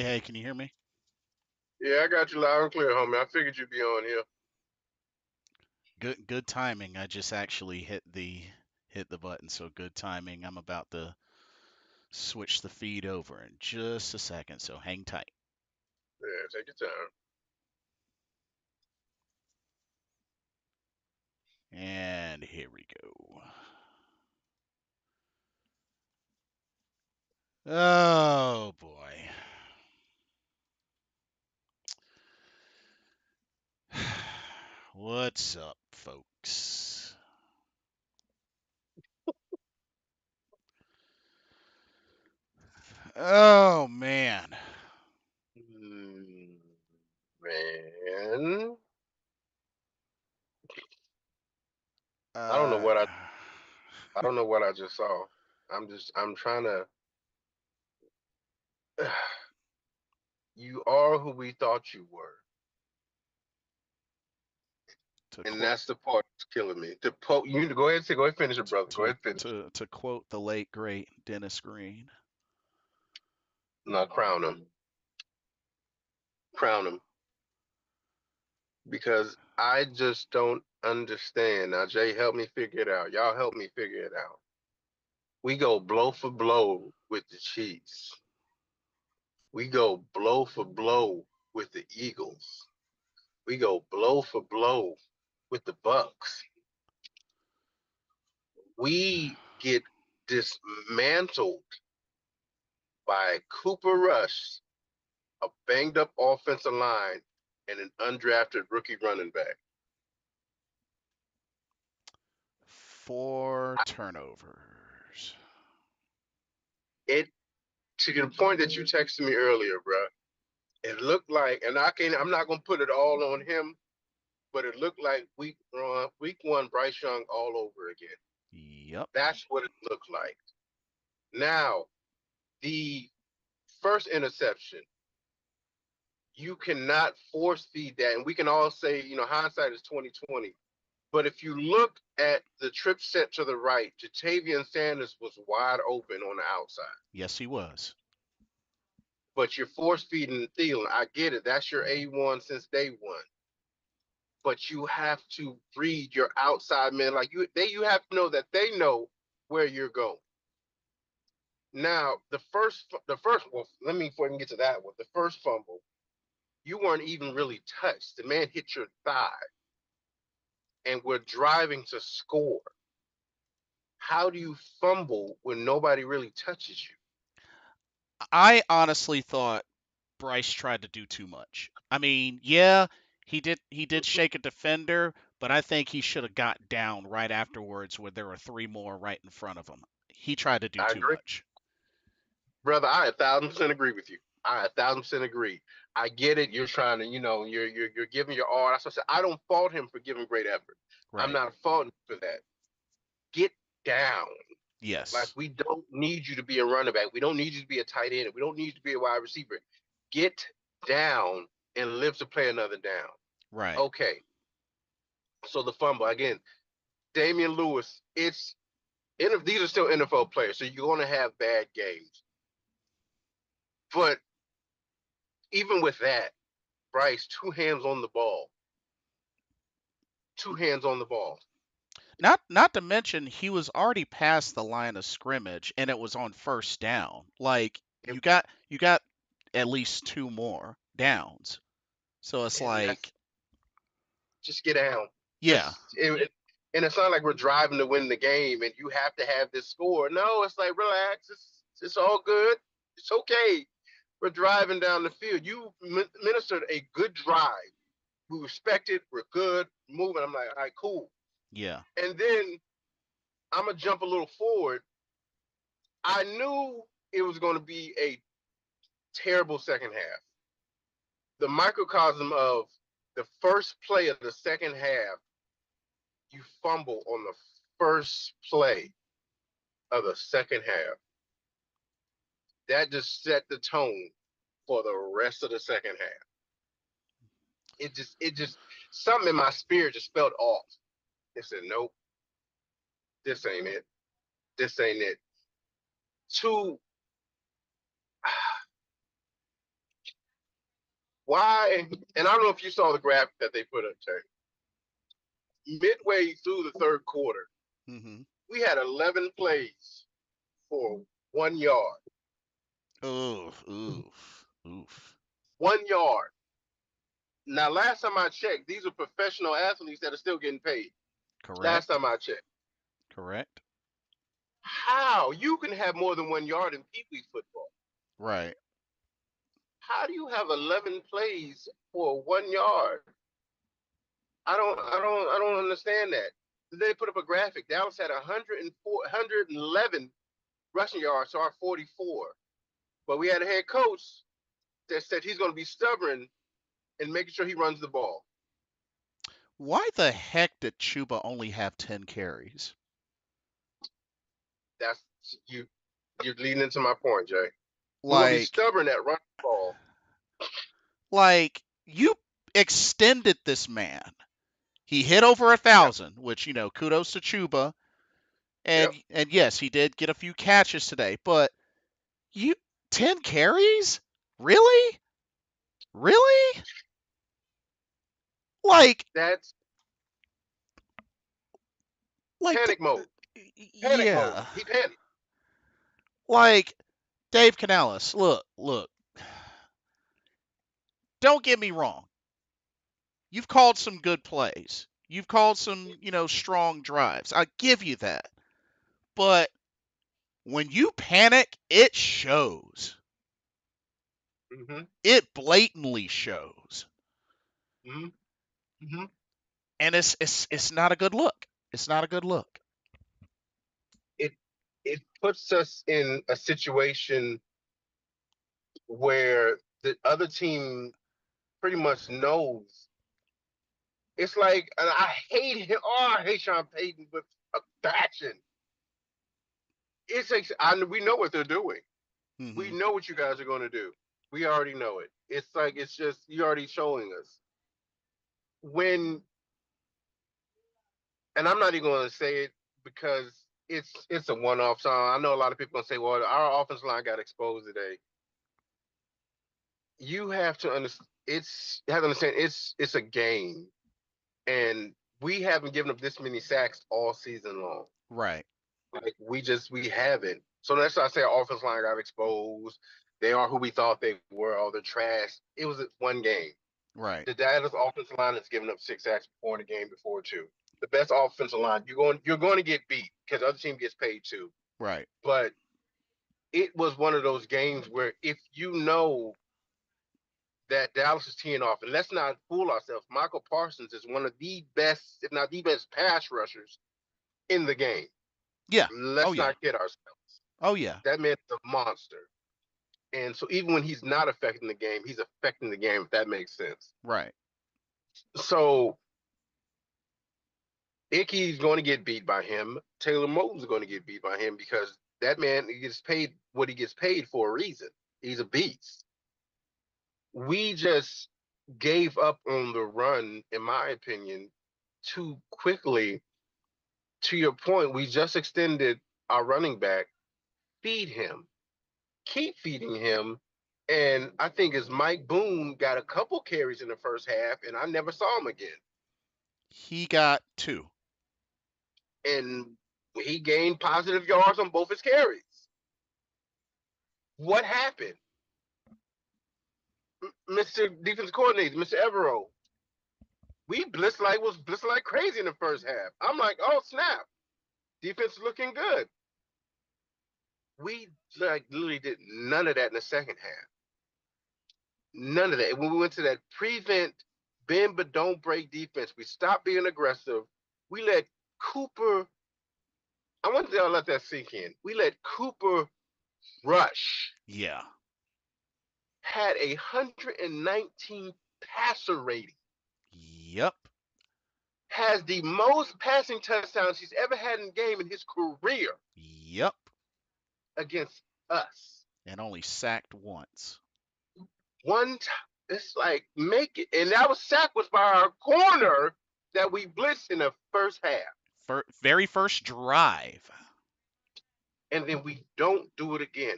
Hey, can you hear me? Yeah, I got you loud and clear, homie. I figured you'd be on here. Good timing. I just actually hit the button, so good timing. I'm about to switch the feed over in just a second, so hang tight. Yeah, take your time. And here we go. Oh boy. What's up, folks? Oh man. Hmm, man, I don't know Uh what I don't know what I just saw. I'm trying to. You are who we thought you were, to and quote that's the part that's killing me. You need to go ahead and say, go ahead and finish it, brother. Go to ahead and finish it. to quote the late great Dennis Green. Now crown him, because I just don't understand. Now, Jay, help me figure it out. Y'all help me figure it out. We go blow for blow with the Chiefs. We go blow for blow with the Eagles. We go blow for blow with the Bucks. We get dismantled by Cooper Rush, a banged up offensive line, and an undrafted rookie running back. Four turnovers. It to the point that you texted me earlier, bro. It looked like, and I'm not gonna put it all on him, but it looked like week one Bryce Young all over again. Yep. That's what it looked like. Now, the first interception, you cannot force feed that. And we can all say, hindsight is 2020. But if you look at the trip set to the right, Jatavian Sanders was wide open on the outside. Yes, he was. But you're force feeding Thielen. I get it. That's your A1 since day one. But you have to read your outside men. Like you have to know that they know where you're going. Now, well, let me before I can get to that one. The first fumble, you weren't even really touched. The man hit your thigh, and we're driving to score. How do you fumble when nobody really touches you? I honestly thought Bryce tried to do too much. I mean, yeah, he did shake a defender, but I think he should have got down right afterwards where there were three more right in front of him. He tried to do I too agree, much. brother. I 1,000% agree with you. I 1,000% agree. I get it. You're trying to, you're giving your all. That's what I said. I don't fault him for giving great effort. I'm Right. not faulting for that. Get down. Like Yes. we don't need you to be a running back. We don't need you to be a tight end. We don't need you to be a wide receiver. Get down and live to play another down. Right. Okay. So the fumble again, Damian Lewis. These are still NFL players, so you're going to have bad games. But even with that, Bryce, two hands on the ball. Not to mention he was already past the line of scrimmage and it was on first down. Like you got at least two more downs. So it's And like, that's just get down. yeah. And it's not like we're driving to win the game, and you have to have this score. No, it's like relax. It's all good. It's okay. We're driving down the field. You ministered a good drive. We respect it. We're good. Moving. I'm like, all right, cool. Yeah. And then I'm gonna jump a little forward. I knew it was going to be a terrible second half. The microcosm of the first play of the second half, you fumble on the first play of the second half. That just set the tone for the rest of the second half. It just something in my spirit just felt off. It said, nope, this ain't it. This ain't it. Two, Why? And I don't know if you saw the graphic that they put up, Jay. Midway through the third quarter, Mm-hmm. we had 11 plays for 1 yard. Oof, oof, oof. 1 yard. Now, last time I checked, these are professional athletes that are still getting paid. Last Correct. time I checked. Correct. How? You can have more than 1 yard in Pee Wee football. Right. How do you have 11 plays for 1 yard? I don't understand that. They put up a graphic. Dallas had 111 rushing yards to our 44. But we had a head coach that said he's going to be stubborn and making sure he runs the ball. Why the heck did Chuba only have 10 carries? That's you. You're leading into my point, Jay. We're going to be Like, stubborn at running the ball. you extended this man. He hit over a Yep. thousand, which kudos to Chuba. Yep. And yes, he did get a few catches today, but you 10 carries? Really? Really? Like That's like panic mode. Panic mode. yeah. He panicked. Like Dave Canales, look. Don't get me wrong. You've called some good plays. You've called some, strong drives. I give you that. But when you panic, it shows. Mm-hmm. It blatantly shows. Mm-hmm. Mm-hmm. And it's not a good look. It's not a good look. It it puts us in a situation where the other team pretty much knows. It's like, and I hate him. Oh, I hate Sean Payton with a passion. It's like, we know what they're doing. We Hmm. know what you guys are going to do. We already know it. It's like it's just you're already showing us when, and I'm not even going to say it because it's a one-off song. I know a lot of people gonna say, "Well, our offensive line got exposed today." You have to understand. You have to understand. It's a game, and we haven't given up this many sacks all season long. Right. Like we haven't. So that's why I say our offensive line got exposed. They are who we thought they were. All they're trash. It was one game. Right. The Dallas offensive line has given up 6 sacks before in the game before too. The best offensive line, you're going to get beat because the other team gets paid too. Right. But it was one of those games where if you know that Dallas is teeing off, and let's not fool ourselves, Michael Parsons is one of the best, if not the best, pass rushers in the game. Yeah. Oh Let's yeah. not kid ourselves. Oh yeah. That man's a monster. And so even when he's not affecting the game, he's affecting the game, if that makes sense. Right. So Icky's going to get beat by him. Taylor Moton is going to get beat by him because that man he gets paid what he gets paid for a reason. He's a beast. We just gave up on the run, in my opinion, too quickly. To your point, we just extended our running back. Feed him. Keep feeding him. And I think as Mike Boone got a couple carries in the first half, and I never saw him again. He got 2. And he gained positive yards on both his carries. What happened? Mr. Defense Coordinator, Mr. Evero, we blitzed like crazy in the first half. I'm like, oh snap, defense looking good. We like literally did none of that in the second half. None of that. When we went to that prevent, bend but don't break defense, we stopped being aggressive. We let Cooper. I want to let that sink in. We let Cooper rush. Yeah. Had 119 passer rating. Yep. Has the most passing touchdowns he's ever had in a game in his career Yep. against us. And only sacked once. One time, it's like make it, and that was sack was by our corner that we blitzed in the first half, Very first drive. and then we don't do it again.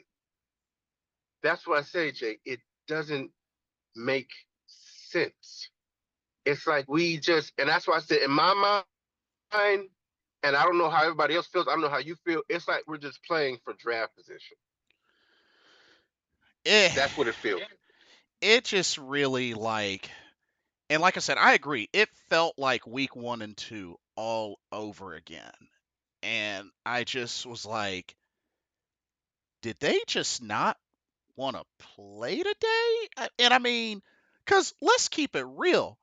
That's what I say, Jay. It doesn't make sense. It's like we just, and that's why I said in my mind, and I don't know how everybody else feels. I don't know how you feel. It's like we're just playing for draft position. it, That's what it feels. it just really like, and like I said, I agree. It felt like week 1 and 2 all over again. And I just was like, did they just not want to play today? And I mean, because let's keep it real.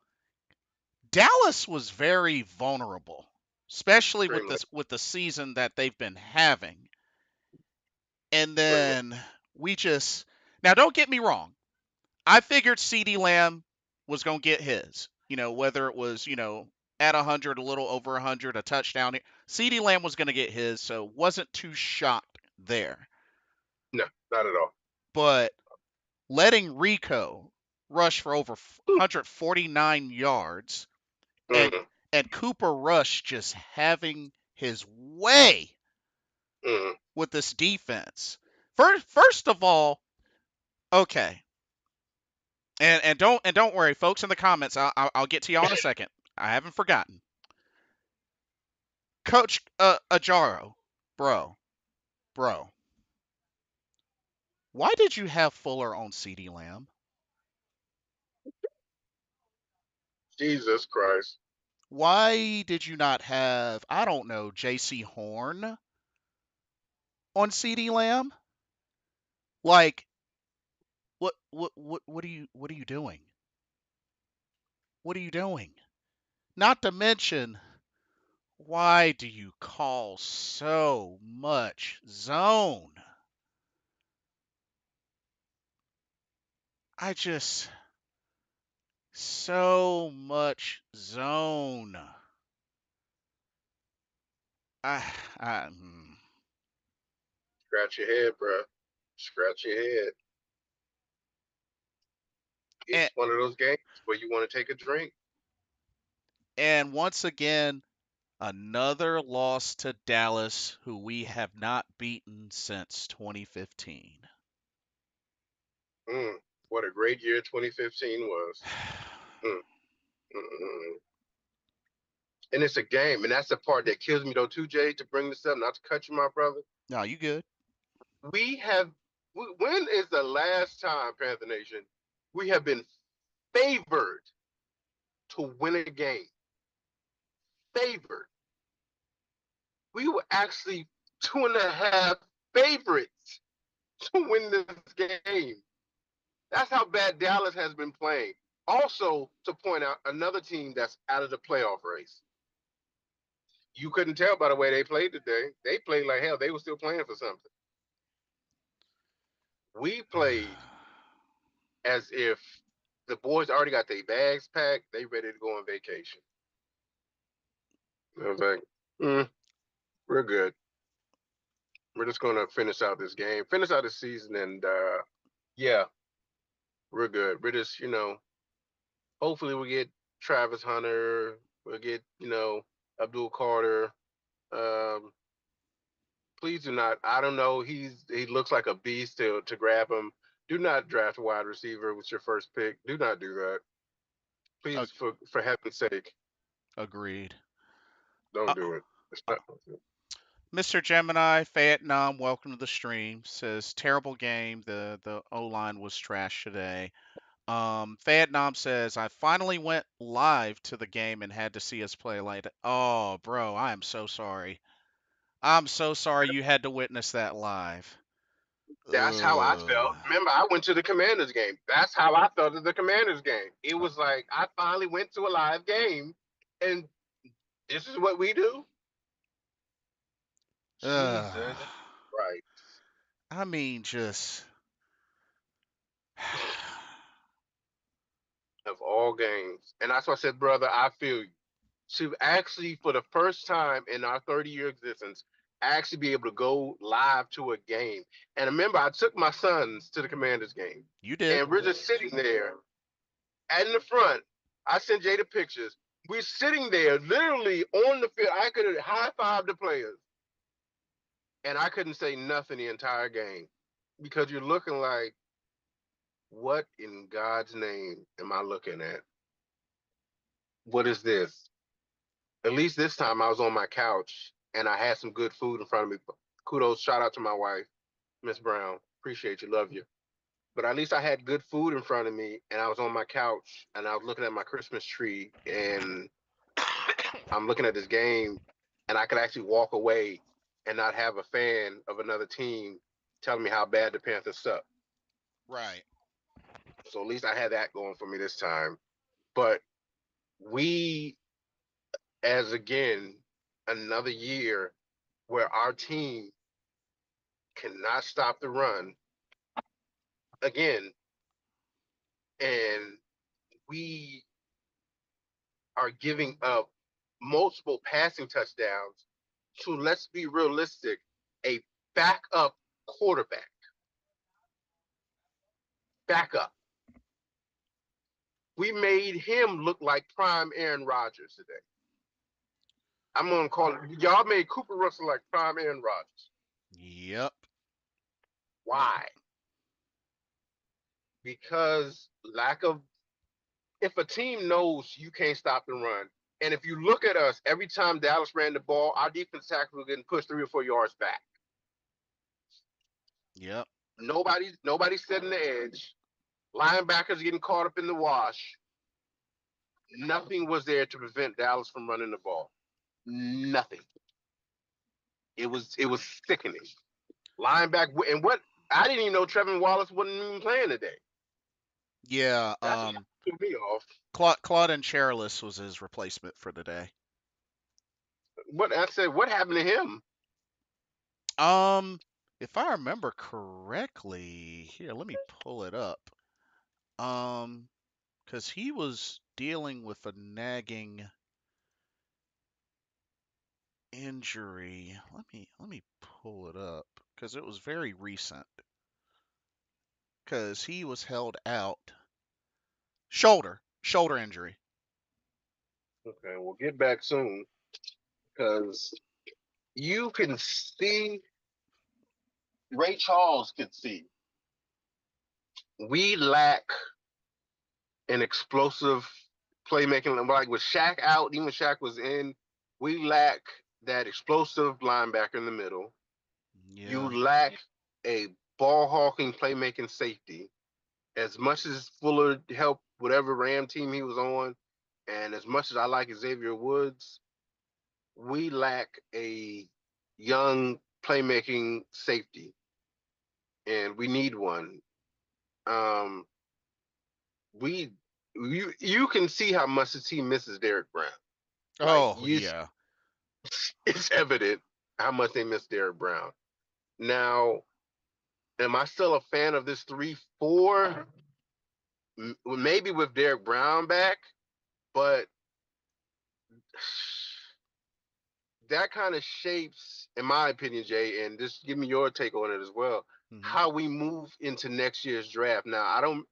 Dallas was very vulnerable, especially with Extremely, the season that they've been having. And extremely. then we just now don't get me wrong. I figured CeeDee Lamb was gonna get his. Whether it was at 100, a little over 100, a touchdown. CeeDee Lamb was gonna get his, so wasn't too shocked there. No, not at all. But letting Rico rush for over 149 yards and Mm-hmm, Cooper Rush just having his way mm-hmm. with this defense. First of all, okay, and don't worry, folks in the comments. I'll get to y'all in a second. I haven't forgotten. Coach Ajaro, bro, why did you have Fuller on CeeDee Lamb? Jesus Christ. Why did you not have, I don't know, J.C. Horn on CeeDee Lamb? Like, what are you doing? What are you doing? Not to mention, why do you call so much zone? I just so much zone. I, I Scratch your head, bro. Scratch your head. and, It's one of those games where you want to take a drink. and once again, another loss to Dallas, who we have not beaten since 2015. Mm, what a great year 2015 was. Mm, mm, mm. And it's a game, and that's the part that kills me though, too, Jay. To bring this up, not to cut you, my brother. No, you good? We have. When is the last time, Panther Nation, we have been favored to win a game? Favored. We were actually 2.5 favorites to win this game. That's how bad Dallas has been playing. Also, to point out another team that's out of the playoff race. You couldn't tell by the way they played today. They played like hell. They were still playing for something. We played as if the boys already got their bags packed. They ready to go on vacation. I was like, we're good. We're just gonna finish out this game, finish out the season, and yeah, we're good. We're just, hopefully we get Travis Hunter, we'll get, Abdul Carter. Um, please do not. I don't know. He looks like a beast to grab him. Do not draft a wide receiver with your first pick. Do not do that. Please, Ag- for heaven's sake, Agreed. don't Uh, do it. It's uh, not. Mr. Gemini, Vietnam, welcome to the stream. Says terrible game. The O line was trash today. Vietnam says I finally went live to the game and had to see us play like that. Oh, bro, I am so sorry. I'm so sorry you had to witness that live. That's how I Ugh. felt. Remember, I went to the Commanders game. That's how I felt at the Commanders game. It was like I finally went to a live game, and this is what we do. Ugh. Jesus Christ. I mean, just Of all games. And that's why I said, brother, I feel you. To actually, for the first time in our 30-year existence, actually be able to go live to a game. And remember, I took my sons to the Commanders game, you did. and we're just sitting there and in the front. I sent Jay the pictures. We're sitting there literally on the field. I could have high five the players, and I couldn't say nothing the entire game because you're looking like, What in God's name am I looking at? What is this? At least this time I was on my couch and I had some good food in front of me. Kudos, shout out to my wife, Miss Brown. Appreciate you, love you. But at least I had good food in front of me and I was on my couch and I was looking at my Christmas tree and I'm looking at this game and I could actually walk away and not have a fan of another team telling me how bad the Panthers suck. Right. So at least I had that going for me this time. But we, as again, another year where our team cannot stop the run again, and we are giving up multiple passing touchdowns to, let's be realistic, a backup quarterback. Backup. We made him look like prime Aaron Rodgers today. I'm gonna call it. Y'all made Cooper Russell like prime Aaron Rodgers. Yep. Why? Because lack of. If a team knows you can't stop the run, and if you look at us, every time Dallas ran the ball, our defense tackles were getting pushed 3 or 4 yards back. Yep. Nobody's setting the edge. Linebackers getting caught up in the wash. Nothing was there to prevent Dallas from running the ball. Nothing. It was sickening. Linebacker and what I didn't even know Trevin Wallace wasn't even playing today. Yeah. That's what threw me off. Claude and Chairless was his replacement for today. What I said, what happened to him? Um, if I remember correctly, here, let me pull it up. Because he was dealing with a nagging injury. Let me pull it up because it was very recent. Because he was held out. Shoulder injury. Okay, we'll get back soon because you can see Ray Charles could see. We lack an explosive playmaking. Like with Shaq out, even when Shaq was in, we lack that explosive linebacker in the middle. You Yeah. lack a ball hawking playmaking safety. As much as Fuller helped whatever Ram team he was on, and as much as I like Xavier Woods, we lack a young playmaking safety, and we need one. Um, you can see how much the team misses Derek Brown. Like Oh, yeah. it's evident how much they miss Derek Brown. Now, am I still a fan of this 3-4? Maybe with Derek Brown back, but that kind of shapes, in my opinion, Jay, and just give me your take on it as well, Hmm. how we move into next year's draft. Now, I don't,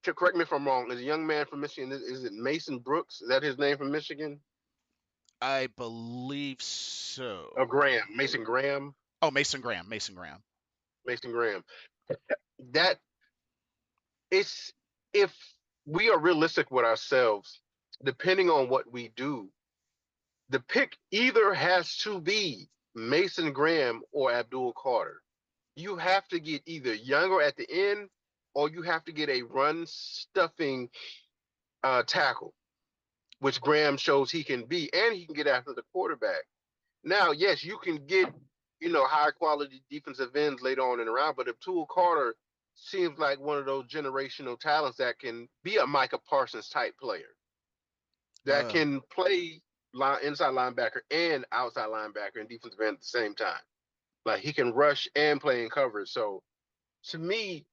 correct me if I'm wrong, is a young man from Michigan, is it Mason Brooks? Is that his name from Michigan? I believe Or so. Graham, Mason Graham? Oh, Mason Graham. Mason Graham. Mason Graham. That, it's, if we are realistic with ourselves, depending on what we do, the pick either has to be Mason Graham or Abdul Carter. You have to get either younger at the end or you have to get a run stuffing tackle, which Graham shows he can be, and he can get after the quarterback. Now, yes, you can get, high quality defensive ends later on in the round, but Abdul Carter seems like one of those generational talents that can be a Micah Parsons type player that Uh, can play inside linebacker and outside linebacker and defensive end at the same time. Like he can rush and play in coverage. So to me,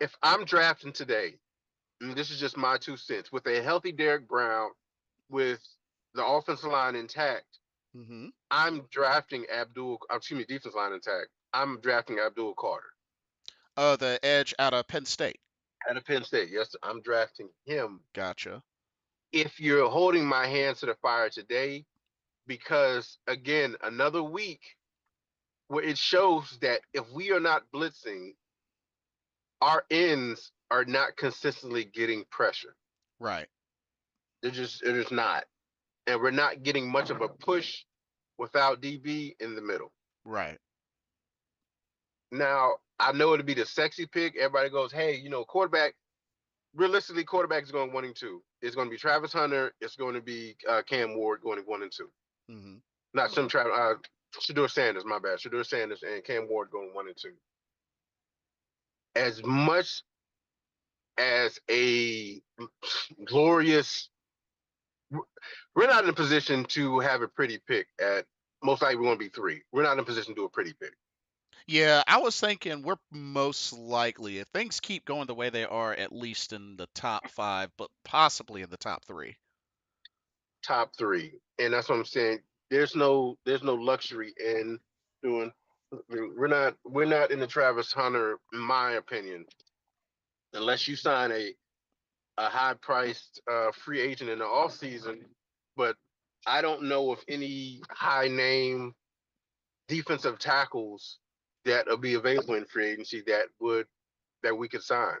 if I'm drafting today, and this is just my 2 cents, with a healthy Derek Brown, with the offensive line intact, hmm I'm drafting defense line intact. I'm drafting Abdul Carter The edge out of Penn State. out of Penn State. Yes, I'm drafting him. Gotcha. If you're holding my hands to the fire today, because again, another week where it shows that if we are not blitzing, our ends are not consistently getting pressure. Right. They're just not, and we're not getting much of a push without DB in the middle. Right. Now I know it'll be the sexy pick. Everybody goes, hey, quarterback. Realistically, quarterback is going 1 and 2. It's going to be Travis Hunter. It's going to be Cam Ward going 1 and 2. Hmm. Not some Travis. Shador Sanders. My bad. Shador Sanders and Cam Ward going 1 and 2. As much as a glorious, we're not in a position to have a pretty pick at most likely we're going to be 3. We're not in a position to do a pretty pick. Yeah, I was thinking we're most likely, if things keep going the way they are, at least in the top five, but possibly in the top three. Top 3, and that's what I'm saying. There's no luxury in doing. We're not in the Travis Hunter, in my opinion, unless you sign a high priced free agent in the off season. But I don't know of any high name defensive tackles that will be available in free agency that we could sign.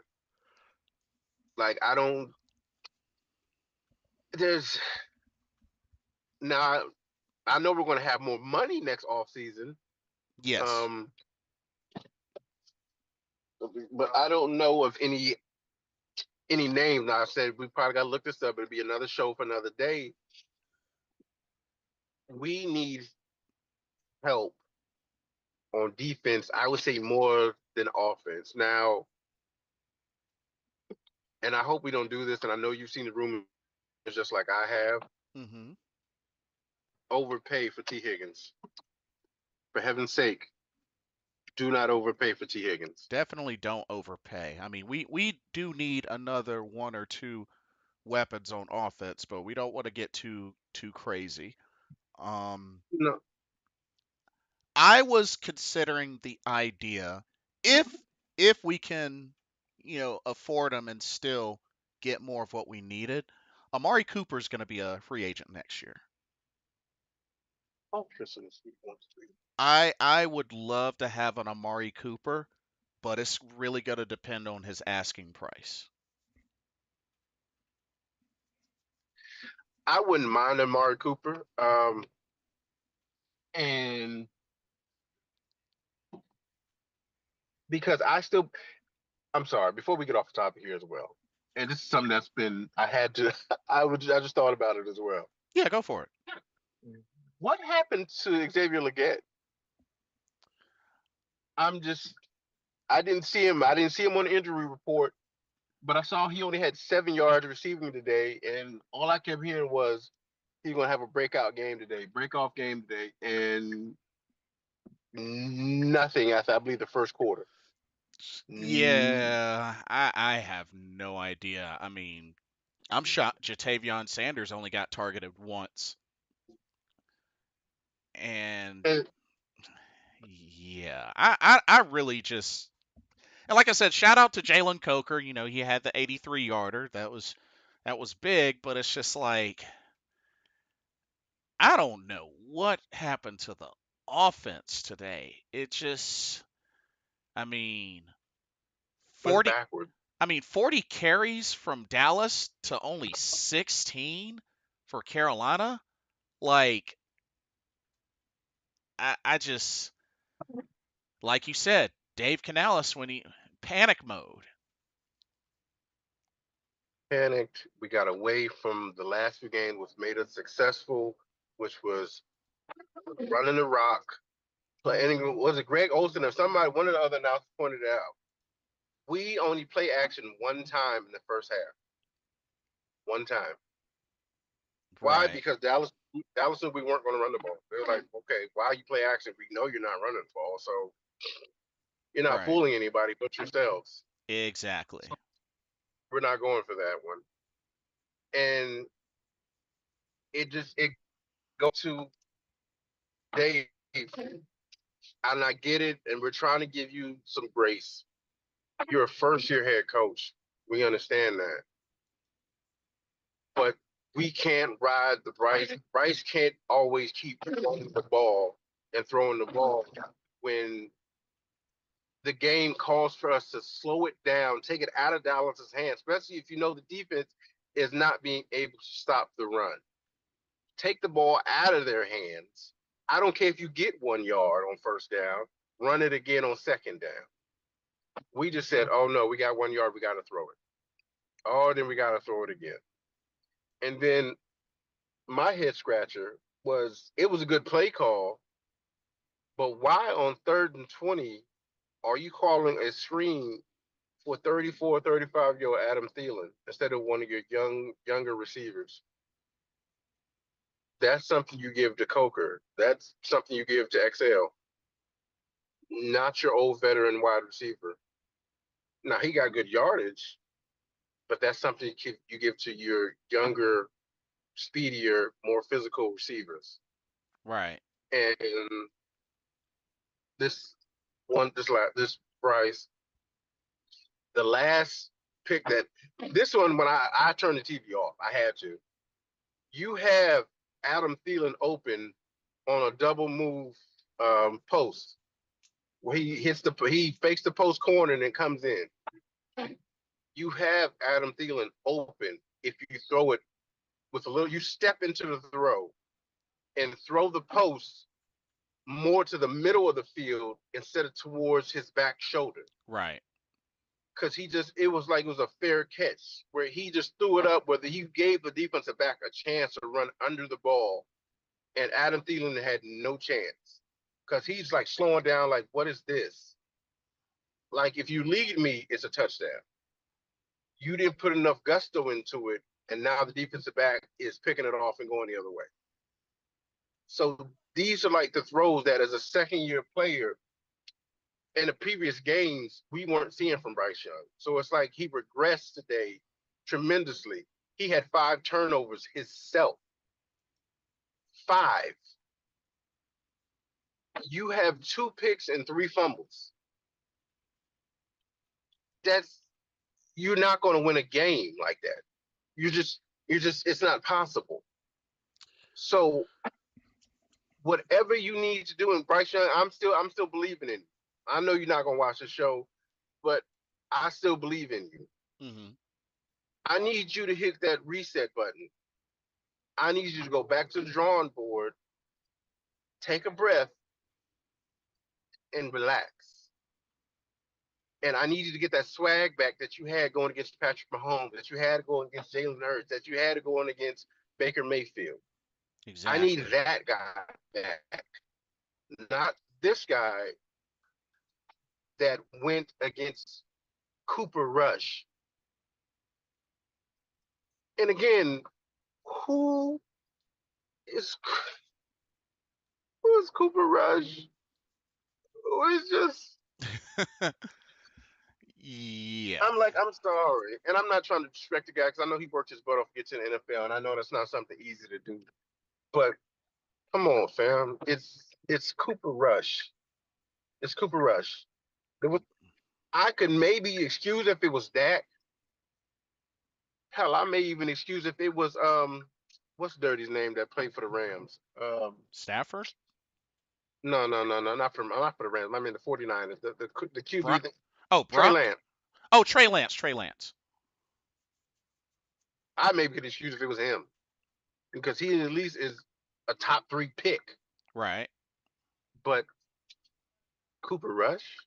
Like I don't. There's now. I know we're going to have more money next off season. Yes. Um, but I don't know of any name. Now I said we probably got to look this up. It'll be another show for another day. We need help on defense. I would say more than offense. Now, and I hope we don't do this. And I know you've seen the rumors just like I have. Hmm. Overpay for T. Higgins. For heaven's sake, do not overpay for T. Higgins. Definitely don't overpay. I mean, we do need another one or two weapons on offense, but we don't want to get too crazy. Um, No, I was considering the idea if if we can, afford them and still get more of what we needed. Amari Cooper is going to be a free agent next year. I would love to have an Amari Cooper, but it's really going to depend on his asking price. I wouldn't mind Amari Cooper. And because I'm sorry, before we get off the topic here as well, and this is something that's been, I had to, I just thought about it as well. Yeah, go for it. What happened to Xavier Leggett? I'm just, I didn't see him. I didn't see him on the injury report, but I saw he only had 7 yards receiving today, and all I kept hearing was he's gonna have a break off game today, and nothing after I believe the first quarter. Mm, Yeah, I have no idea. I mean, I'm shocked Jatavion Sanders only got targeted once. And and, yeah, I really just, and like I said, shout out to Jalen Coker. He had the 83 yarder. That was big, but it's just like I don't know what happened to the offense today. It just, I mean, went 40 backward. 40 carries from Dallas to only 16 for Carolina. Like I just, like you said, Dave Canales when he panic mode. Panicked. We got away from the last few games, which made us successful, which was running the rock. Playing, was it Greg Olson or somebody? One of the other announcers pointed it out. We only play action one time in the first half. One time. Why? Right, Because Dallas knew we weren't going to run the ball. They're like, okay, why you play action? We know you're not running the ball, so you're not right. fooling anybody but yourselves. So Exactly. we're not going for that one. And it go to Dave, and I get it, and we're trying to give you some grace. You're a first year head coach. We understand that, but we can't ride the Bryce. Bryce can't always keep throwing the ball and throwing the ball when the game calls for us to slow it down, take it out of Dallas's hands, especially if you know the defense is not being able to stop the run. Take the ball out of their hands. I don't care if you get 1 yard on first down, run it again on second down. We just said, oh no, we got 1 yard, we got to throw it. Oh, then we got to throw it again. And then my head scratcher was it was a good play call, but why on 3rd and 20 are you calling a screen for 34, 35-year-old Adam Thielen instead of one of your younger receivers? That's something you give to Coker. That's something you give to XL, not your old veteran wide receiver. Now he got good yardage, but that's something you give to your younger, speedier, more physical receivers. Right. And this this Bryce, the last pick that this one when I turned the TV off, I had to. You have Adam Thielen open on a double move post where he fakes the post corner and then comes in. You have Adam Thielen open if you throw it with a little. You step into the throw and throw the post more to the middle of the field instead of towards his back shoulder. Right. Because it was like it was a fair catch where he just threw it up, whether he gave the defensive back a chance to run under the ball, and Adam Thielen had no chance because he's like slowing down, like, what is this? Like, if you lead me, it's a touchdown. You didn't put enough gusto into it, and now the defensive back is picking it off and going the other way. So these are like the throws that, as a second-year player, in the previous games, we weren't seeing from Bryce Young. So it's like he regressed today tremendously. He had 5 turnovers himself. 5. You have 2 picks and 3 fumbles. That's You're not going to win a game like that. It's not possible. So whatever you need to do, in Bryce Young, I'm still believing in you. I know you're not going to watch the show, but I still believe in you. Mm-hmm. I need you to hit that reset button. I need you to go back to the drawing board, take a breath, and relax. And I need you to get that swag back that you had going against Patrick Mahomes, that you had going against Jalen Hurts, that you had going against Baker Mayfield. I need Exactly. that guy back, not this guy that went against Cooper Rush. And again, who is who is Cooper Rush? Who is just Yeah. I'm sorry. And I'm not trying to disrespect the guy because I know he worked his butt off to get to the NFL, and I know that's not something easy to do. But come on, fam. It's Cooper Rush. It's Cooper Rush. There was, I could maybe excuse if it was Dak. Hell, I may even excuse if it was what's Dirty's name that played for the Rams? Stafford? No, not for the Rams. I mean the 49ers. The Bro- QB thing. oh, Trey Brock? Lance. Oh, Trey Lance. Trey Lance. I maybe could excuse if it was him because he at least is a top 3 pick. Right. But Cooper Rush,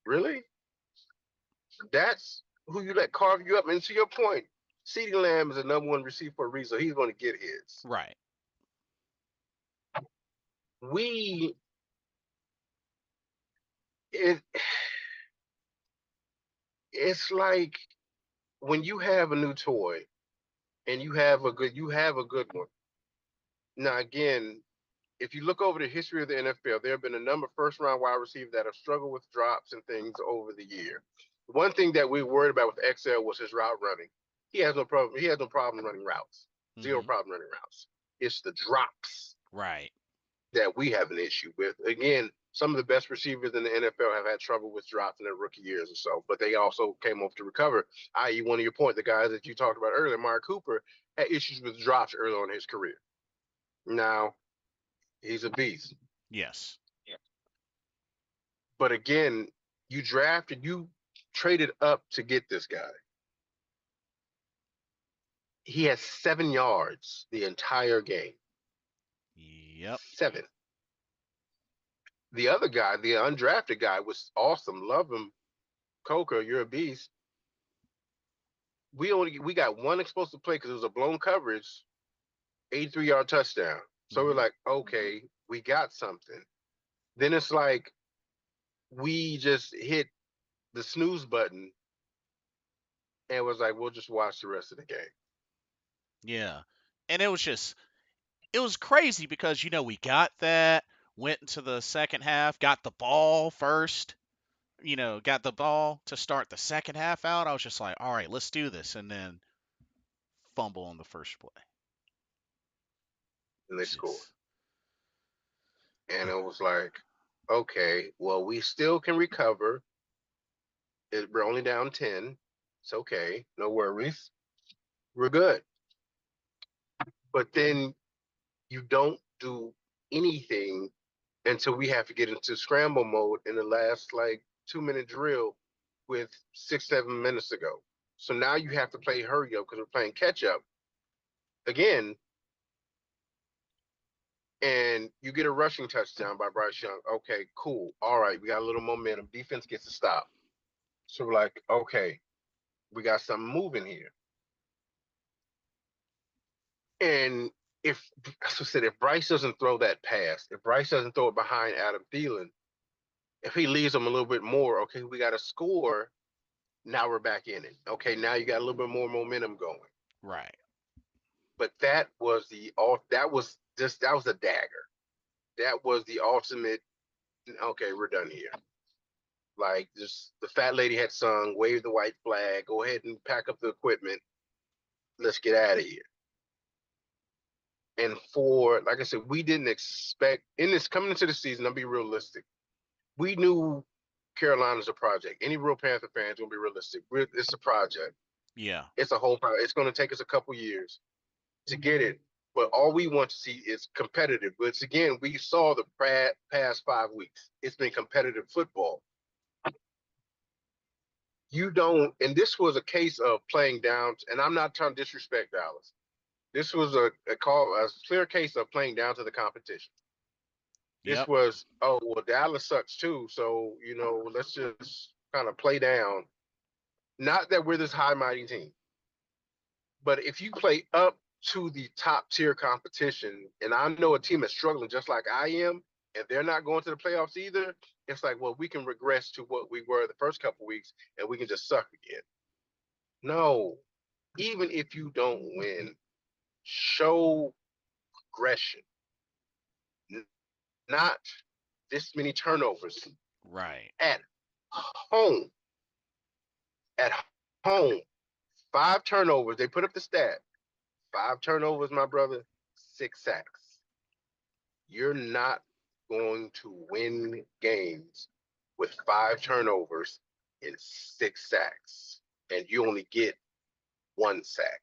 really? That's who you let carve you up. And to your point, CeeDee Lamb is the #1 receiver for a reason. So he's going to get his. Right. We it it's like when you have a new toy and you have a good one. Now again, if you look over the history of the NFL, there have been a number of first-round wide receivers that have struggled with drops and things over the year. One thing that we worried about with XL was his route running. He has no problem. He has no problem running routes. Zero Mm-hmm. problem running routes. It's the drops Right. that we have an issue with. Again, some of the best receivers in the NFL have had trouble with drops in their rookie years or so, but they also came over to recover. I.e., one of your points, the guys that you talked about earlier, Mark Cooper, had issues with drops early on in his career. Now, he's a beast. Yes. But again, you traded up to get this guy. He has 7 yards the entire game. Yep. 7. The other guy, the undrafted guy, was awesome. Love him. Coker, you're a beast. We got one explosive play because it was a blown coverage, 83-yard touchdown. So we're Hmm. like, okay, we got something. Then it's like we just hit the snooze button and was like, we'll just watch the rest of the game. Yeah. And it was crazy because we got that, went into the second half, got the ball first, got the ball to start the second half out. I was just like, all right, let's do this, and then fumble on the first play. And they scored. Just And it was like, okay, well, we still can recover. We're only down 10. It's okay. No worries. We're good. But then you don't do anything until we have to get into scramble mode in the last like 2 minute drill with 6, 7 minutes to go. So now you have to play hurry up because we're playing catch up again, and you get a rushing touchdown by Bryce Young. Okay, cool. All right, we got a little momentum. Defense gets a stop. So we're like, okay, we got something moving here. And if, as I said, if Bryce doesn't throw that pass, if Bryce doesn't throw it behind Adam Thielen, if he leaves them a little bit more, okay, we got to score. Now we're back in it. Okay, now you got a little bit more momentum going. right. But that was a dagger. That was the ultimate. Okay, we're done here. Like just the fat lady had sung, wave the white flag, go ahead and pack up the equipment. Let's get out of here. And for like I said, we didn't expect in this coming into the season. I'll be realistic. We knew Carolina's a project. Any real Panther fans gonna be realistic. It's a project. Yeah. It's a whole. It's gonna take us a couple years to get it. But all we want to see is competitive. But again, we saw the past 5 weeks. It's been competitive football. You don't, and this was a case of playing down. And I'm not trying to disrespect Dallas. This was a clear case of playing down to the competition. This Yep. was, oh well, Dallas sucks too. So let's just kind of play down. Not that we're this high mighty team, but if you play up to the top tier competition, and I know a team is struggling just like I am, and they're not going to the playoffs either, it's like, well, we can regress to what we were the first couple weeks, and we can just suck again. No, even if you don't win, show aggression, not this many turnovers Right. at home. At home, 5 turnovers. They put up the stat. 5 turnovers, my brother, 6 sacks. You're not going to win games with 5 turnovers and 6 sacks, and you only get 1 sack.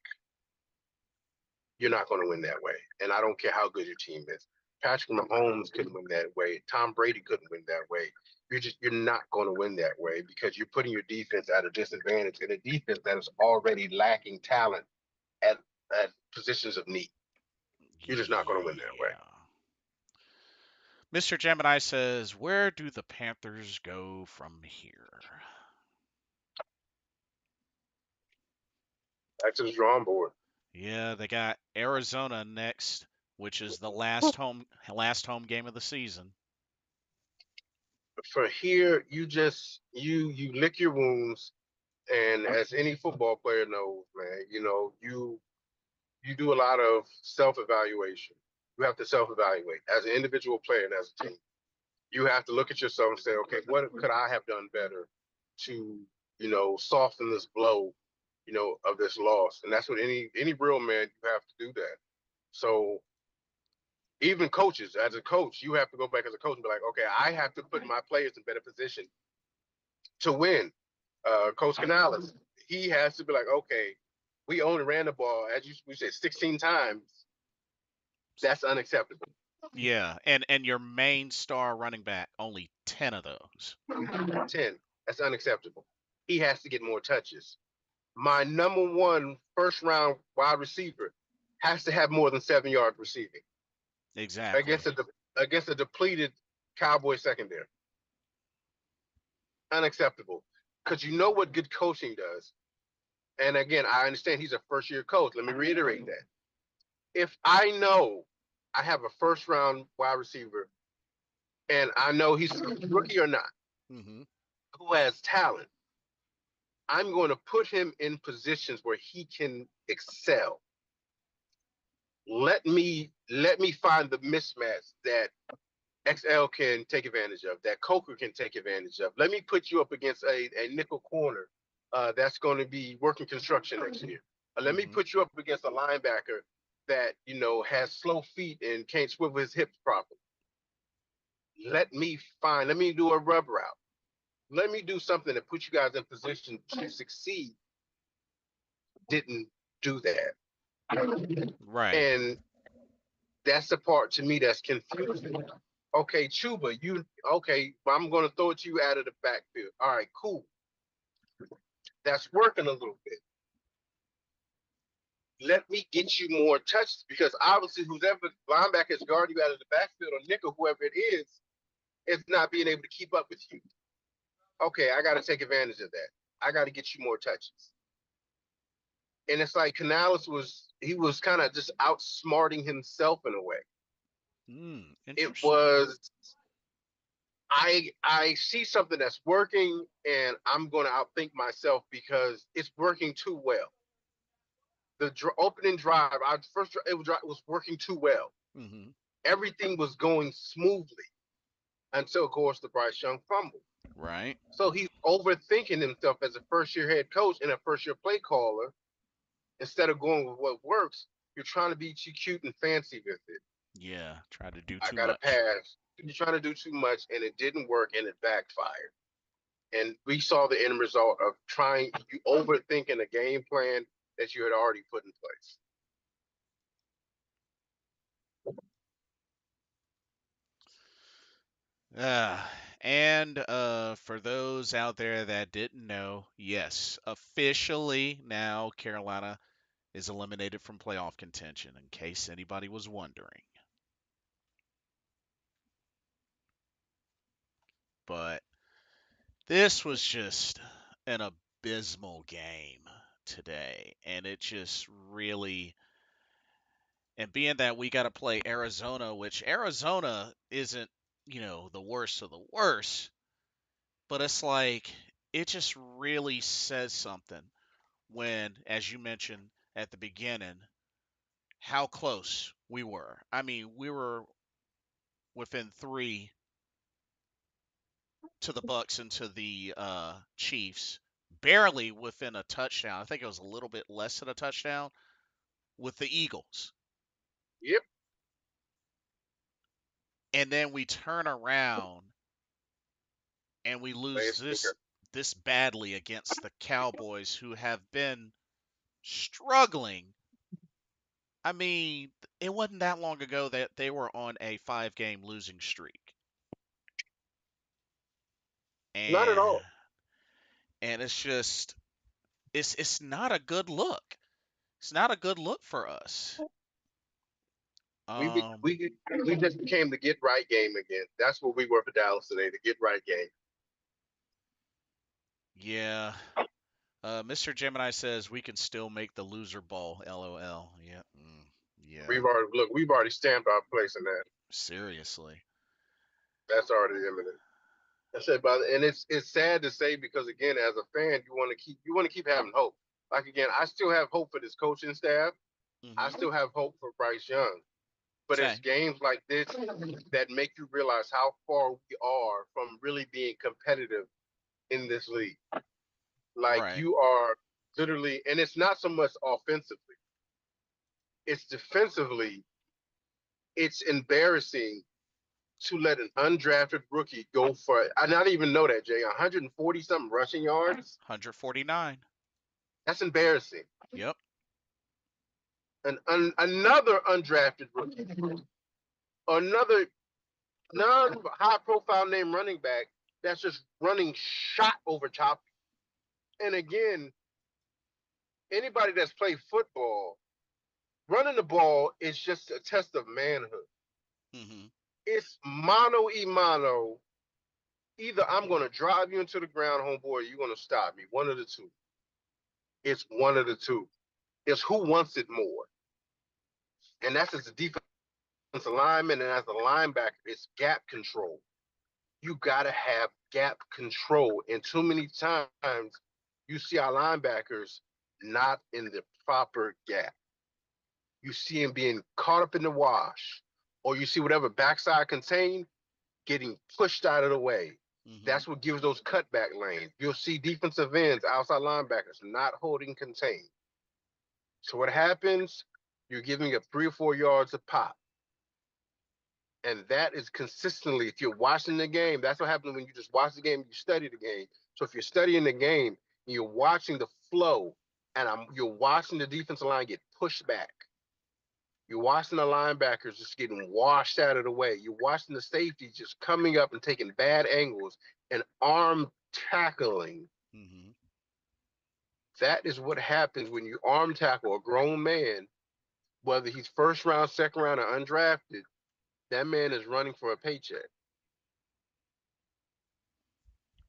You're not going to win that way. And I don't care how good your team is. Patrick Mahomes couldn't win that way. Tom Brady couldn't win that way. You're not going to win that way because you're putting your defense at a disadvantage in a defense that is already lacking talent at at positions of need. You're just not going to win that way. Yeah. Mr. Gemini says, "Where do the Panthers go from here?" Back to the drawing board. Yeah, they got Arizona next, which is the last home game of the season. For here, you lick your wounds, and as any football player knows, man, you do a lot of self evaluation. You have to self evaluate as an individual player and as a team. You have to look at yourself and say, okay, what could I have done better to, soften this blow, of this loss? And that's what any real man, you have to do that. So even coaches, as a coach, you have to go back as a coach and be like, okay, I have to put my players in better position to win. Coach Canales, he has to be like, okay, we only ran the ball, as we said, 16 times. That's unacceptable. Yeah, and your main star running back, only 10 of those. 10. That's unacceptable. He has to get more touches. My number one first round wide receiver has to have more than 7 yards receiving Exactly. against a depleted Cowboy secondary. Unacceptable. Because you know what good coaching does. And again, I understand he's a first year coach. Let me reiterate that. If I know I have a first round wide receiver and I know he's a rookie or not, Hmm. who has talent, I'm going to put him in positions where he can excel. Let me find the mismatch that XL can take advantage of, that Coker can take advantage of. Let me put you up against a nickel corner that's going to be working construction next year. Let me Hmm. put you up against a linebacker that has slow feet and can't swivel his hips properly. Let me do a rub route. Let me do something that puts you guys in position to succeed. Didn't do that. Right. And that's the part to me that's confusing. Okay, Chuba, I'm gonna throw it to you out of the backfield. All right, cool. That's working a little bit. Let me get you more touches because obviously whoever linebacker is guarding you out of the backfield or nickel, whoever it is not being able to keep up with you. Okay, I gotta take advantage of that. I gotta get you more touches. And it's like Canales was kind of just outsmarting himself in a way. It Interesting. was I see something that's working and I'm going to outthink myself because it's working too well. The opening drive, it was working too well. Hmm. Everything was going smoothly until, of course, the Bryce Young fumble. Right. So he's overthinking himself as a first year head coach and a first year play caller. Instead of going with what works, you're trying to be too cute and fancy with it. Yeah. Try to do I too got to much. pass. You're trying to do too much and it didn't work and it backfired. And we saw the end result of you overthinking a game plan that you had already put in place. Uh, and for those out there that didn't know, yes, officially now Carolina is eliminated from playoff contention, in case anybody was wondering. But this was just an abysmal game today, and it just really. And being that we got to play Arizona, which Arizona isn't, the worst of the worst, but it's like it just really says something when, as you mentioned at the beginning, how close we were. I mean, we were within three to the Bucks and to the Chiefs, barely within a touchdown. I think it was a little bit less than a touchdown with the Eagles, Yep, and then we turn around and we play a lose stinker. this badly against the Cowboys, who have been struggling. I mean, it wasn't that long ago that they were on a 5-game losing streak, Not at and all. it's just it's not a good look. It's not a good look for us. We be, Um, we just became the get right game again. That's what we were for Dallas today, the get right game. yeah. Mr. Gemini says we can still make the loser ball. LOL. Yeah. Yeah. We've already stamped our place in that. Seriously. That's already imminent. I said, but and it's sad to say because again, as a fan, you want to keep having hope. Like again, I still have hope for this coaching staff. I Hmm. still have hope for Bryce Young. But it's Same. games like this that make you realize how far we are from really being competitive in this league. Like Right. you are literally, and it's not so much offensively, it's defensively. It's embarrassing to let an undrafted rookie go for, I not even know that, Jay, 140 something rushing yards. 149. That's embarrassing. Yep. Another undrafted rookie another non-high profile name running back that's just running shot over top. And again, anybody that's played football, running the ball is just a test of manhood. Hmm. It's mano y mano. Either I'm going to drive you into the ground, homeboy, or you're going to stop me. One of the two. It's one of the two. It's who wants it more. And that's as a defensive lineman and as a linebacker, it's gap control. You got to have gap control. And too many times you see our linebackers not in the proper gap. You see him being caught up in the wash, or you see whatever backside contain getting pushed out of the way. Hmm. That's what gives those cutback lanes. You'll see defensive ends, outside linebackers not holding contain. So what happens? You're giving up 3 or 4 yards a pop. And that is consistently, if you're watching the game, that's what happens when you just watch the game, you study the game. So if you're studying the game, you're watching the flow, and you're watching the defensive line get pushed back. You're watching the linebackers just getting washed out of the way. You're watching the safeties just coming up and taking bad angles and arm tackling. Hmm. That is what happens when you arm tackle a grown man, whether he's first round, second round, or undrafted. That man is running for a paycheck.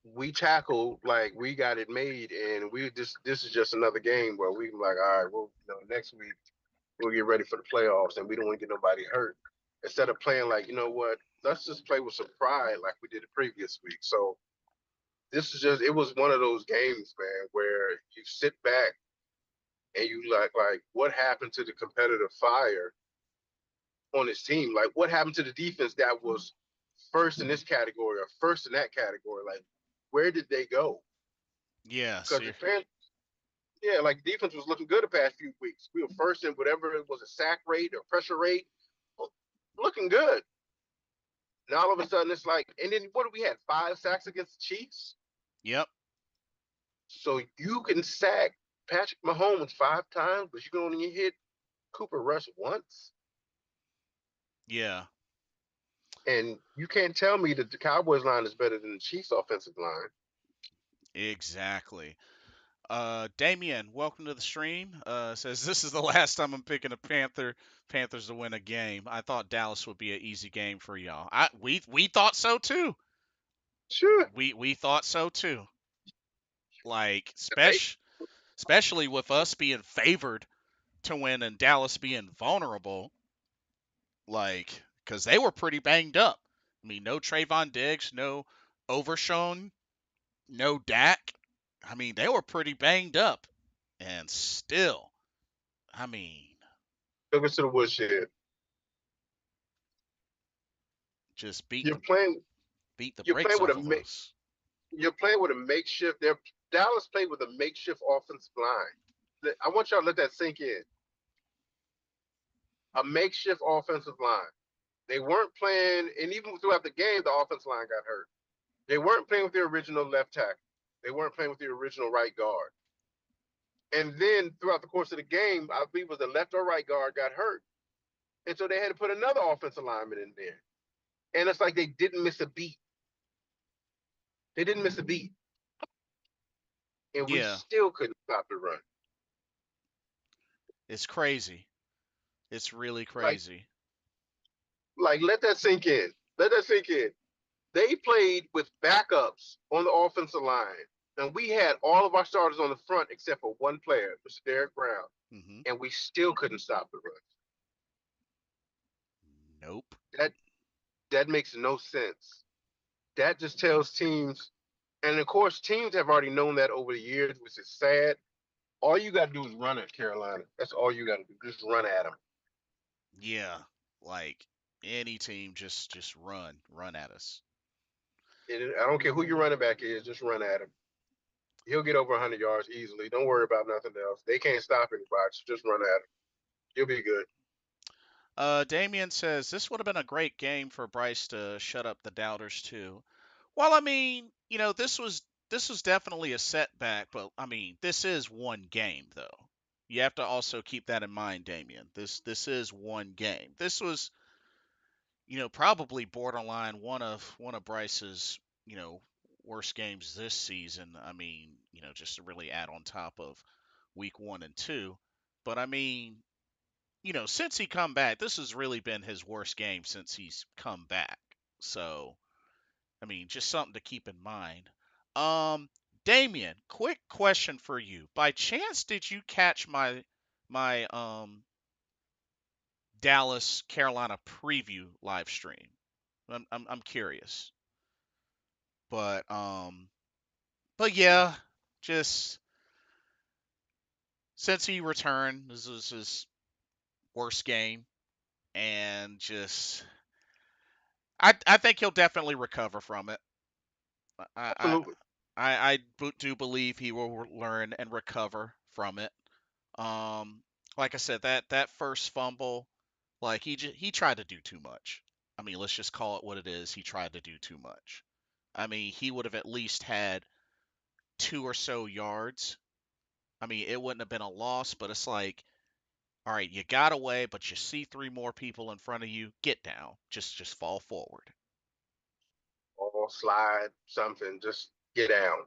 We tackle like we got it made, and we just this is just another game where we like, all right, well, next week we'll get ready for the playoffs, and we don't want to get nobody hurt. Instead of playing like, what, let's just play with some pride like we did the previous week. So this is just it was one of those games, man, where you sit back and you like what happened to the competitive fire on this team? Like what happened to the defense that was first in this category or first in that category? Like where did they go? Yeah. Because See. the fans, yeah, like defense was looking good the past few weeks. We were first in whatever it was, a sack rate or pressure rate, looking good. Now all of a sudden it's like, and then what do we had? 5 sacks against the Chiefs. Yep. So you can sack Patrick Mahomes 5 times, but you can only hit Cooper Rush once. Yeah. And you can't tell me that the Cowboys line is better than the Chiefs offensive line. Exactly. Damien, welcome to the stream. Says this is the last time I'm picking a Panthers to win a game. I thought Dallas would be an easy game for y'all. We thought so too. Sure. We thought so too. Like Hey, especially with us being favored to win and Dallas being vulnerable. Like because they were pretty banged up. I mean, no Trayvon Diggs, no Overshown, no Dak. I mean, they were pretty banged up, and still, I mean, took us to the woodshed. just You're playing. beat the You're brakes playing with off of us. you're playing with a makeshift. Dallas played with a makeshift offensive line. I want y'all to let that sink in. A makeshift offensive line. They weren't playing, and even throughout the game, the offensive line got hurt. They weren't playing with their original left tackle. They weren't playing with their original right guard. And then throughout the course of the game, I believe it was the left or right guard got hurt. And so they had to put another offensive lineman in there. And it's like they didn't miss a beat. They didn't miss a beat. And we Yeah, still couldn't stop the run. it's crazy. It's really Like, crazy. let that sink in. Let that sink in. They played with backups on the offensive line. And we had all of our starters on the front except for one player, Mr. Derek Brown. Hmm. And we still couldn't stop the run. Nope. That that makes no sense. That just tells teams, and of course, teams have already known that over the years, which is sad. All you got to do is run at Carolina. That's all you got to do. Just run at them. Yeah, like any team, just run at us. And I don't care who your running back is, just run at him. He'll get over 100 yards easily. Don't worry about nothing else. They can't stop anybody. So just run at him. You'll be good. Damien says this would have been a great game for Bryce to shut up the doubters too. Well, I mean, this was definitely a setback, but I mean, this is one game though. You have to also keep that in mind, Damien. This is one game. This was probably borderline one of Bryce's, worst games this season. I mean, just to really add on top of week 1 and 2. But I mean, since he come back, this has really been his worst game since he's come back. So, I mean, just something to keep in mind. Um, Damien, quick question for you. By chance, did you catch my Dallas Carolina preview live stream? I'm curious, but yeah, just since he returned, this is his worst game, and just I think he'll definitely recover from it. I I Absolutely. do believe he will learn and recover from it. Um, like I said, that first fumble, like he tried to do too much. I mean, let's just call it what it is. He tried to do too much. I mean, he would have at least had 2 or so yards. I mean, it wouldn't have been a loss, but it's like, all right, you got away, but you see 3 more people in front of you. Get down. Just fall forward. Or slide something. Just get down.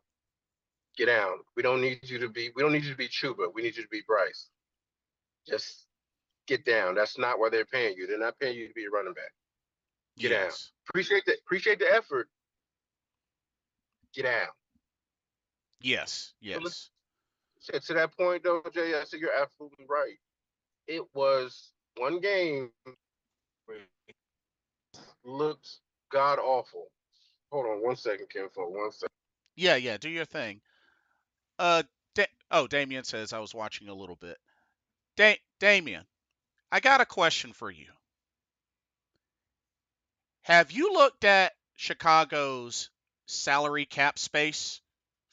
Get down. We don't need you to be. We don't need you to be Chuba. We need you to be Bryce. Just get down. That's not why they're paying you. They're not paying you to be a running back. Get down. Yes. Appreciate the effort. Get down. Yes. So Yes. to that point though, Jay, I said you're absolutely right. It was one game where it looks god awful. Hold on 1 second, Kim, for 1 second. Yeah, yeah, do your thing. Damien says I was watching a little bit. Damien, I got a question for you. Have you looked at Chicago's salary cap space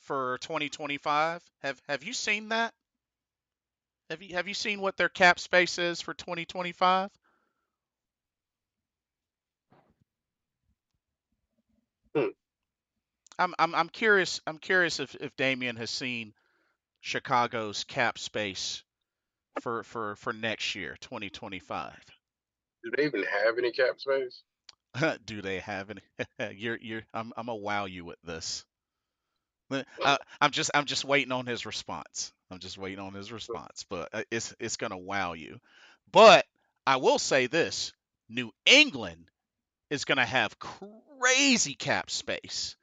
for 2025? Have you seen that? Have you seen what their cap space is for 2025? Hmm. I'm curious. I'm curious if Damien has seen Chicago's cap space for next year, 2025. Do they even have any cap space? Do they have any? You're. I'm gonna wow you with this. I'm just waiting on his response. I'm just waiting on his response, but it's gonna wow you. But I will say this: New England is gonna have crazy cap space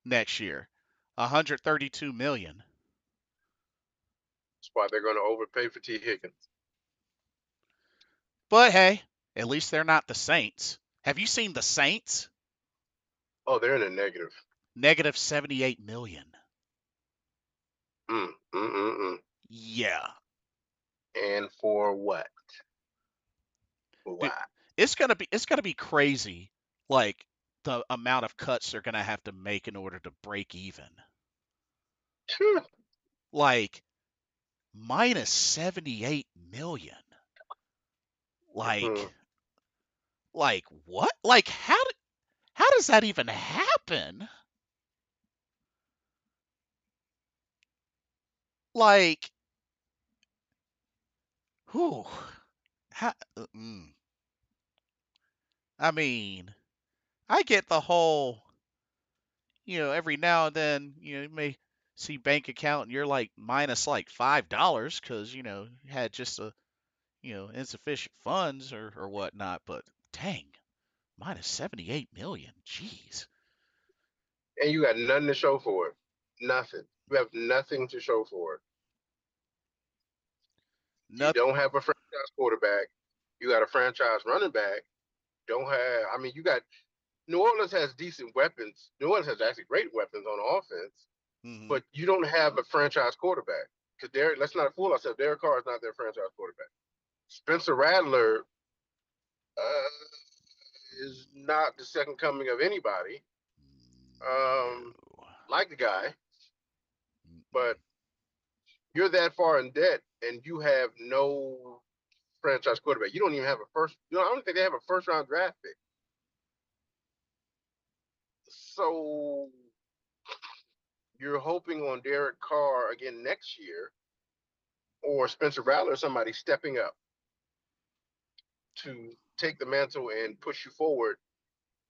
next year, 132 million. That's why they're going to overpay for T. Higgins. But hey, at least they're not the Saints. Have you seen the Saints? Oh, they're in a negative. Negative 78 million. Mm, mm, mm, mm. Yeah, And for what? For dude, why? it's gonna be crazy. Like the amount of cuts they're gonna have to make in order to break even. Like minus 78 million. Mm. Like what? Like how does that even happen? Like who? How, I mean, I get the whole, every now and then, you may see bank account and you're like minus like $5 because, you had just insufficient funds or whatnot. But dang, minus 78 million. Jeez. And you got nothing to show for it. Nothing. You have nothing to show for it. You Nothing. don't have a franchise quarterback. You got a franchise running back. Don't have. I mean, you got New Orleans has decent weapons. New Orleans has actually great weapons on offense, Hmm. but you don't have a franchise quarterback because Derek. Let's not fool ourselves. Derek Carr is not their franchise quarterback. Spencer Rattler is not the second coming of anybody. Um, No. like the guy, Mm-mm. but you're that far in debt and you have no franchise quarterback. You don't even have a first. I don't think they have a first round draft pick. So you're hoping on Derek Carr again next year, or Spencer Rattler, somebody stepping up to. take the mantle and push you forward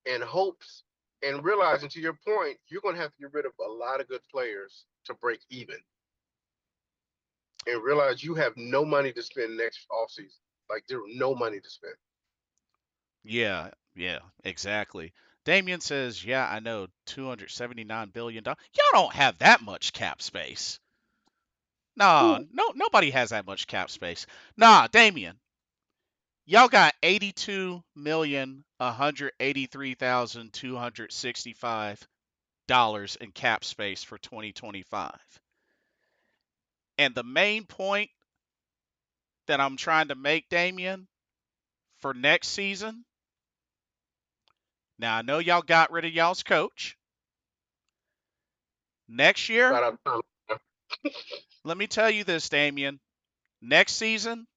in hopes and realizing, to your point, you're going to have to get rid of a lot of good players to break even and realize you have no money to spend next offseason. Like there's no money to spend. Yeah, yeah, exactly. Damien says, "Yeah, I know, $279 billion. Y'all don't have that much cap space. Nah, Who? no, nobody has that much cap space. Nah, Damien, y'all got 82,183,265 in cap space for 2025. And the main point that I'm trying to make, Damien, for next season. Now I know y'all got rid of y'all's coach. Next year, Shout out to let me tell you this, Damien. Next season,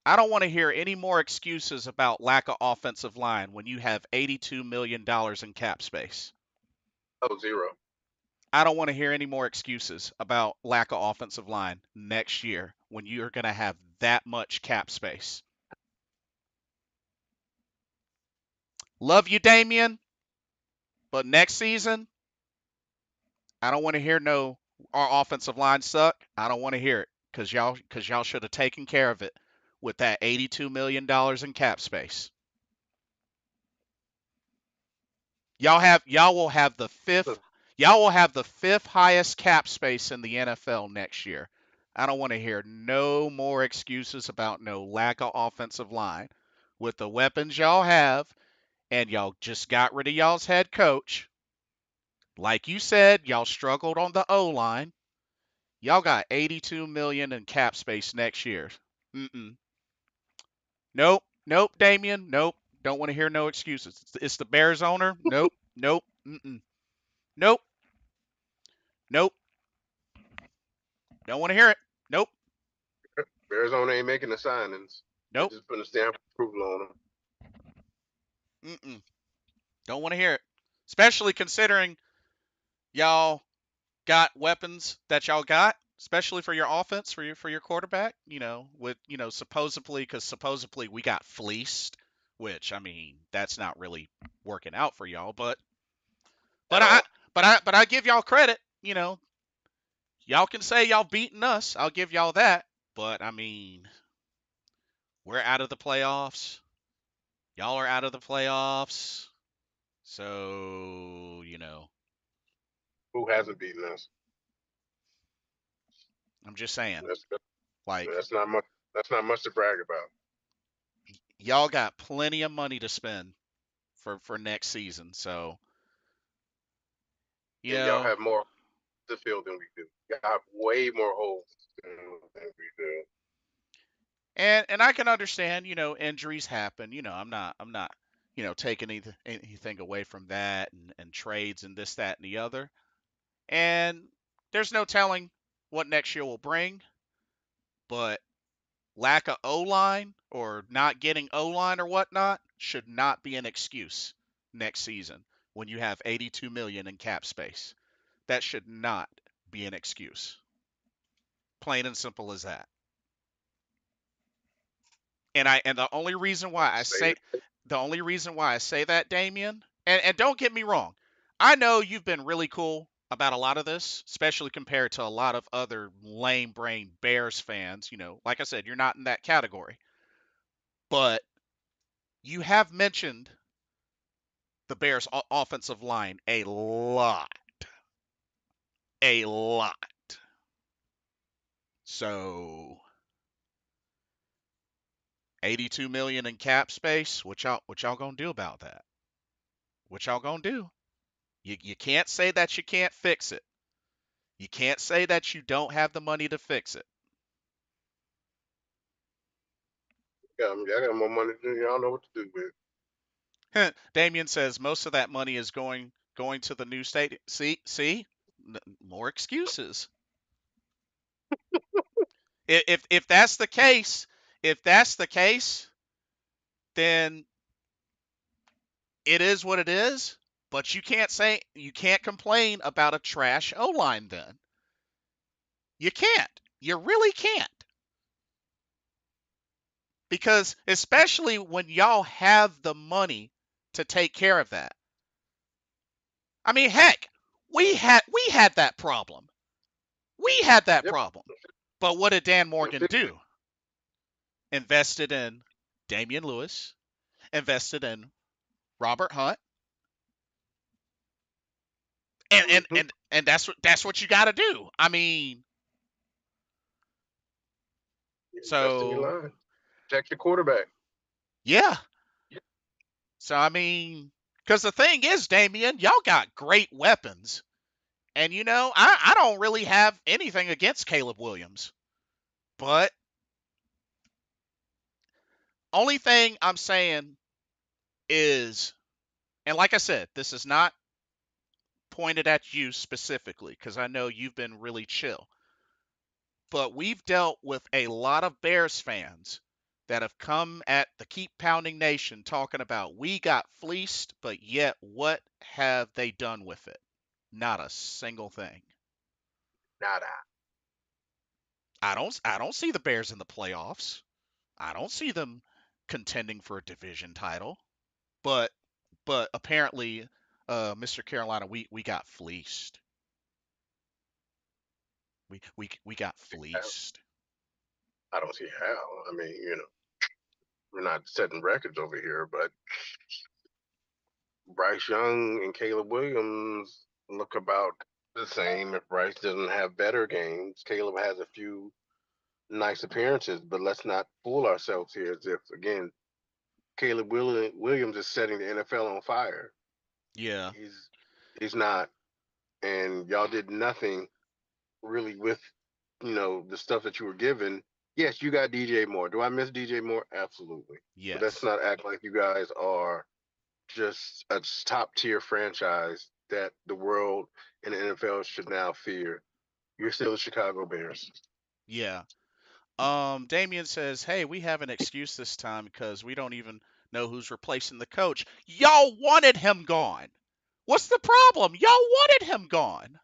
I don't want to hear any more excuses about lack of offensive line when you have $82 million in cap space. Oh, zero. I don't want to hear any more excuses about lack of offensive line next year when you're going to have that much cap space. Love you, Damien, but next season, I don't want to hear no our offensive line suck. I don't want to hear it because y'all should have taken care of it with that $82 million in cap space. Y'all will have the fifth highest cap space in the NFL next year. I don't want to hear no more excuses about no lack of offensive line. With the weapons y'all have, and y'all just got rid of y'all's head coach. Like you said, y'all struggled on the O line. Y'all got 82 million in cap space next year. Mm-mm. Nope. Nope, Damien. Nope. Don't want to hear no excuses. It's the Bears owner. Nope. Nope. Mm-mm. Nope. Nope. Don't want to hear it. Nope. Arizona ain't making the signings. They're Nope. just putting a stamp of approval on them. Mm-mm. Don't want to hear it. Especially considering y'all got weapons that y'all got, especially for your offense, for your quarterback. With supposedly because supposedly we got fleeced, which I mean that's not really working out for y'all. But At I all. but I give y'all credit. Y'all can say y'all beating us. I'll give y'all that. But I mean, we're out of the playoffs. Y'all are out of the playoffs. So, Who hasn't beaten us? I'm just saying, That's like, that's not much. That's not much to brag about. y'all got plenty of money to spend for next season. So, you And y'all know, have more to fill than we do. Y'all have way more holes than we do. and I can understand, injuries happen. I'm not, taking anything away from that and trades and this, that, and the other. And there's no telling what next year will bring, but lack of O line or not getting O line or whatnot should not be an excuse next season when you have 82 million in cap space. That should not be an excuse. Plain and simple as that. And Say it. the only reason why I say that, Damien, and don't get me wrong, I know you've been really cool about a lot of this, especially compared to a lot of other lame brain Bears fans. Like I said, you're not in that category. But you have mentioned the Bears' offensive line a lot. A lot. So 82 million in cap space. What y'all gonna do about that? What y'all gonna do? You can't say that you can't fix it. You can't say that you don't have the money to fix I got more money than y'all know what to do with. it. Damien says most of that money is going to the new stadium. See, more excuses. If that's the case, if that's the case, then it is what it is. But you can't complain about a trash O line. Then you can't. You really can't. because especially when y'all have the money to take care of that. I mean, heck, we had that problem. We had that Yep. problem. But what did Dan And Morgan fix it. do? Invested in Damian Lewis, invested in Robert Hunt, and and Mm-hmm. and, and that's what you got to do. I mean, Invest in your so line. Protect your quarterback. yeah. So I mean, because the thing is, Damian, y'all got great weapons, and I don't really have anything against Caleb Williams, but only thing I'm saying is, and like I said, this is not pointed at you specifically because I know you've been really chill. But we've dealt with a lot of Bears fans that have come at the Keep Pounding Nation talking about we got fleeced, but yet what have they done with it? Not a single thing. Nada. I don't see the Bears in the playoffs. I don't see them contending for a division title. But apparently, Mr. Carolina, we got fleeced. We got fleeced. I don't see how. I mean, we're not setting records over here, but Bryce Young and Caleb Williams look about the same. If Bryce doesn't have better games, Caleb has a few nice appearances, but let's not fool ourselves here as if, again, Caleb Williams is setting the NFL on fire. Yeah, He's he's not, and y'all did nothing really with the stuff that you were given. Yes, you got DJ Moore. Do I miss DJ Moore? Absolutely. But let's yes. not act like you guys are just a top tier franchise that the world and the NFL should now fear. You're still the Chicago Bears. Yeah. Damien says, "Hey, we have an excuse this time because we don't even know who's replacing the coach. Y'all wanted him gone. What's the problem? Y'all wanted him gone.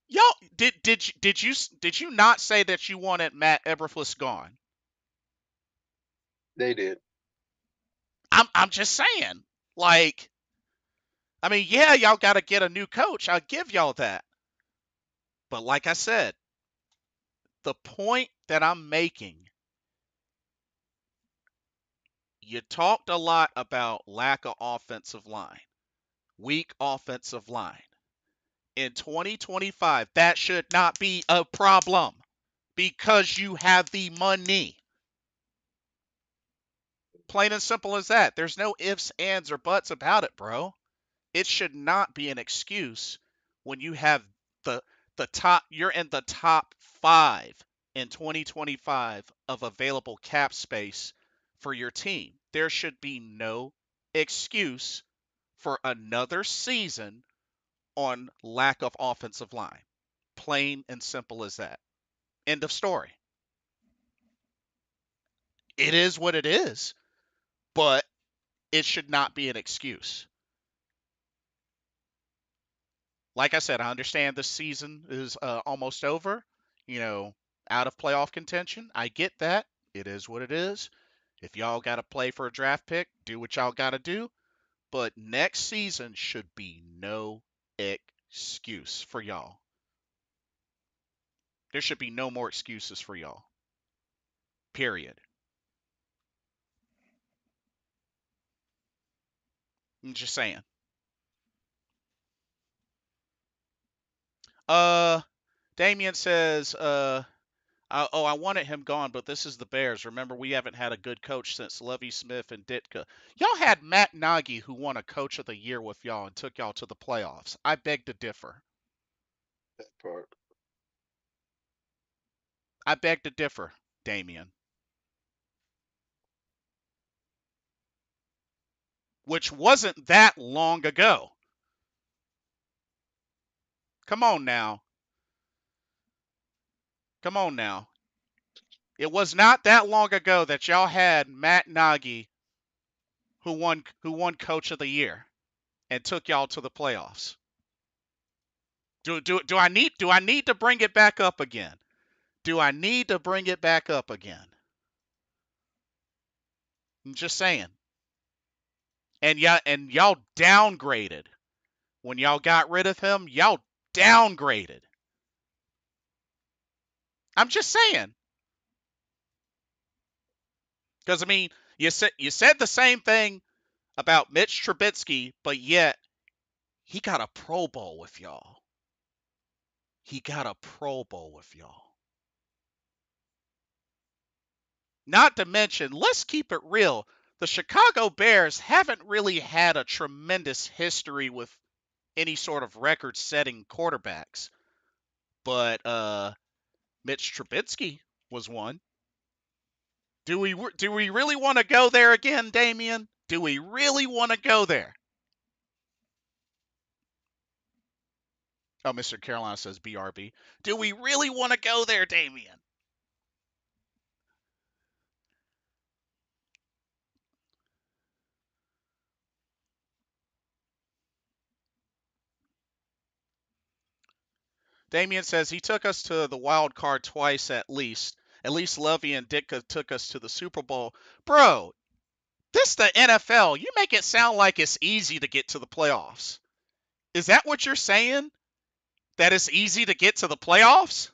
Y'all did you not say that you wanted Matt Eberflus gone? They did. I'm just saying. Like, I mean, yeah, y'all got to get a new coach. I'll give y'all that. But like I said, the point that I'm making, you talked a lot about lack of offensive line, weak offensive line. In 2025, that should not be a problem because you have the money. Plain and simple as that. There's no ifs, ands, or buts about it, bro. It should not be an excuse when you have the you're in the top 5 in 2025 of available cap space for your team. There should be no excuse for another season on lack of offensive line. Plain and simple as that. End of story. It is what it is, but it should not be an excuse. Like I said, I understand the season is almost over, you know, out of playoff contention. I get that. It is what it is. If y'all got to play for a draft pick, do what y'all got to do. But next season should be no excuse for y'all. There should be no more excuses for y'all. Period. I'm just saying. Uh, Damien says, I wanted him gone, but this is the Bears. Remember, we haven't had a good coach since Lovey Smith and Ditka. Y'all had Matt Nagy, who won a Coach of the Year with y'all and took y'all to the playoffs. I beg to differ. That part. I beg to differ, Damien. Which wasn't that long ago. Come on now. Come on now. It was not that long ago that y'all had Matt Nagy, who won Coach of the Year and took y'all to the playoffs. Do I need to bring it back up again? Do I need to bring it back up again? I'm just saying. And y'all downgraded. When y'all got rid of him, y'all downgraded. I'm just saying. Because I mean, you said the same thing about Mitch Trubisky, but yet he got a Pro Bowl with y'all. He got a Pro Bowl with y'all. Not to mention, let's keep it real. The Chicago Bears haven't really had a tremendous history with any sort of record-setting quarterbacks, but Mitch Trubisky was one. Do we really want to go there again, Damien? Do we really want to go there? Oh, Mr. Carolina says BRB. Do we really want to go there, Damien? Damien says he took us to the wild card twice at least. At least Lovey and Ditka took us to the Super Bowl. Bro, this the NFL. You make it sound like it's easy to get to the playoffs. Is that what you're saying? That it's easy to get to the playoffs?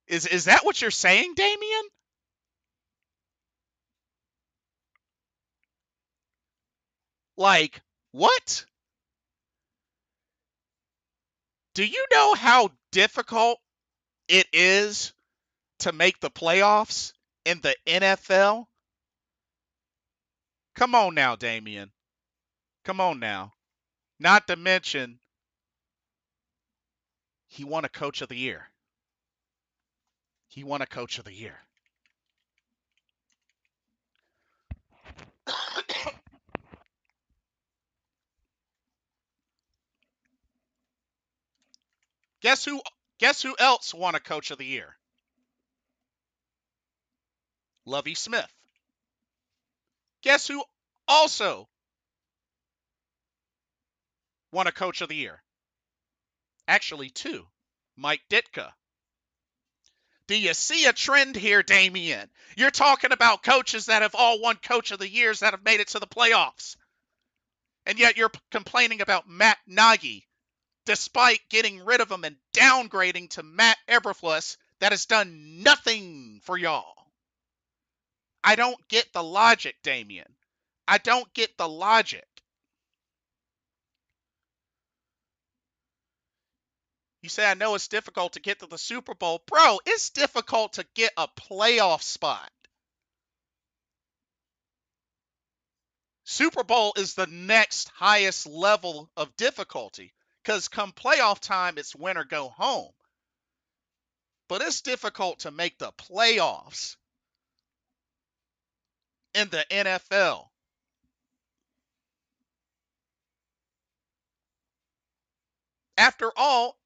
Is that what you're saying, Damien? Like, what? Do you know how difficult it is to make the playoffs in the NFL? Come on now, Damien. Come on now. Not to mention, he won a coach of the year. He won a coach of the year. guess who guess who else won a coach of the year? Lovey Smith. Guess who also won a coach of the year? Actually, two. Mike Ditka. Do you see a trend here, Damien? You're talking about coaches that have all won coach of the years that have made it to the playoffs. And yet you're complaining about Matt Nagy, despite getting rid of him and downgrading to Matt Eberflus that has done nothing for y'all. I don't get the logic, Damien. I don't get the logic. You say, I know it's difficult to get to the Super Bowl. Bro, it's difficult to get a playoff spot. Super Bowl is the next highest level of difficulty because come playoff time, it's win or go home. But it's difficult to make the playoffs in the NFL. After all,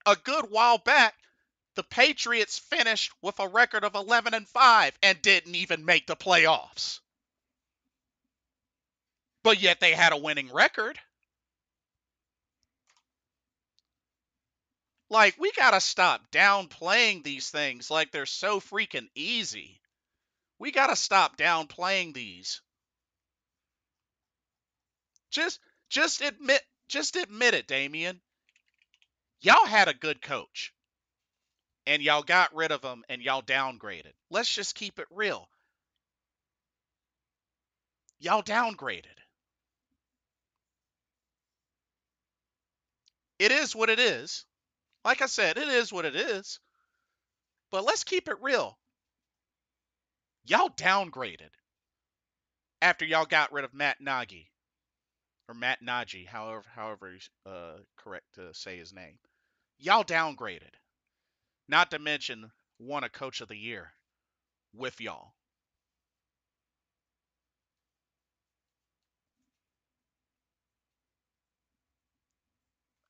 a good while back, the Patriots finished with a record of 11-5 and didn't even make the playoffs. But yet they had a winning record. Like, we got to stop downplaying these things like they're so freaking easy. We got to stop downplaying these. Just just admit it, Damien. Y'all had a good coach and y'all got rid of him and y'all downgraded. Let's just keep it real. Y'all downgraded. It is what it is. Like I said, it is what it is. But let's keep it real. Y'all downgraded after y'all got rid of Matt Nagy or Matt Nagy, however correct to say his name. Y'all downgraded. Not to mention won a coach of the year with y'all.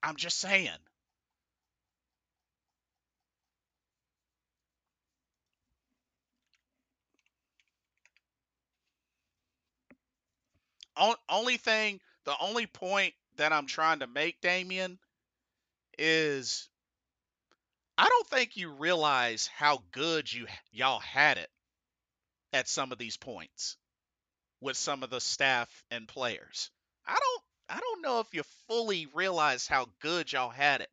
I'm just saying. The only point that I'm trying to make, Damien, is I don't think you realize how good y'all had it at some of these points with some of the staff and players. I don't know if you fully realize how good y'all had it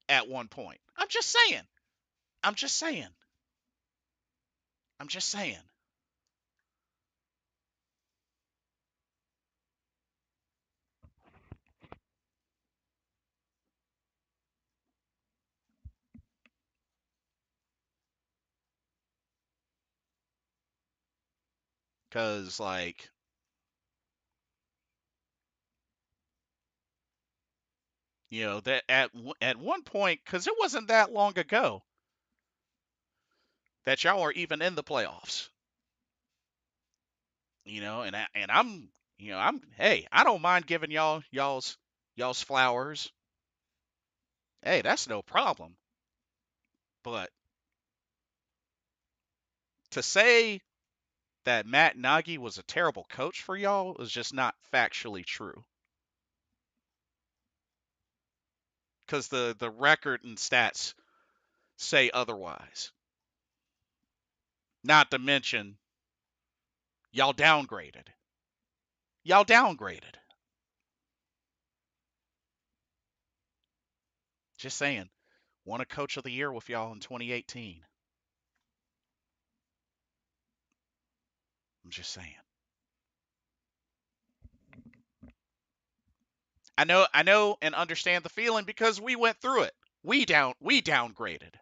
at one point. I'm just saying. I'm just saying. I'm just saying. Cause like, that at one point, cause it wasn't that long ago that y'all are even in the playoffs. And I'm hey, I don't mind giving y'all's flowers. Hey, that's no problem. But to say that Matt Nagy was a terrible coach for y'all is just not factually true. Because the record and stats say otherwise. Not to mention, y'all downgraded. Y'all downgraded. Just saying. Won a coach of the year with y'all in 2018. I'm just saying. I know and understand the feeling because we went through it. We downgraded.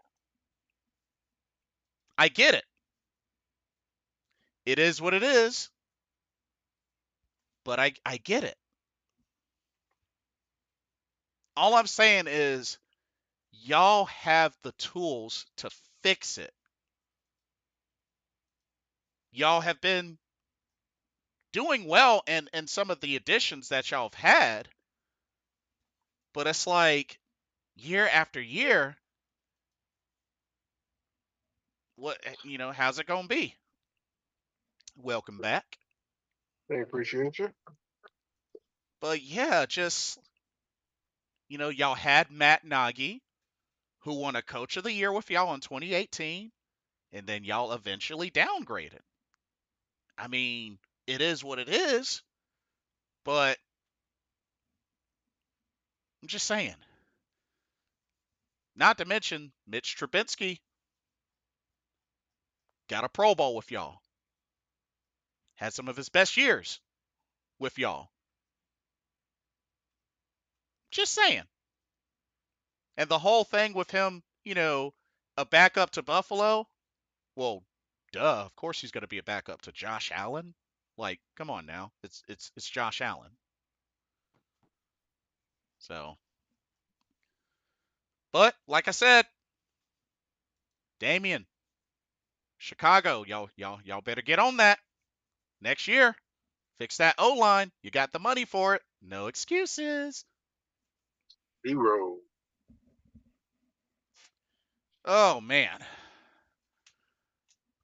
I get it. It is what it is, but I get it. All I'm saying is y'all have the tools to fix it. Y'all have been doing well in some of the additions that y'all have had, but it's like year after year, how's it gonna be? Welcome back. They appreciate you. But yeah, just y'all had Matt Nagy, who won a coach of the year with y'all in 2018, and then y'all eventually downgraded. I mean, it is what it is, but I'm just saying. Not to mention, Mitch Trubisky got a Pro Bowl with y'all. Had some of his best years with y'all. Just saying. And the whole thing with him, a backup to Buffalo, well, duh, of course he's going to be a backup to Josh Allen. Like, come on now. It's Josh Allen. So, but like I said, Damian, Chicago, y'all better get on that next year. Fix that O line. You got the money for it. No excuses. Zero. Oh man.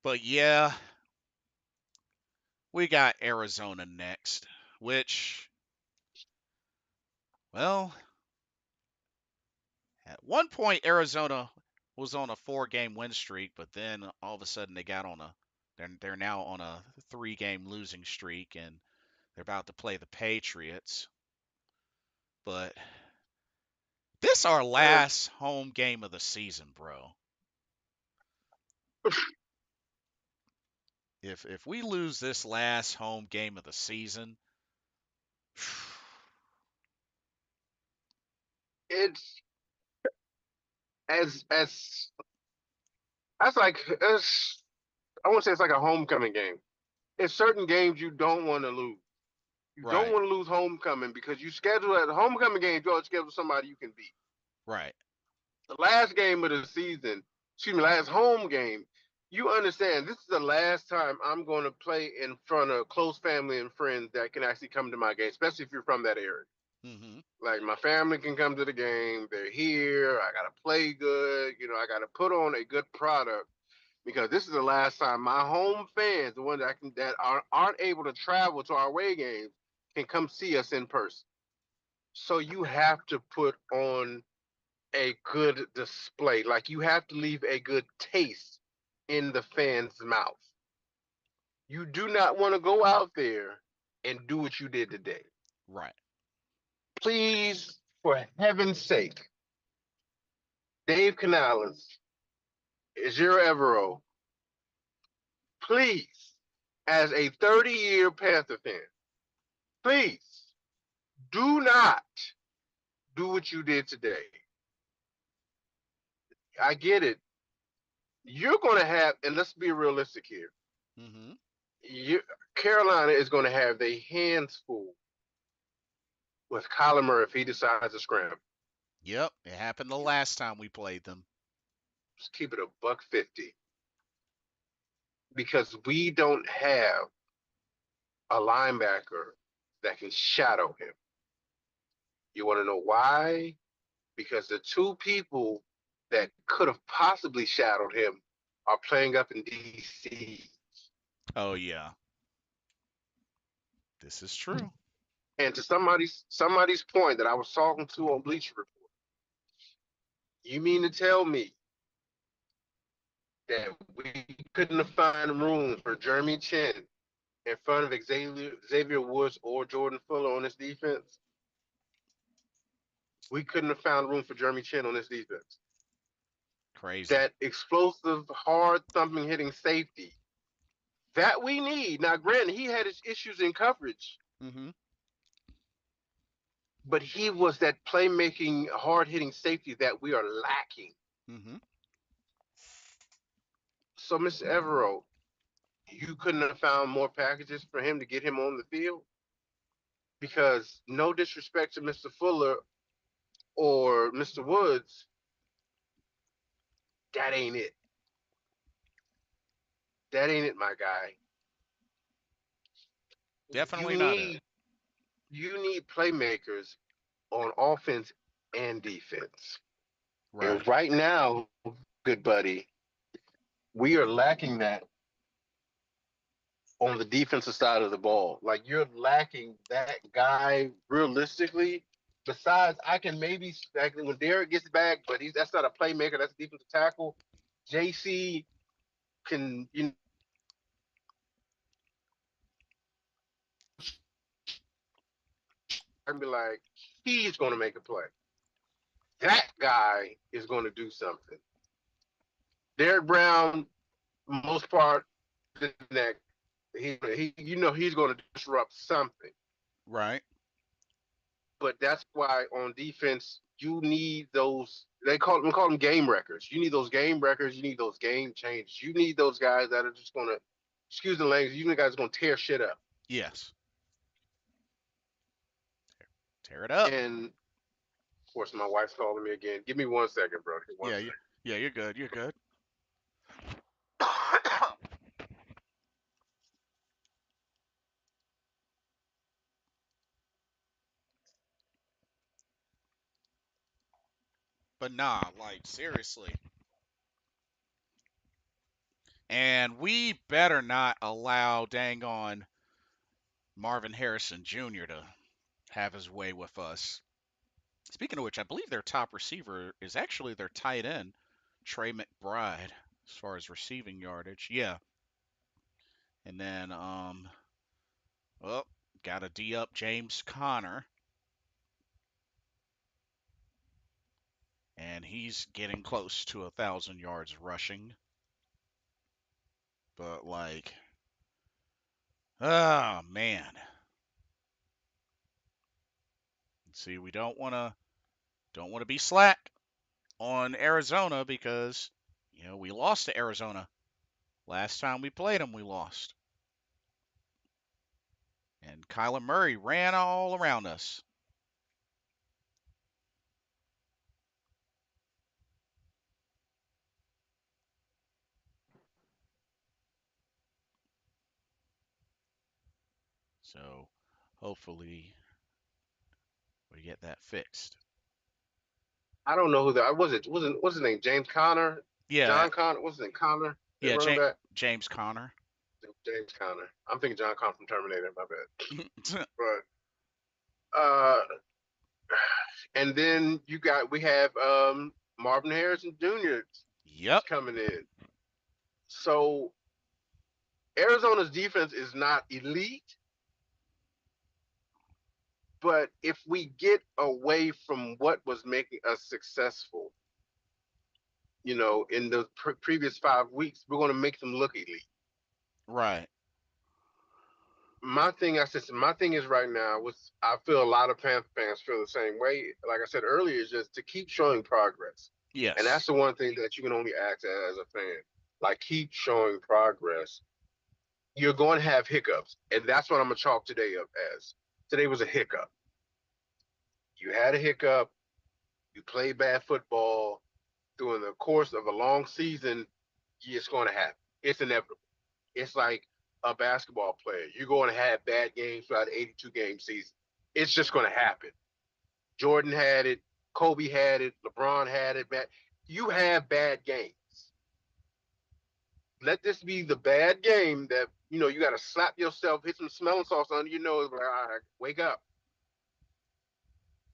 But yeah, we got Arizona next, which, well, at one point Arizona was on a 4-game win streak, but then all of a sudden they're now on a 3-game losing streak, and they're about to play the Patriots. But this our Uh, last home game of the season, bro. If we lose this last home game of the season, it's as that's like it's I won't say it's like a homecoming game. It's certain games you don't want to lose. You don't right, want to lose homecoming because you schedule at homecoming games. You always schedule somebody you can beat. right. The last game of the season, excuse me, last home game. You understand this is the last time I'm going to play in front of close family and friends that can actually come to my game, especially if you're from that area. Hmm. Like my family can come to the game. They're here. I gotta play good. I gotta put on a good product because this is the last time my home fans, the ones that aren't able to travel to our away games, can come see us in person. So you have to put on a good display. Like you have to leave a good taste in the fan's mouth. You do not want to go out there and do what you did today. Right. Please, for heaven's sake, Dave Canales, Zero Evero, please, as a 30-year Panther fan, please do not do what you did today. I get it. You're going to have, and let's be realistic here. Mm-hmm. You, Carolina is going to have their hands full with Kyler Murray if he decides to scramble. Yep. It happened the last time we played them. Just keep it a buck 50 because we don't have a linebacker that can shadow him. You want to know why? Because the two people that could have possibly shadowed him are playing up in DC. Oh yeah. This is true. And to somebody's point that I was talking to on Bleacher Report, you mean to tell me that we couldn't have found room for Jeremy Chin in front of Xavier Woods or Jordan Fuller on this defense? We couldn't have found room for Jeremy Chin on this defense. Crazy. That explosive, hard thumping hitting safety that we need. Now, granted, he had his issues in coverage, Mm-hmm. but he was that playmaking, hard hitting safety that we are lacking. Mm-hmm. So, Mr. Evero, you couldn't have found more packages for him to get him on the field? Because no disrespect to Mr. Fuller or Mr. Woods, that ain't it. That ain't it, my guy. You Definitely not it. need you need playmakers on offense and defense. And Right. right now, good buddy, we are lacking that on the defensive side of the ball. Like you're lacking that guy realistically. Besides, I can maybe like when Derek gets back, but that's not a playmaker. That's a defensive tackle. JC can be like he's going to make a play. That guy is going to do something. Derek Brown, most part, that he's going to disrupt something. Right. But that's why on defense you need those. We call them game records. You need those game records. You need those game changes. You need those guys that are just going to, excuse the language. You need guys going to tear shit up. Yes. Tear it up. And of course, my wife's calling me again. Give me 1 second, bro. One Yeah. second. Yeah. You're good. You're good. But nah, like seriously. And we better not allow dang on Marvin Harrison Jr. to have his way with us. Speaking of which, I believe their top receiver is actually their tight end, Trey McBride, as far as receiving yardage. Yeah. And then well, got a D up James Conner. And he's getting close to 1,000 yards rushing. But like, oh man. See, we don't want to be slack on Arizona because we lost to Arizona last time we played them. We lost, and Kyler Murray ran all around us. So hopefully we get that fixed. I don't know who that was. What's his name? James Conner, Yeah, John Conner. What's his name? Conner, the yeah, running back. James Conner. James Conner. I'm thinking John Conner from Terminator. My bad. Yeah, But and then we have Marvin Harrison Jr. is Yep. coming in. So Arizona's defense is not elite, but if we get away from what was making us successful, in the previous 5 weeks, we're going to make them look elite. Right. My thing is right now, I feel a lot of Panther fans feel the same way. Like I said earlier, is just to keep showing progress, and that's Yes. the one thing that you can only ask as a fan. Like keep showing progress. You're going to have hiccups, and that's what I'm gonna chalk today up as. Today was a hiccup. You had a hiccup. You play bad football during the course of a long season. It's going to happen. It's inevitable. It's like a basketball player. You're going to have bad games throughout an 82 game season. It's just going to happen. Jordan had it. Kobe had it. LeBron had it. You have bad games. Let this be the bad game that you got to slap yourself, hit some smelling sauce under your nose, like, all right, wake up.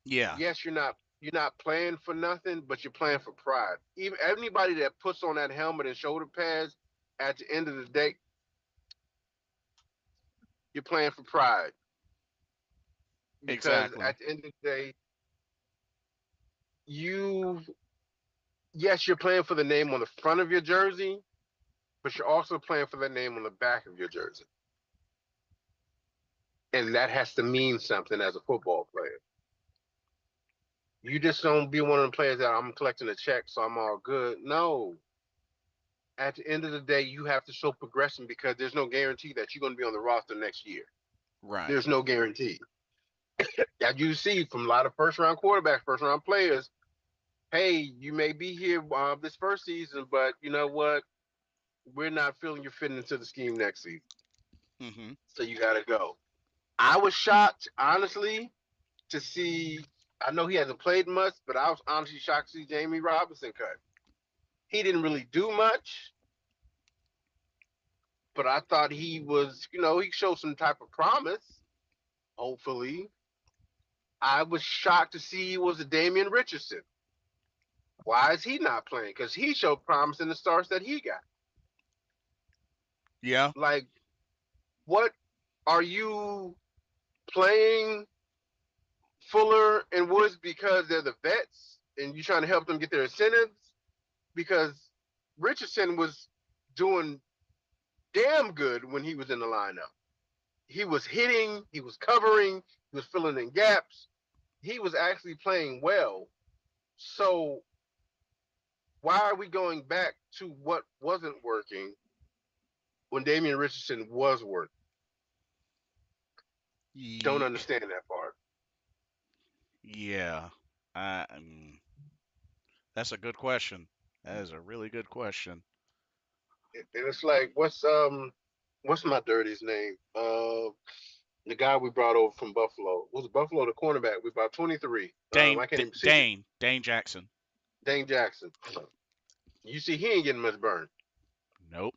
Yeah. Yes, you're not playing for nothing, but you're playing for pride. Even anybody that puts on that helmet and shoulder pads, at the end of the day, you're playing for pride. Because Exactly. at the end of the day, you yes, you're playing for the name on the front of your jersey, but you're also playing for the name on the back of your jersey. And that has to mean something as a football player. You just don't be one of the players that I'm collecting a check, so I'm all good. No. At the end of the day, you have to show progression because there's no guarantee that you're going to be on the roster next year. Right. There's no guarantee. As you see from a lot of first round quarterbacks, first round players, hey, you may be here this first season, but you know what? We're not feeling you fitting into the scheme next season. Mhm. So you got to go. I was shocked, honestly, to see. I know he hasn't played much, but I was honestly shocked to see Jamie Robinson cut. He didn't really do much, but I thought he was, he showed some type of promise. Hopefully, I was shocked to see he was a Damian Richardson. Why is he not playing? Because he showed promise in the starts that he got. Yeah. Like, what are you playing Fuller and Woods because they're the vets and you're trying to help them get their incentives? Because Richardson was doing damn good when he was in the lineup. He was hitting, he was covering, he was filling in gaps. He was actually playing well. So why are we going back to what wasn't working when Damian Richardson was working? Don't Ye- understand that part. yeah. That's a good question. That is a really good question. And it's like, what's my dirty's name? The guy we brought over from Buffalo. Was it Buffalo the cornerback? We brought 23. I can't even see it. Dane Jackson. Dane Jackson. You see, he ain't getting much burn Nope.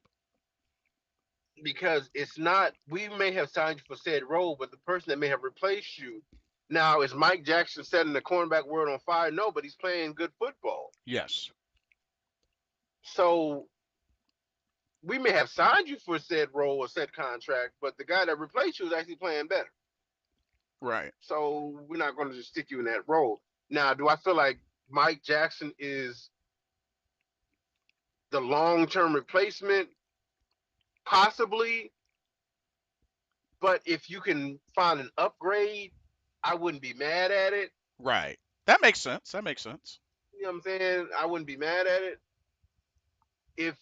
because it's not. We may have signed you for said role, but the person that may have replaced you now is Mike Jackson setting the cornerback world on fire. No, but he's playing good football. Yes. So we may have signed you for said role or said contract, but the guy that replaced you is actually playing better. Right. So we're not going to just stick you in that role. Now, do I feel like Mike Jackson is the long term replacement? Possibly. But if you can find an upgrade, I wouldn't be mad at it. Right. That makes sense. That makes sense. You know what I'm saying? I wouldn't be mad at it. If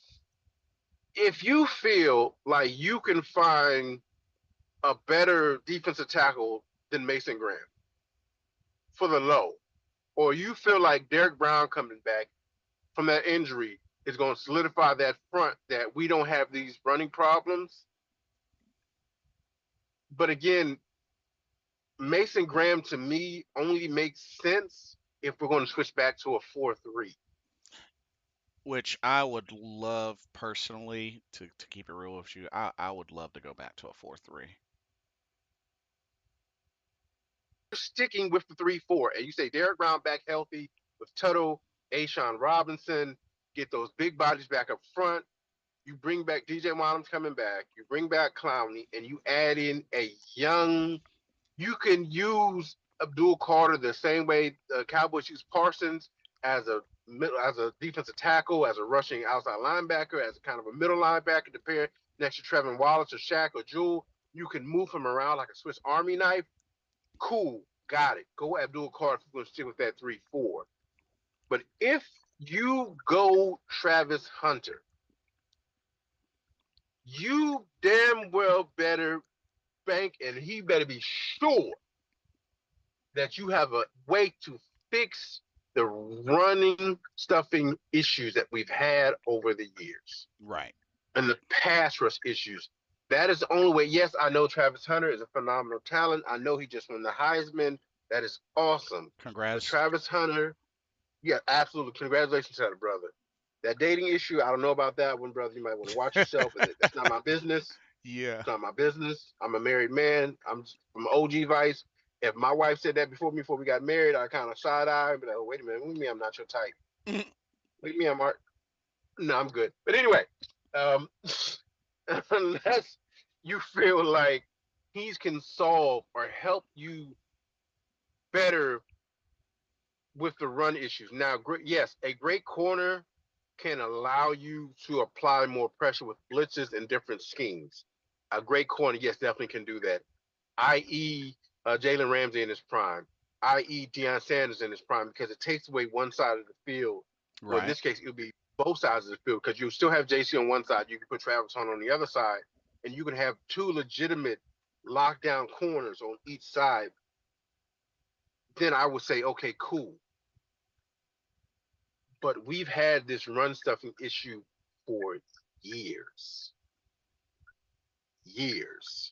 if you feel like you can find a better defensive tackle than Mason Graham for the low, or you feel like Derek Brown coming back from that injury is going to solidify that front that we don't have these running problems. But again, Mason Graham to me only makes sense if we're going to switch back to a 4-3. Which I would love personally to keep it real with you. I would love to go back to a 4-3. Sticking with the 3-4, and you say Derek Brown back healthy with Tuttle Ashawn Robinson, get those big bodies back up front. You bring back DJ Wadham's coming back. You bring back Clowney, and you add in a young. You can use Abdul Carter the same way the Cowboys use Parsons as a defensive tackle, as a rushing outside linebacker, as a kind of a middle linebacker to pair next to Trevin Wallace or Shaq or Jewel. You can move him around like a Swiss Army knife. Cool, got it. Go Abdul Carter if you're going to stick with that 3-4. But if you go Travis Hunter, you damn well better bank, and he better be sure that you have a way to fix the running stuffing issues that we've had over the years Right. and the pass rush issues. That is the only way. Yes, I know Travis Hunter is a phenomenal talent. I know he just won the Heisman. That is awesome. But Congrats. Travis Hunter, yeah, absolutely. Congratulations to that brother. That dating issue, I don't know about that one, brother. You might want to watch yourself. That's not my business. Yeah. It's not my business. I'm a married man. I'm from OG Vice. If my wife said that before we got married, I kind of side eye and be like, oh, wait a minute. What do you mean I'm not your type? What do you mean I'm art? No, I'm good. But anyway, um, unless you feel like he can solve or help you better with the run issues. Now, yes, a great corner can allow you to apply more pressure with blitzes and different schemes. A great corner, yes, definitely can do that. I.e., Jalen Ramsey in his prime, i.e., Deion Sanders in his prime, because it takes away one side of the field. Well, in Right. this case, it would be both sides of the field because you still have JC on one side. You can put Travis Hunter on the other side, and you can have two legitimate lockdown corners on each side. Then I would say, okay, cool. But we've had this run stuffing issue for years, years.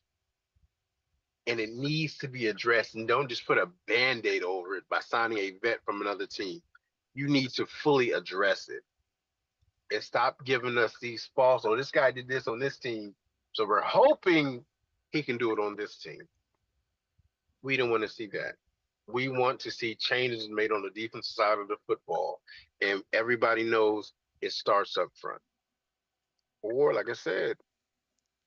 And it needs to be addressed. And don't just put a band aid over it by signing a vet from another team. You need to fully address it and stop giving us these false. Oh, this guy did this on this team. So we're hoping he can do it on this team. We don't want to see that. We want to see changes made on the defensive side of the football. And everybody knows it starts up front. Or, like I said,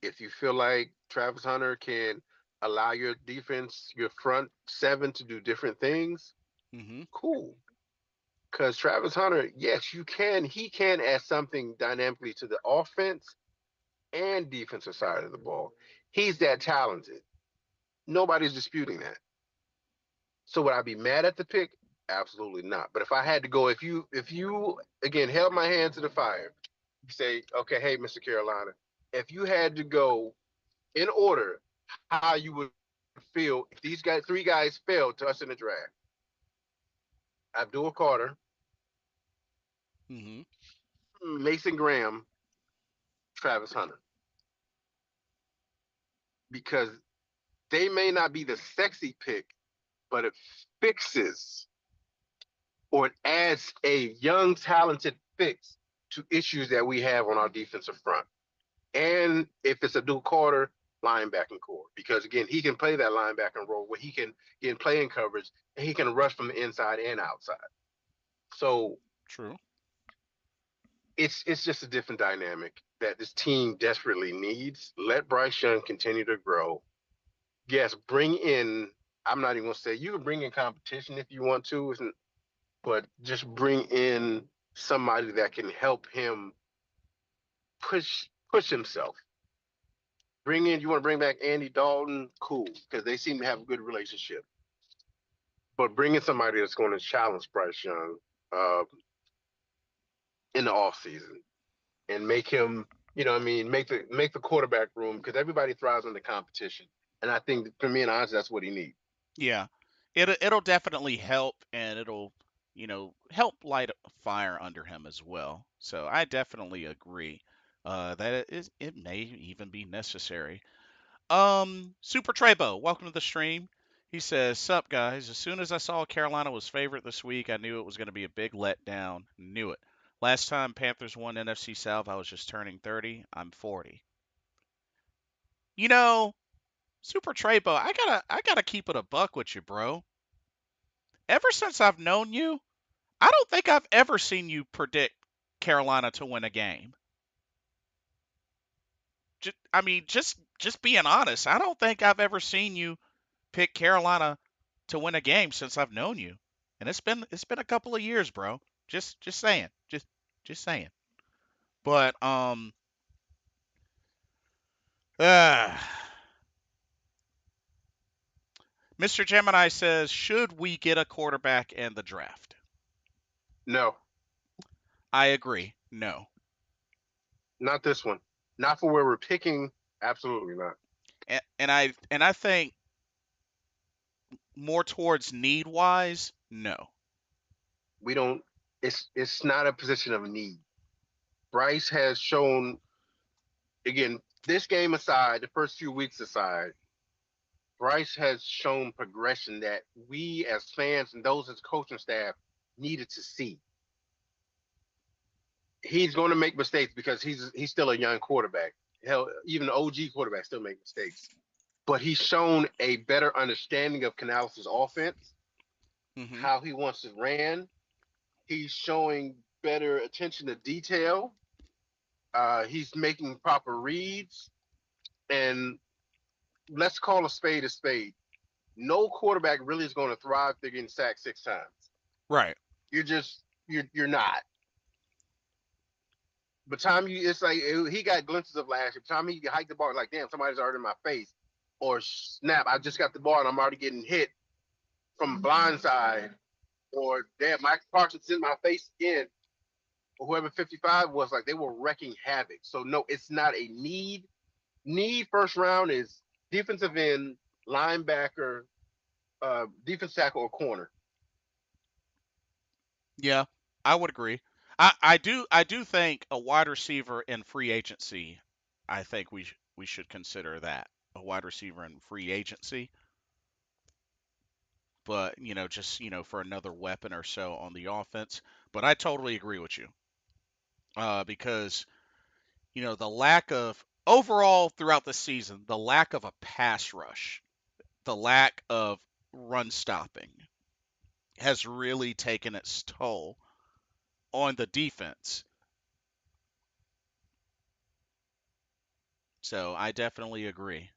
if you feel like Travis Hunter can allow your defense, your front seven to do different things, Mm-hmm. cool. Because Travis Hunter, yes, he can add something dynamically to the offense and defensive side of the ball. He's that talented. Nobody's disputing that. So would I be mad at the pick? Absolutely not. But if I had to go, if you again held my hand to the fire, you say, okay, hey, Mr. Carolina, if you had to go in order how you would feel if these three guys failed to us in the draft. Abdul Carter, Mm-hmm. Mason Graham, Travis Hunter. Because they may not be the sexy pick, but it fixes or it adds a young, talented fix to issues that we have on our defensive front. And if it's Abdul Carter, linebacking core. Because again, he can play that linebacking role where he can get play in coverage and he can rush from the inside and outside. So True. it's just a different dynamic that this team desperately needs. Let Bryce Young continue to grow. Yes, bring in. I'm not even gonna say you can bring in competition if you want to, but just bring in somebody that can help him push himself. Bring in. You want to bring back Andy Dalton? Cool, because they seem to have a good relationship. But bring in somebody that's going to challenge Bryce Young uh, in the off season and make him, what I mean, make the quarterback room because everybody thrives in the competition. And I think for me and honestly, that's what he needs. Yeah. It'll definitely help, and it'll help light a fire under him as well. So I definitely agree that it may even be necessary. Super Trebo, welcome to the stream. He says, "Sup guys? As soon as I saw Carolina was favorite this week, I knew it was going to be a big letdown. Knew it. Last time Panthers won NFC South, I was just turning 30. I'm 40. You know, Super Trebo, I gotta keep it a buck with you, bro. Ever since I've known you, I don't think I've ever seen you predict Carolina to win a game. I mean, just being honest, I don't think I've ever seen you pick Carolina to win a game since I've known you, and it's been a couple of years, bro. Just saying, just saying. But uh, Mr. Gemini says, should we get a quarterback in the draft? No, I agree. No, not this one. Not for where we're picking. Absolutely not. and I think more towards need wise, no. We don't. It's not a position of need. Bryce has shown again. This game aside, the first few weeks aside, Bryce has shown progression that we as fans and those as coaching staff needed to see. He's going to make mistakes because he's still a young quarterback. Hell, even OG quarterbacks still make mistakes. But he's shown a better understanding of Canales' offense, Hmm. how he wants it ran. He's showing better attention to detail. He's making proper reads. And let's call a spade a spade. No quarterback really is going to thrive if they're getting sacked 6 times. Right. You're not. By the time it's like he got glimpses of last year. By the time he hiked the ball, like damn, somebody's already in my face, or snap, I just got the ball and I'm already getting hit from blind side, or damn, Mike Parsons in my face again, or whoever 55 was, like they were wrecking havoc. So no, it's not a need. Need first round is defensive end, linebacker, defense tackle, or corner. Yeah, I would agree. I do think a wide receiver in free agency. I think we should consider that a wide receiver in free agency, but just for another weapon or so on the offense. But I totally agree with you, because the lack of overall throughout the season, the lack of a pass rush, the lack of run stopping has really taken its toll on the defense. So I definitely agree.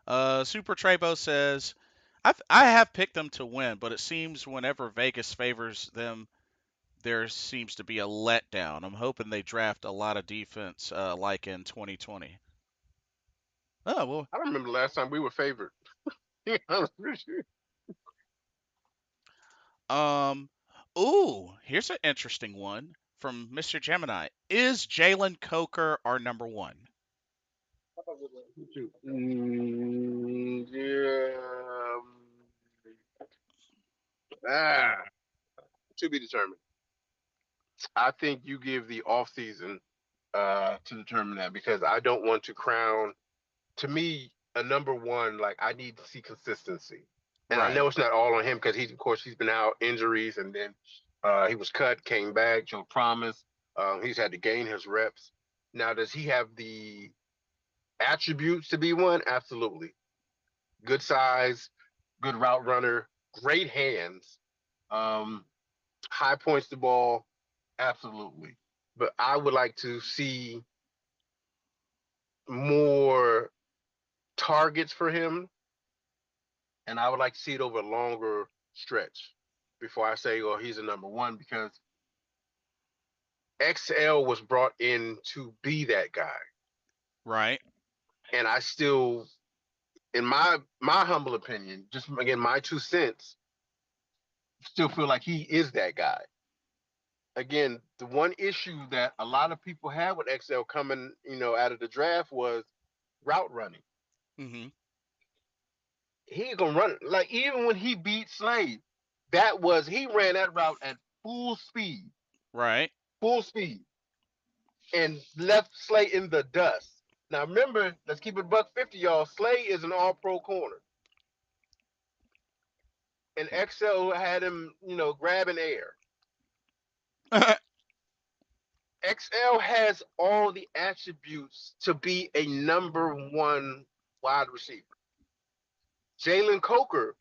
Super Trebo says, I have picked them to win, but it seems whenever Vegas favors them, there seems to be a letdown. I'm hoping they draft a lot of defense, like in 2020. Oh well. I don't remember the last time we were favored. Um. Ooh, here's an interesting one from Mr. Gemini. Is Jalen Coker our number one? Yeah. Ah, to be determined. I think you give the off season to determine that because I don't want to crown. To me, a number one, like I need to see consistency, and I Right. know it's not all on him because of course, he's been out injuries, and then he was cut, came back, showed promise. He's had to gain his reps. Now, does he have the attributes to be one? Absolutely. Good size, good route runner, great hands, um, high points to ball. Absolutely. But I would like to see more targets for him, and I would like to see it over a longer stretch before I say, oh, he's a number one, because XL was brought in to be that guy. Right. And I still, in my humble opinion, just again, my 2 cents, still feel like he is that guy. Again, the one issue that a lot of people had with XL coming, out of the draft was route running. Mhm. He gonna run it. Like even when he beat Slade, that was he ran that route at Right. full speed, and left Slade in the dust. Now remember, let's keep it buck 50, y'all. Slade is an all-pro corner, and XL had him, grabbing air. XL has all the attributes to be a number one wide receiver. Jalen Coker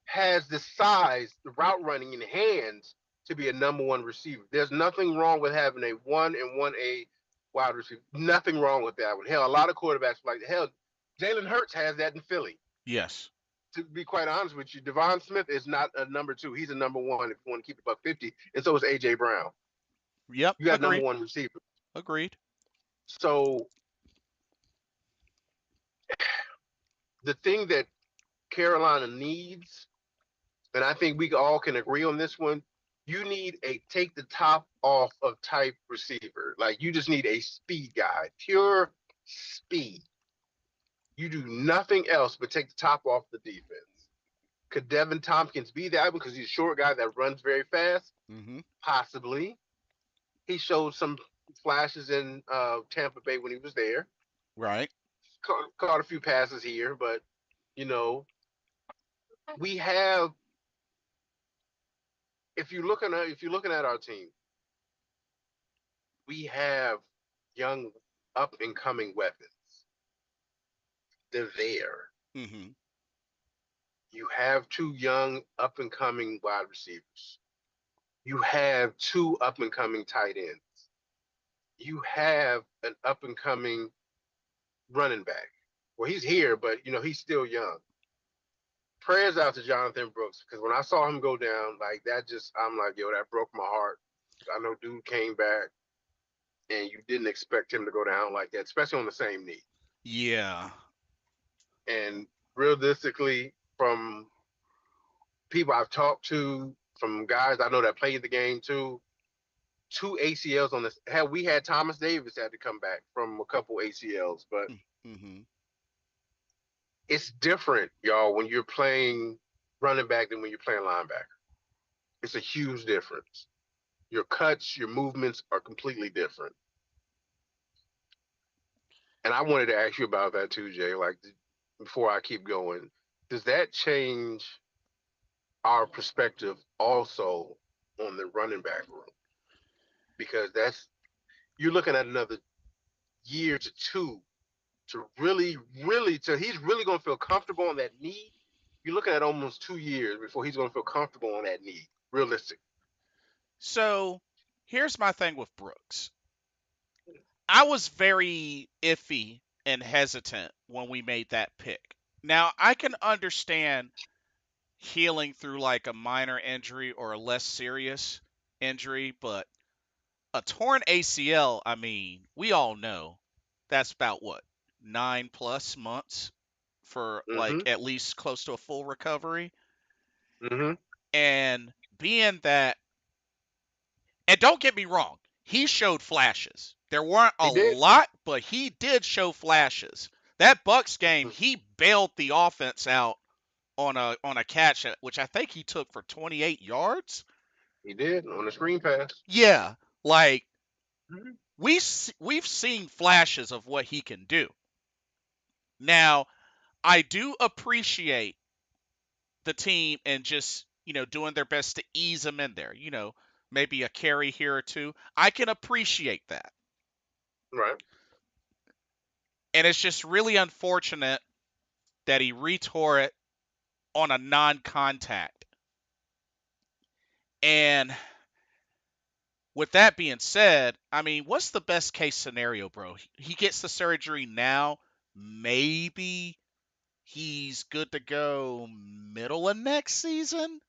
has the size, the route running, and hands to be a number one receiver. There's nothing wrong with having a 1 and 1A wide receiver. Nothing wrong with that one. Hell, a lot of quarterbacks like hell. Jalen Hurts has that in Philly. Yes. To be quite honest with you, Devon Smith is not a number two. He's a number one if you want to keep it about 50. And so is AJ Brown. Yep. You got number Agreed. one receiver. Agreed. So the thing that Carolina needs, and I think we all can agree on this one, you need a take the top off of type receiver. Like you just need a speed guy, pure speed. You do nothing else but take the top off the defense. Could Devin Tompkins be that because he's a short guy that runs very fast? Mm-hmm. Possibly. He showed some flashes in Tampa Bay when he was there. Right. Caught a few passes here, but you know, we have. If you're looking at our team, we have young up and coming weapons. They're there. Mm-hmm. You have two young up and coming wide receivers. You have two up and coming tight ends. You have an up and coming running back. Well, he's here, but he's still young. Prayers out to Jonathan Brooks because when I saw him go down, like that, I'm like, yo, that broke my heart. I know dude came back, and you didn't expect him to go down like that, especially on the same knee. Yeah. And realistically, from people I've talked to, from guys I know that played the game too, two ACLs on this. Hell, we had Thomas Davis had to come back from a couple ACLs, but Mm-hmm. it's different, y'all, when you're playing running back than when you're playing linebacker. It's a huge difference. Your cuts, your movements are completely different. And I wanted to ask you about that too, Jay. Like before I keep going, does that change our perspective also on the running back room? Because that's you're looking at another year to two to really, really, to he's really going to feel comfortable on that knee. You're looking at almost 2 years before he's going to feel comfortable on that knee. Realistic. So here's my thing with Brooks. I was very iffy and hesitant when we made that pick. Now I can understand healing through like a minor injury or a less serious injury, but a torn ACL, I mean, we all know that's about what, 9+ months for like Mm-hmm. at least close to a full recovery. Mm-hmm. And being that, and don't get me wrong, he showed flashes. There weren't a He did. lot, but he did show flashes. That Bucks game, he bailed the offense out on a catch, which I think he took for 28 yards. He did on the screen pass. Yeah, like Mm-hmm. we've seen flashes of what he can do. Now, I do appreciate the team and just, doing their best to ease him in there. Maybe a carry here or two. I can appreciate that. Right. And it's just really unfortunate that he retore it on a non-contact. And with that being said, I mean, what's the best case scenario, bro? He gets the surgery now. Maybe he's good to go middle of next season.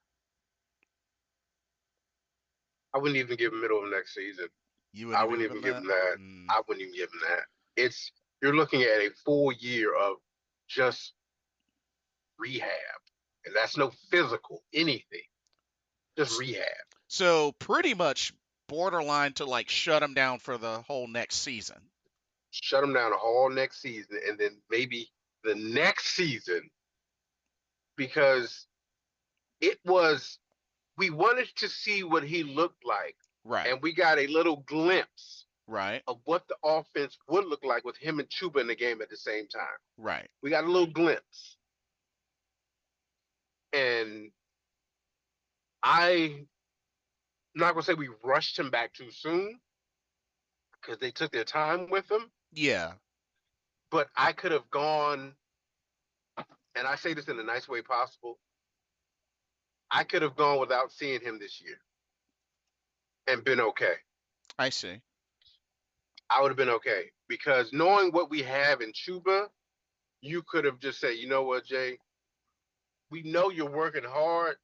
I wouldn't even give him middle of next season. You I wouldn't even wouldn't give even him give that? him that. Mm. I wouldn't even give him that. It's you're looking at a full year of just rehab, and that's no physical anything. Just rehab. So pretty much borderline to like shut him down for the whole next season. Shut him down all next season, and then maybe the next season because it was we wanted to see what he looked like, Right. and we got a little glimpse Right. of what the offense would look like with him and Chuba in the game at the same time. Right. We got a little glimpse, and I'm not gonna say we rushed him back too soon because they took their time with him, Yeah. but I could have gone, and I say this in the nice way possible. I could have gone without seeing him this year and been okay. I see. I would have been okay because knowing what we have in Chuba, you could have just said, you know what, Jay, we know you're working hard.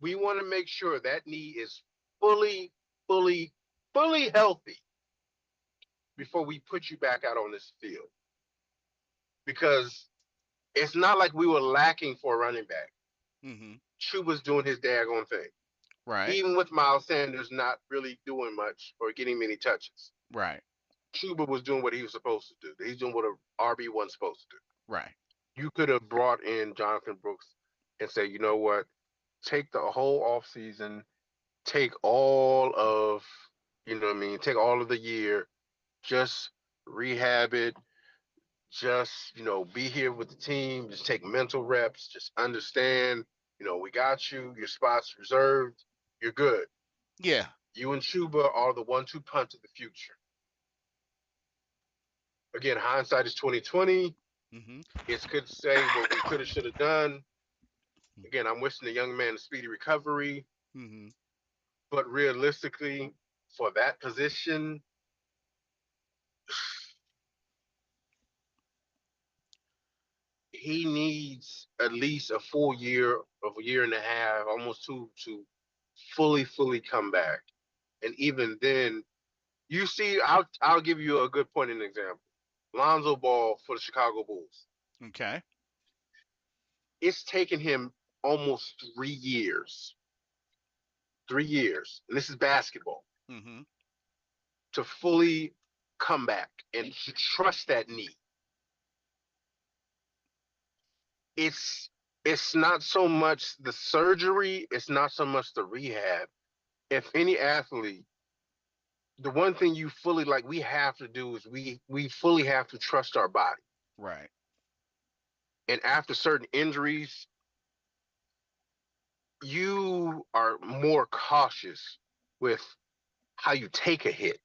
We want to make sure that knee is fully, fully, fully healthy before we put you back out on this field. Because it's not like we were lacking for a running back. Mm-hmm. Chuba's doing his daggone thing. Right. Even with Miles Sanders not really doing much or getting many touches, Right. Chuba was doing what he was supposed to do. He's doing what a RB1's supposed to Right. do. You could have brought in Jonathan Brooks and say, you know what, take the whole offseason, take all of, you know what I mean, take all of the year, just rehab it, just, be here with the team, just take mental reps, just understand, we got you, your spot's reserved, you're good. Yeah. You and Chuba are the 1-2 punch of the future. Again, hindsight is 2020. Mm-hmm. It's good to say what we could have, should have done. Again, I'm wishing the young man a speedy recovery, Mm-hmm. but realistically, for that position, he needs at least a full year of a year and a half, almost two, to fully come back. And even then, you see, I'll give you a good point and example. Lonzo Ball for the Chicago Bulls. Okay. It's taken him almost 3 years, 3 years, and this is basketball, Mm-hmm. to fully come back and to trust that knee. It's it's not so much the surgery, it's not so much the rehab. If any athlete, the one thing you fully like we have to do is we fully have to trust our body. Right. And after certain injuries, you are more cautious with how you take a hit.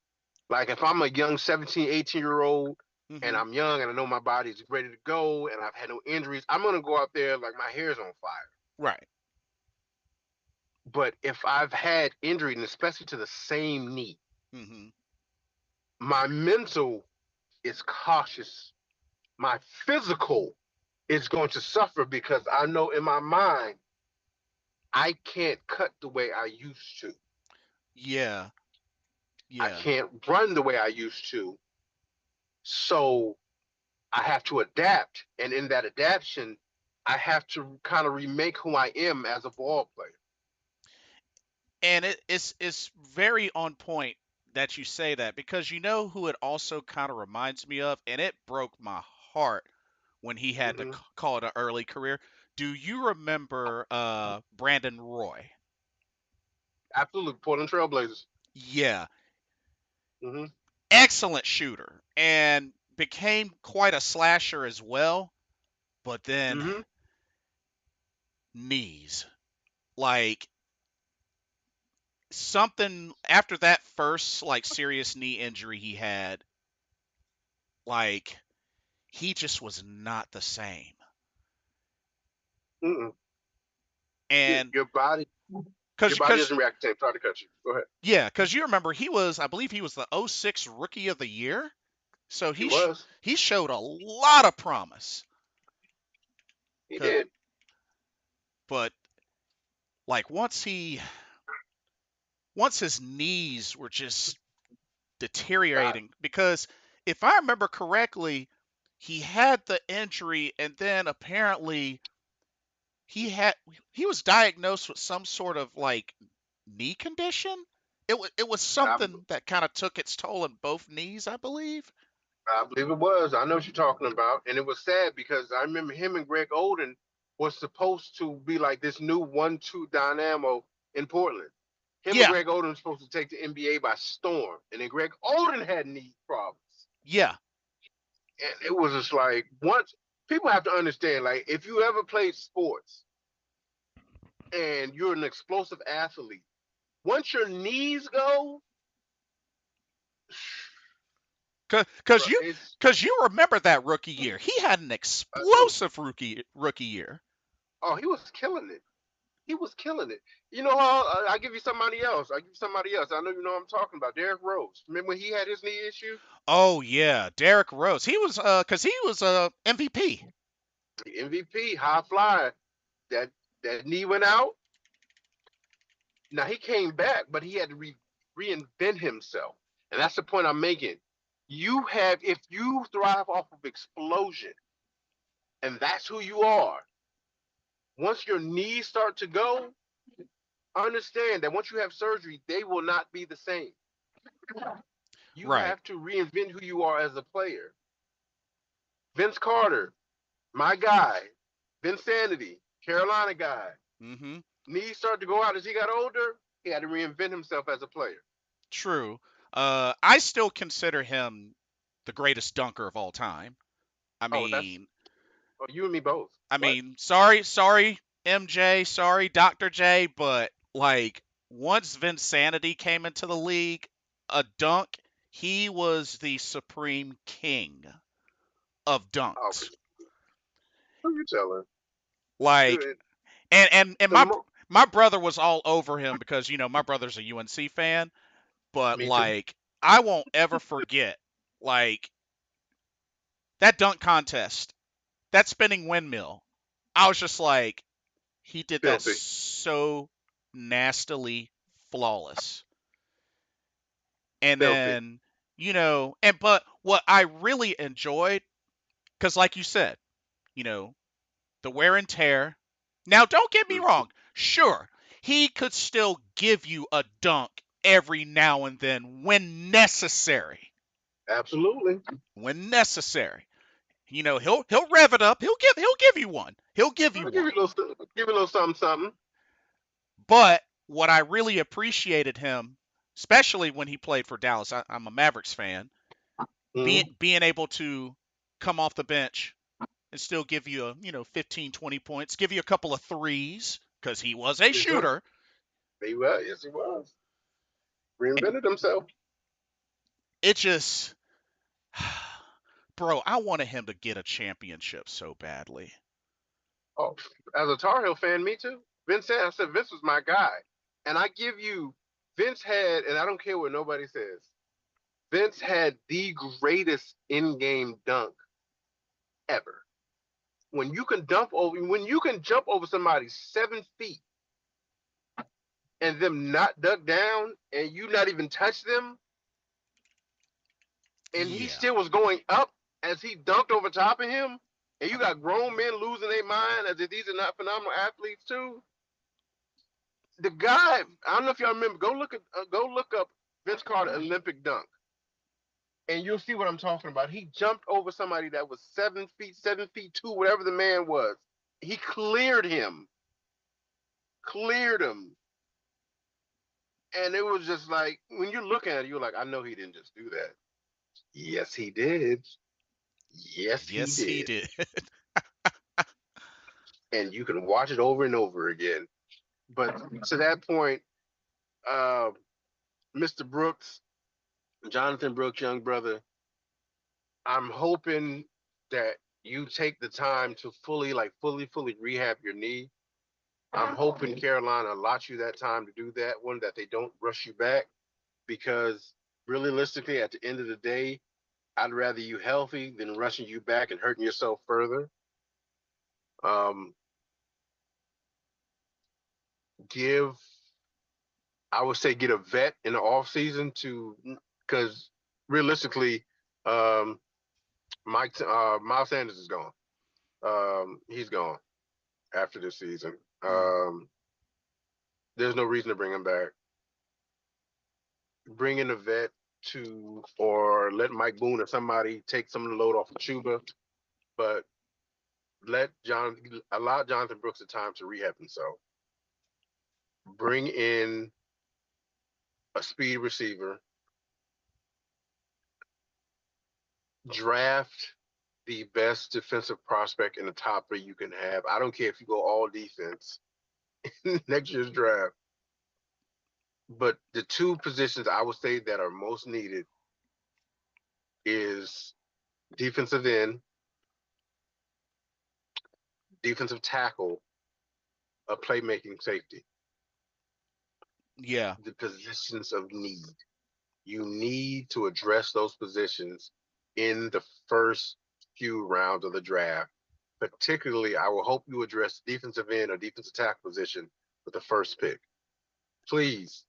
Like if I'm a young 17, 18-year-old and Mm-hmm. I'm young and I know my body's ready to go and I've had no injuries, I'm gonna go out there like my hair's on fire. Right. But if I've had injury, and especially to the same knee, Mm-hmm. my mental is cautious. My physical is going to suffer because I know in my mind I can't cut the way I used to. Yeah. I Yeah. can't run the way I used to. So I have to adapt. And in that adaptation, I have to kind of remake who I am as a ball player. And it's very on point that you say that, because you know who it also kind of reminds me of, and it broke my heart when he had to Mm-hmm. call it an early career. Do you remember Brandon Roy? Absolutely. Portland Trailblazers. Yeah, Mm-hmm. excellent shooter and became quite a slasher as well, but then Mm-hmm. knees. Like something after that first like serious knee injury he had, like he just was not the same. Mm-mm. Yeah, And your body because doesn't react the same. Try to cut you. Go ahead. yeah, because you remember he was, I believe he was the '06 Rookie of the Year, so He was. he showed a lot of promise. He 'Cause- did. but like once his knees were just God, deteriorating, because if I remember correctly, he had the injury and then apparently he had he was diagnosed with some sort of like knee condition. It was I, something that kind of took its toll in both knees, I believe. I believe it was. I know what you're talking about. And it was sad because I remember him and Greg Oden was supposed to be like this new 1-2 dynamo in Portland. Him and Yeah, Greg Oden were supposed to take the NBA by storm. And then Greg Oden had knee problems. yeah, And it was just like, once people have to understand, like, if you ever played sports and you're an explosive athlete, once your knees go, because bro, you it's because you remember that rookie year. He had an I do. explosive rookie year. Oh, he was killing it. He was killing it. You know how I give you somebody else. I give you somebody else. I know you know what I'm talking about. Derrick Rose. Remember when he had his knee issue? Oh yeah, Derrick Rose. He was cuz he was MVP. MVP, high flyer. That that knee went out. Now he came back, but he had to reinvent himself, and that's the point I'm making. You have, if you thrive off of explosion, and that's who you are. Once your knees start to go, understand that once you have surgery, they will not be the same. You Right. have to reinvent who you are as a player. Vince Carter, my guy. Vince Sanity, Carolina guy. Mhm. Knees started to go out as he got older. He had to reinvent himself as a player. True. I still consider him the greatest dunker of all time. I Oh, that's mean, oh, you and me both. I What? mean, sorry, MJ, sorry, Dr. J, but like once Vinsanity came into the league, a dunk, he was the supreme king of Oh, dunks. who you telling? Like, Dude, and the mo- my brother was all over him because my brother's a UNC fan, but me too. like I won't ever forget like that dunk contest, that spinning windmill. I was just like, he did that Filthy, so nastily flawless. And filthy. then, and but what I really enjoyed, because like you said, you know, the wear and tear. Now, don't get me Mhm. wrong. Sure, he could still give you a dunk every now and then when necessary. Absolutely. When necessary. He'll rev it up. He'll give you one. He'll give you I'll give one. you a little, give you a little something, something. But what I really appreciated him, especially when he played for Dallas, I'm a Mavericks fan, Mm-hmm. being able to come off the bench and still give you 15, 20 points, give you a couple of threes because he was a Yes, sir. shooter. He was. Yes, he was. Reinvented himself. It just, bro, I wanted him to get a championship so badly. Oh, as a Tar Heel fan, me too. Vince said, I said Vince was my guy, and I give you Vince had, and I don't care what nobody says. Vince had the greatest in-game dunk ever. When you can jump over somebody 7 feet and them not duck down and you not even touch them, and he Yeah. still was going up as he dunked over top of him, and you got grown men losing their mind as if these are not phenomenal athletes too. The guy, I don't know if y'all remember. Go look up Vince Carter Olympic dunk, and you'll see what I'm talking about. He jumped over somebody that was 7 feet, 7 feet two, whatever the man was. He cleared him, and it was just like when you're looking at it, you're like, I know he didn't just do that. Yes, he did. Yes, he Yes, he did. did. And you can watch it over and over again. But to that point, uh, Mr. Brooks, Jonathan Brooks, young brother, I'm hoping that you take the time to fully rehab your knee. I'm hoping Carolina allots you that time to do that one, that they don't rush you back, because realistically, at the end of the day, I'd rather you healthy than rushing you back and hurting yourself further. Um, give, I would say, get a vet in the off season to, because realistically, um, Miles Sanders is gone. He's gone after this season. Mm, There's no reason to bring him back. Bring in a vet to, or let Mike Boone or somebody take some of the load off of Chuba, but allow Jonathan Brooks the time to rehab himself. Bring in a speed receiver. Draft the best defensive prospect in the top three you can have. I don't care if you go all defense next year's draft. But the two positions I would say that are most needed is defensive end, defensive tackle, a playmaking safety, Yeah, the positions of need. You need to address those positions in the first few rounds of the draft. Particularly, I will hope you address defensive end or defensive tackle position with the first pick. Please,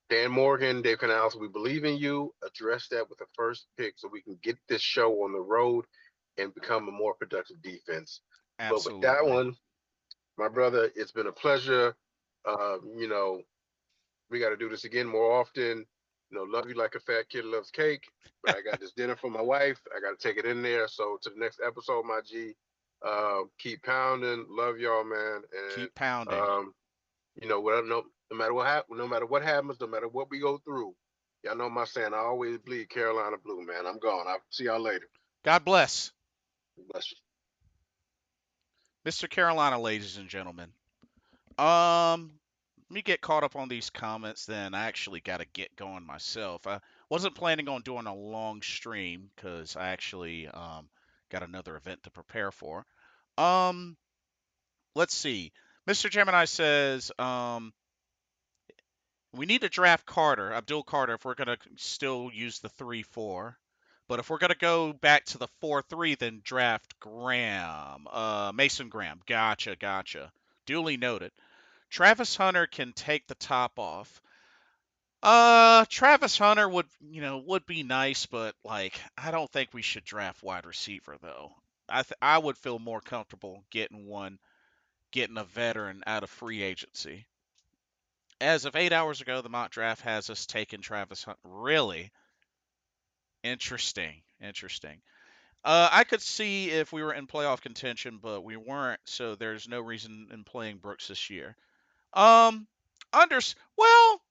Dan Morgan, Dave Canales, we believe in you. Address that with the first pick so we can get this show on the road and become a more productive defense. But with that absolutely. one, my brother, it's been a pleasure. You know, we got to do this again more often. Love you like a fat kid loves cake. But I got this dinner for my wife. I got to take it in there. So to the next episode, my G, keep pounding. Love y'all, man. And Keep pounding. um, no matter what happens, no matter what happens, no matter what we go through, y'all know my saying. I always bleed Carolina blue, man. I'm gone. I'll see y'all later. God bless. Bless you. Mr. Carolina, ladies and gentlemen. Um, Let me get caught up on these comments then. I actually got to get going myself. I wasn't planning on doing a long stream because I actually got another event to prepare for. Um, let's see. Mr. Gemini says, we need to draft Carter, Abdul Carter, if we're going to still use the 3-4. But if we're going to go back to the 4-3, then draft Graham. Mason Graham. Gotcha, gotcha. Duly noted. Travis Hunter can take the top off. Travis Hunter would be nice, but like I don't think we should draft wide receiver though. I would feel more comfortable getting a veteran out of free agency. As of 8 hours ago, the mock draft has us taking Travis Hunter. Really interesting, interesting. I could see if we were in playoff contention, but we weren't, so there's no reason in playing Brooks this year. Um, well,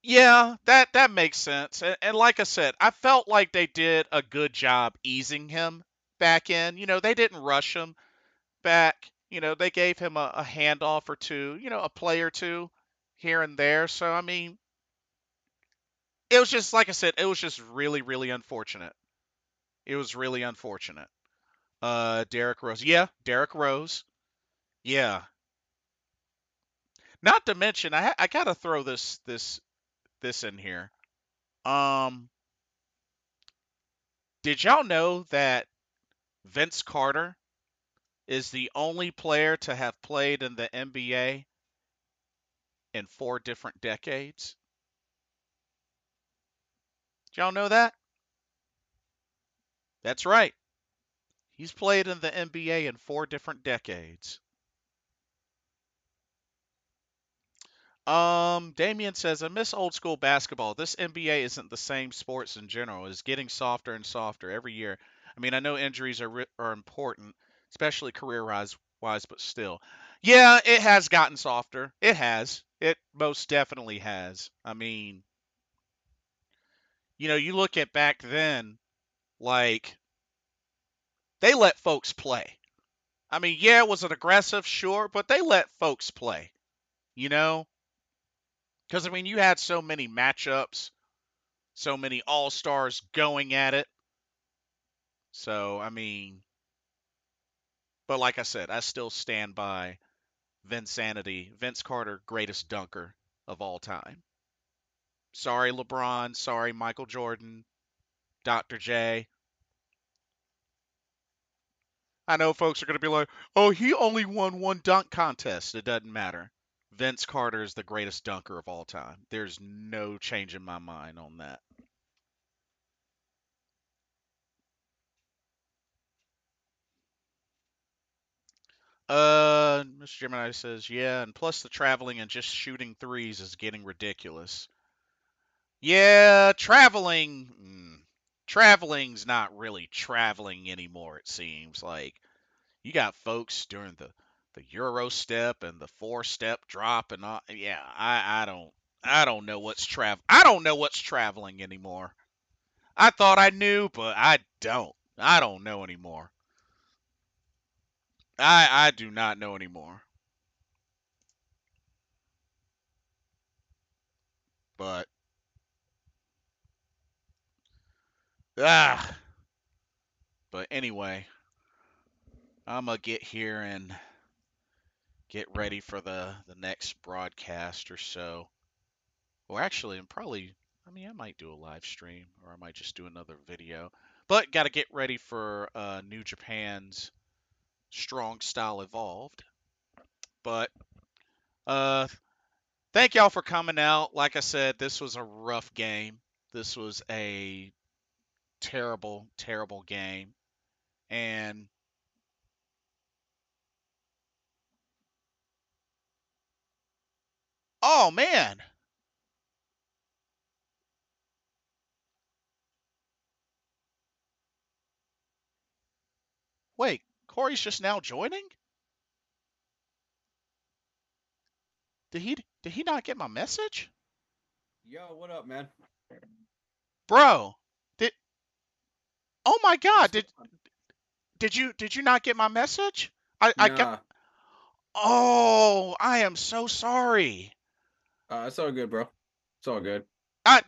yeah, that makes sense. And like I said, I felt like they did a good job easing him back in. They didn't rush him back. They gave him a handoff or two, a play or two here and there. So I mean, it was just like I said, it was just really, really unfortunate. It was really unfortunate. Derrick Rose. Yeah, Derrick Rose. Yeah. Not to mention, I gotta throw this in here. Um, did y'all know that Vince Carter is the only player to have played in the NBA in 4 different decades? Did y'all know that? That's right. He's played in the NBA in 4 different decades. Damien says, I miss old school basketball. This NBA isn't the same sports in general. It's getting softer and softer every year. I mean, I know injuries are important, especially career wise, but still. Yeah, it has gotten softer. It has. It most definitely has. I mean, you look at back then, like, they let folks play. I mean, yeah, was it aggressive? Sure, but they let folks play, you know? Because, I mean, you had so many matchups, so many all stars going at it. So, I mean, but like I said, I still stand by Vince Carter, greatest dunker of all time. Sorry, LeBron. Sorry, Michael Jordan, Dr. J. I know folks are going to be like, oh, he only won one dunk contest. It doesn't matter. Vince Carter is the greatest dunker of all time. There's no change in my mind on that. Mr. Gemini says, yeah, and plus the traveling and just shooting threes is getting ridiculous. Yeah, traveling's not really traveling anymore, it seems. Like, you got folks during the Euro step and the 4 step drop and all. Yeah, I don't know I don't know what's traveling anymore. I thought I knew, but I don't. I don't know anymore. I do not know anymore. But ah, but anyway, I'm gonna get here and get ready for the next broadcast or so. Or actually, I'm probably. I mean, I might do a live stream, or I might just do another video. But got to get ready for New Japan's Strong Style Evolved. But uh, thank y'all for coming out. Like I said, this was a rough game. This was a terrible, terrible game. And oh man, wait, Corey's just now joining? Did he not get my message? Yo, what up, man? Bro, did oh my god, What's did going on? did you not get my message? I got Nah, oh, I am so sorry. it's all good, bro. It's all good.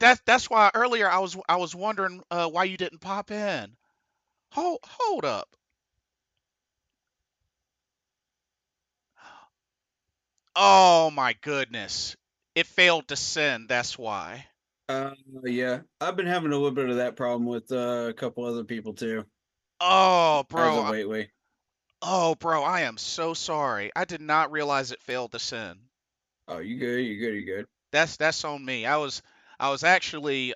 That's why earlier I was wondering why you didn't pop in. Hold up. Oh my goodness. It failed to send, that's why. Uh, yeah, I've been having a little bit of that problem with a couple other people too, Oh, as bro. of lately. Oh, bro, I am so sorry. I did not realize it failed to send. Oh, you good? You good? You good? That's on me. I was actually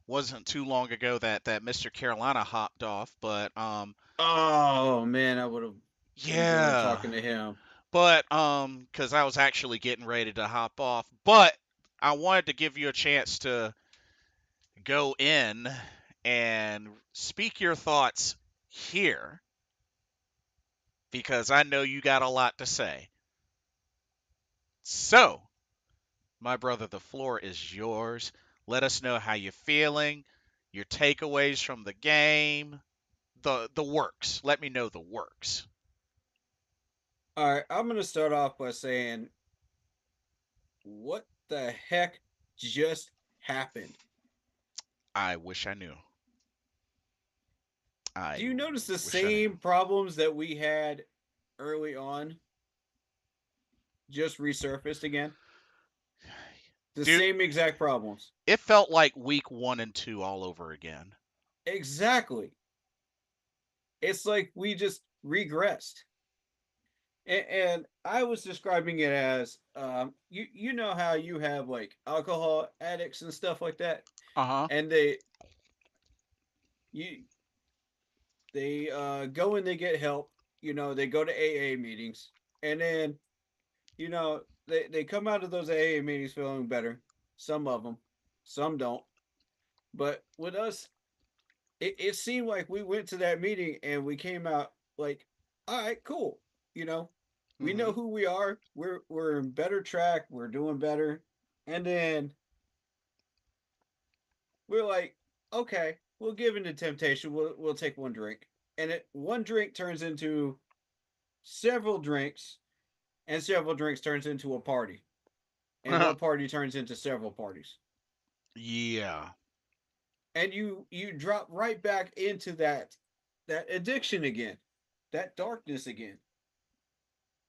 wasn't too long ago that Mr. Carolina hopped off, but Oh man, I would have enjoyed yeah. talking to him. But cuz I was actually getting ready to hop off, but I wanted to give you a chance to go in and speak your thoughts here because I know you got a lot to say. So, my brother, the floor is yours. Let us know how you're feeling, your takeaways from the game, the works. Let me know the works. All right, I'm gonna start off by saying, what the heck just happened? I wish I knew. Do I you notice the wish I knew. same problems that we had early on just resurfaced again? The Dude, same exact problems. it felt like week 1 and 2 all over again. Exactly. It's like we just regressed. And I was describing it as you know how you have like alcohol addicts and stuff like that, Uh-huh. and you they go and they get help. You know, they go to AA meetings, and then they come out of those AA meetings feeling better. Some of them, some don't. But with us, it seemed like we went to that meeting and we came out like, all right, cool. You know, we know Mhm. who we are. We're in better track. We're doing better. And then we're like, okay, we'll give in to temptation. We'll take one drink, and one drink turns into several drinks, and several drinks turns into a party, and one party turns into several parties, Yeah. and you drop right back into that addiction again, that darkness again,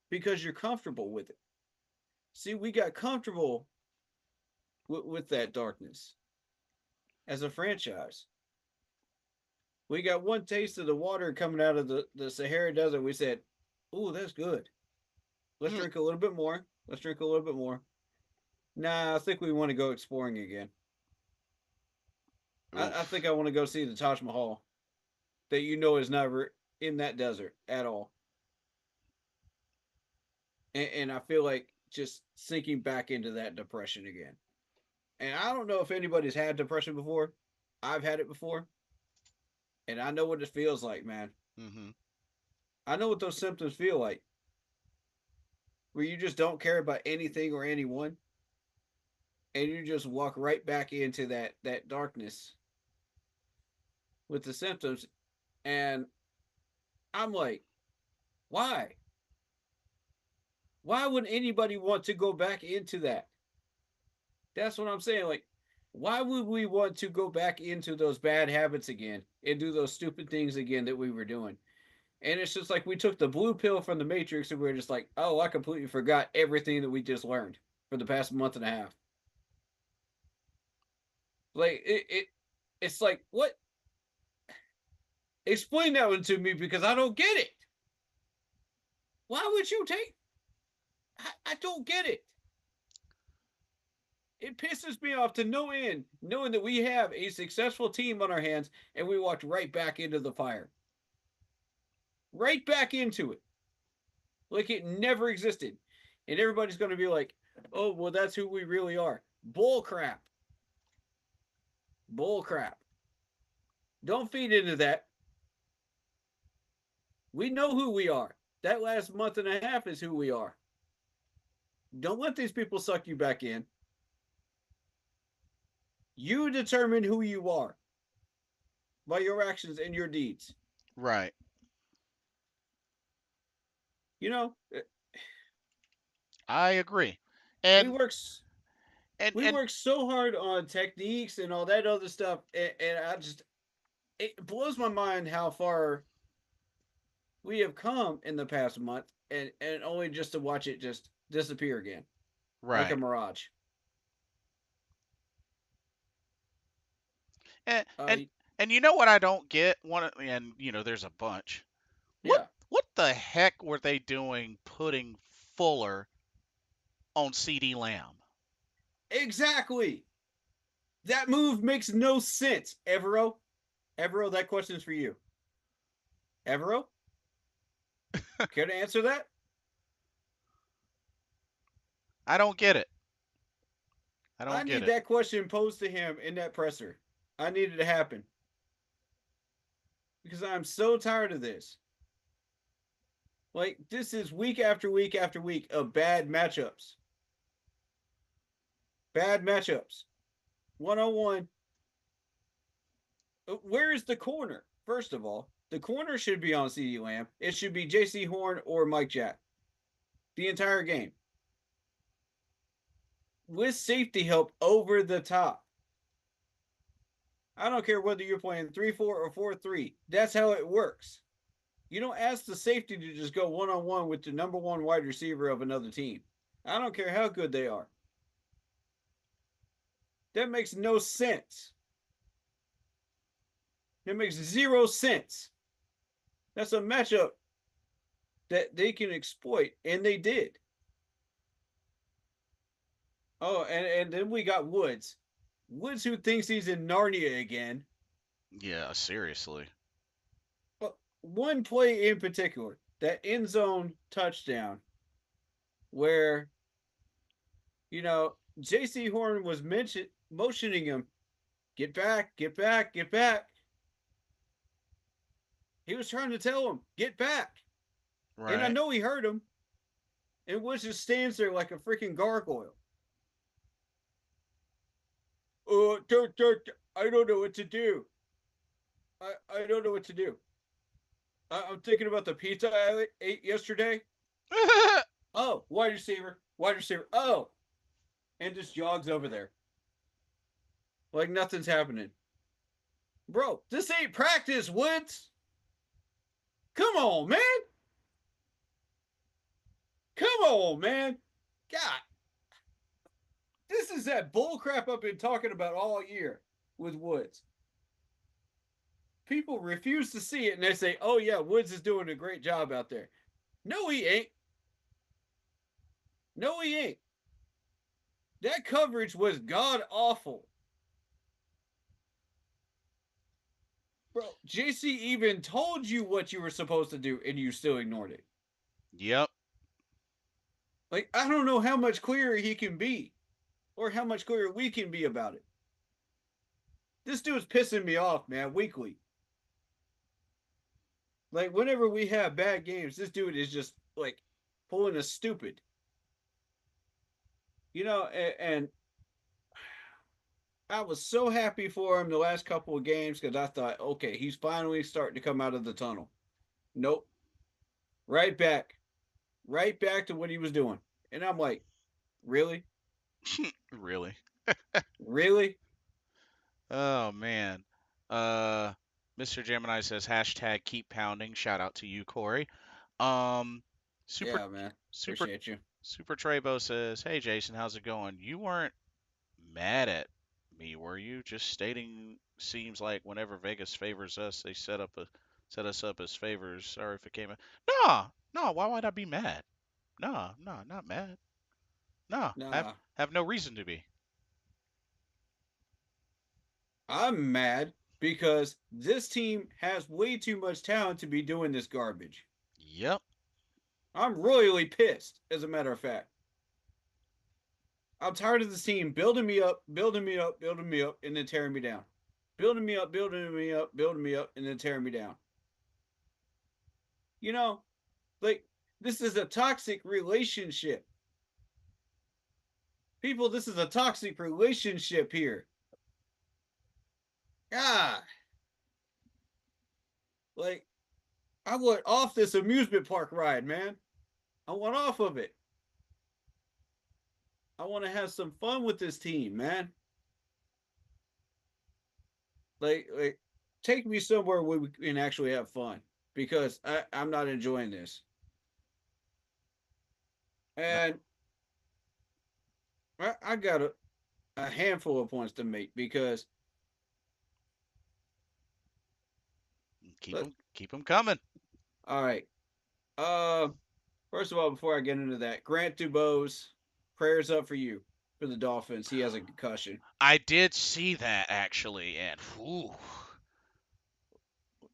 because you're comfortable with it. See, we got comfortable with that darkness as a franchise. We got one taste of the water coming out of the Sahara Desert. We said, "Ooh, that's good. Let's Mm. drink a little bit more. Let's drink a little bit more." Nah, I think we want to go exploring again. I think Oof. I want to go see the Taj Mahal that you know is never in that desert at all. And I feel like just sinking back into that depression again. And I don't know if anybody's had depression before. I've had it before, and I know what it feels like, man. Mhm. I know what those symptoms feel like, where you just don't care about anything or anyone, and you just walk right back into that darkness with the symptoms. And I'm like, why? Why would anybody want to go back into that? That's what I'm saying. Like, why would we want to go back into those bad habits again and do those stupid things again that we were doing? And it's just like we took the blue pill from the Matrix and we are just like, oh, I completely forgot everything that we just learned for the past month and a half. Like it's like what? Explain that one to me because I don't get it. Why would you take? I don't get it. It pisses me off to no end, knowing that we have a successful team on our hands and we walked right back into the fire, right back into it, like it never existed. And everybody's going to be like, "Oh, well, that's who we really are." Bull crap. Bull crap. Don't feed into that. We know who we are. That last month and a half is who we are. Don't let these people suck you back in. You determine who you are by your actions and your deeds. Right. You know, I agree. we And work and we and work so hard on techniques and all that other stuff, and I just it blows my mind how far we have come in the past month, and only just to watch it just disappear again like a right. mirage. And Uh, and and you know what I don't get? And there's a bunch. What yeah, what the heck were they doing putting Fuller on CD Lamb? exactly. That move makes no sense, Evero. Evero, that question's for you. Evero, care to answer that? I don't get it. I I don't get need it. that question posed to him in that presser. I need it to happen because I'm so tired of this. Like, this is week after week after week of bad matchups. Bad matchups. 101. Where is the corner? First of all, the corner should be on CD Lamb. It should be JC Horn or Mike Jack the entire game with safety help over the top. I don't care whether you're playing 3-4 or 4-3. That's how it works. You don't ask the safety to just go one on one with the number one wide receiver of another team. I don't care how good they are. That makes no sense. That makes zero sense. That's a matchup that they can exploit, and they did. Oh, and then we got Woods. Woods, who thinks he's in Narnia again. Yeah, seriously. But one play in particular, that end zone touchdown, where, J.C. Horn was motioning him, get back, get back, get back. He was trying to tell him, get back. And I Right. know he heard him. And Woods just stands there like a freaking gargoyle. I don't know what to do. I don't know what to do. I'm thinking about the pizza I ate yesterday. Oh, wide receiver, wide receiver. Oh, and just jogs over there like nothing's happening. Bro, this ain't practice, Woods. Come on, man. Come on, man. God, this is that bull crap I've been talking about all year with Woods. People refuse to see it and they say, oh, yeah, Woods is doing a great job out there. No, he ain't. No, he ain't. That coverage was god awful. Bro, JC even told you what you were supposed to do and you still ignored it. Yep. Like, I don't know how much clearer he can be or how much clearer we can be about it. This dude's pissing me off, man, weekly. Like, whenever we have bad games, this dude is just, like, pulling a stupid. And I was so happy for him the last couple of games because I thought, okay, he's finally starting to come out of the tunnel. Nope. Right back. Right back to what he was doing. And I'm like, really? Really. Really? Oh man. Uh Mr. Gemini says hashtag keep pounding. Shout out to you, Corey. Um, super, Yeah, man. super, Appreciate you. super Trebo says, "Hey Jason, how's it going? You weren't mad at me, were you? Just stating seems like whenever Vegas favors us, they set us up as favors. Sorry if it came. No, no. Why would I be mad? No, no, not mad. No, Nah, have no reason to be. I'm mad because this team has way too much talent to be doing this garbage. Yep. I'm royally pissed, as a matter of fact. I'm tired of this team building me up, building me up, building me up, and then tearing me down. Building me up, building me up, building me up, and then tearing me down. You know, like, this is a toxic relationship. People, this is a toxic relationship here. God, like, I want off this amusement park ride, man. I want off of it. I want to have some fun with this team, man. Like, take me somewhere where we can actually have fun because I'm not enjoying this. No, And I got a handful of points to make because let, keep them coming. all right. Uh, First of all, before I get into that, Grant Dubose, prayers up for you for the Dolphins. He has a concussion. I did see that actually, and whew,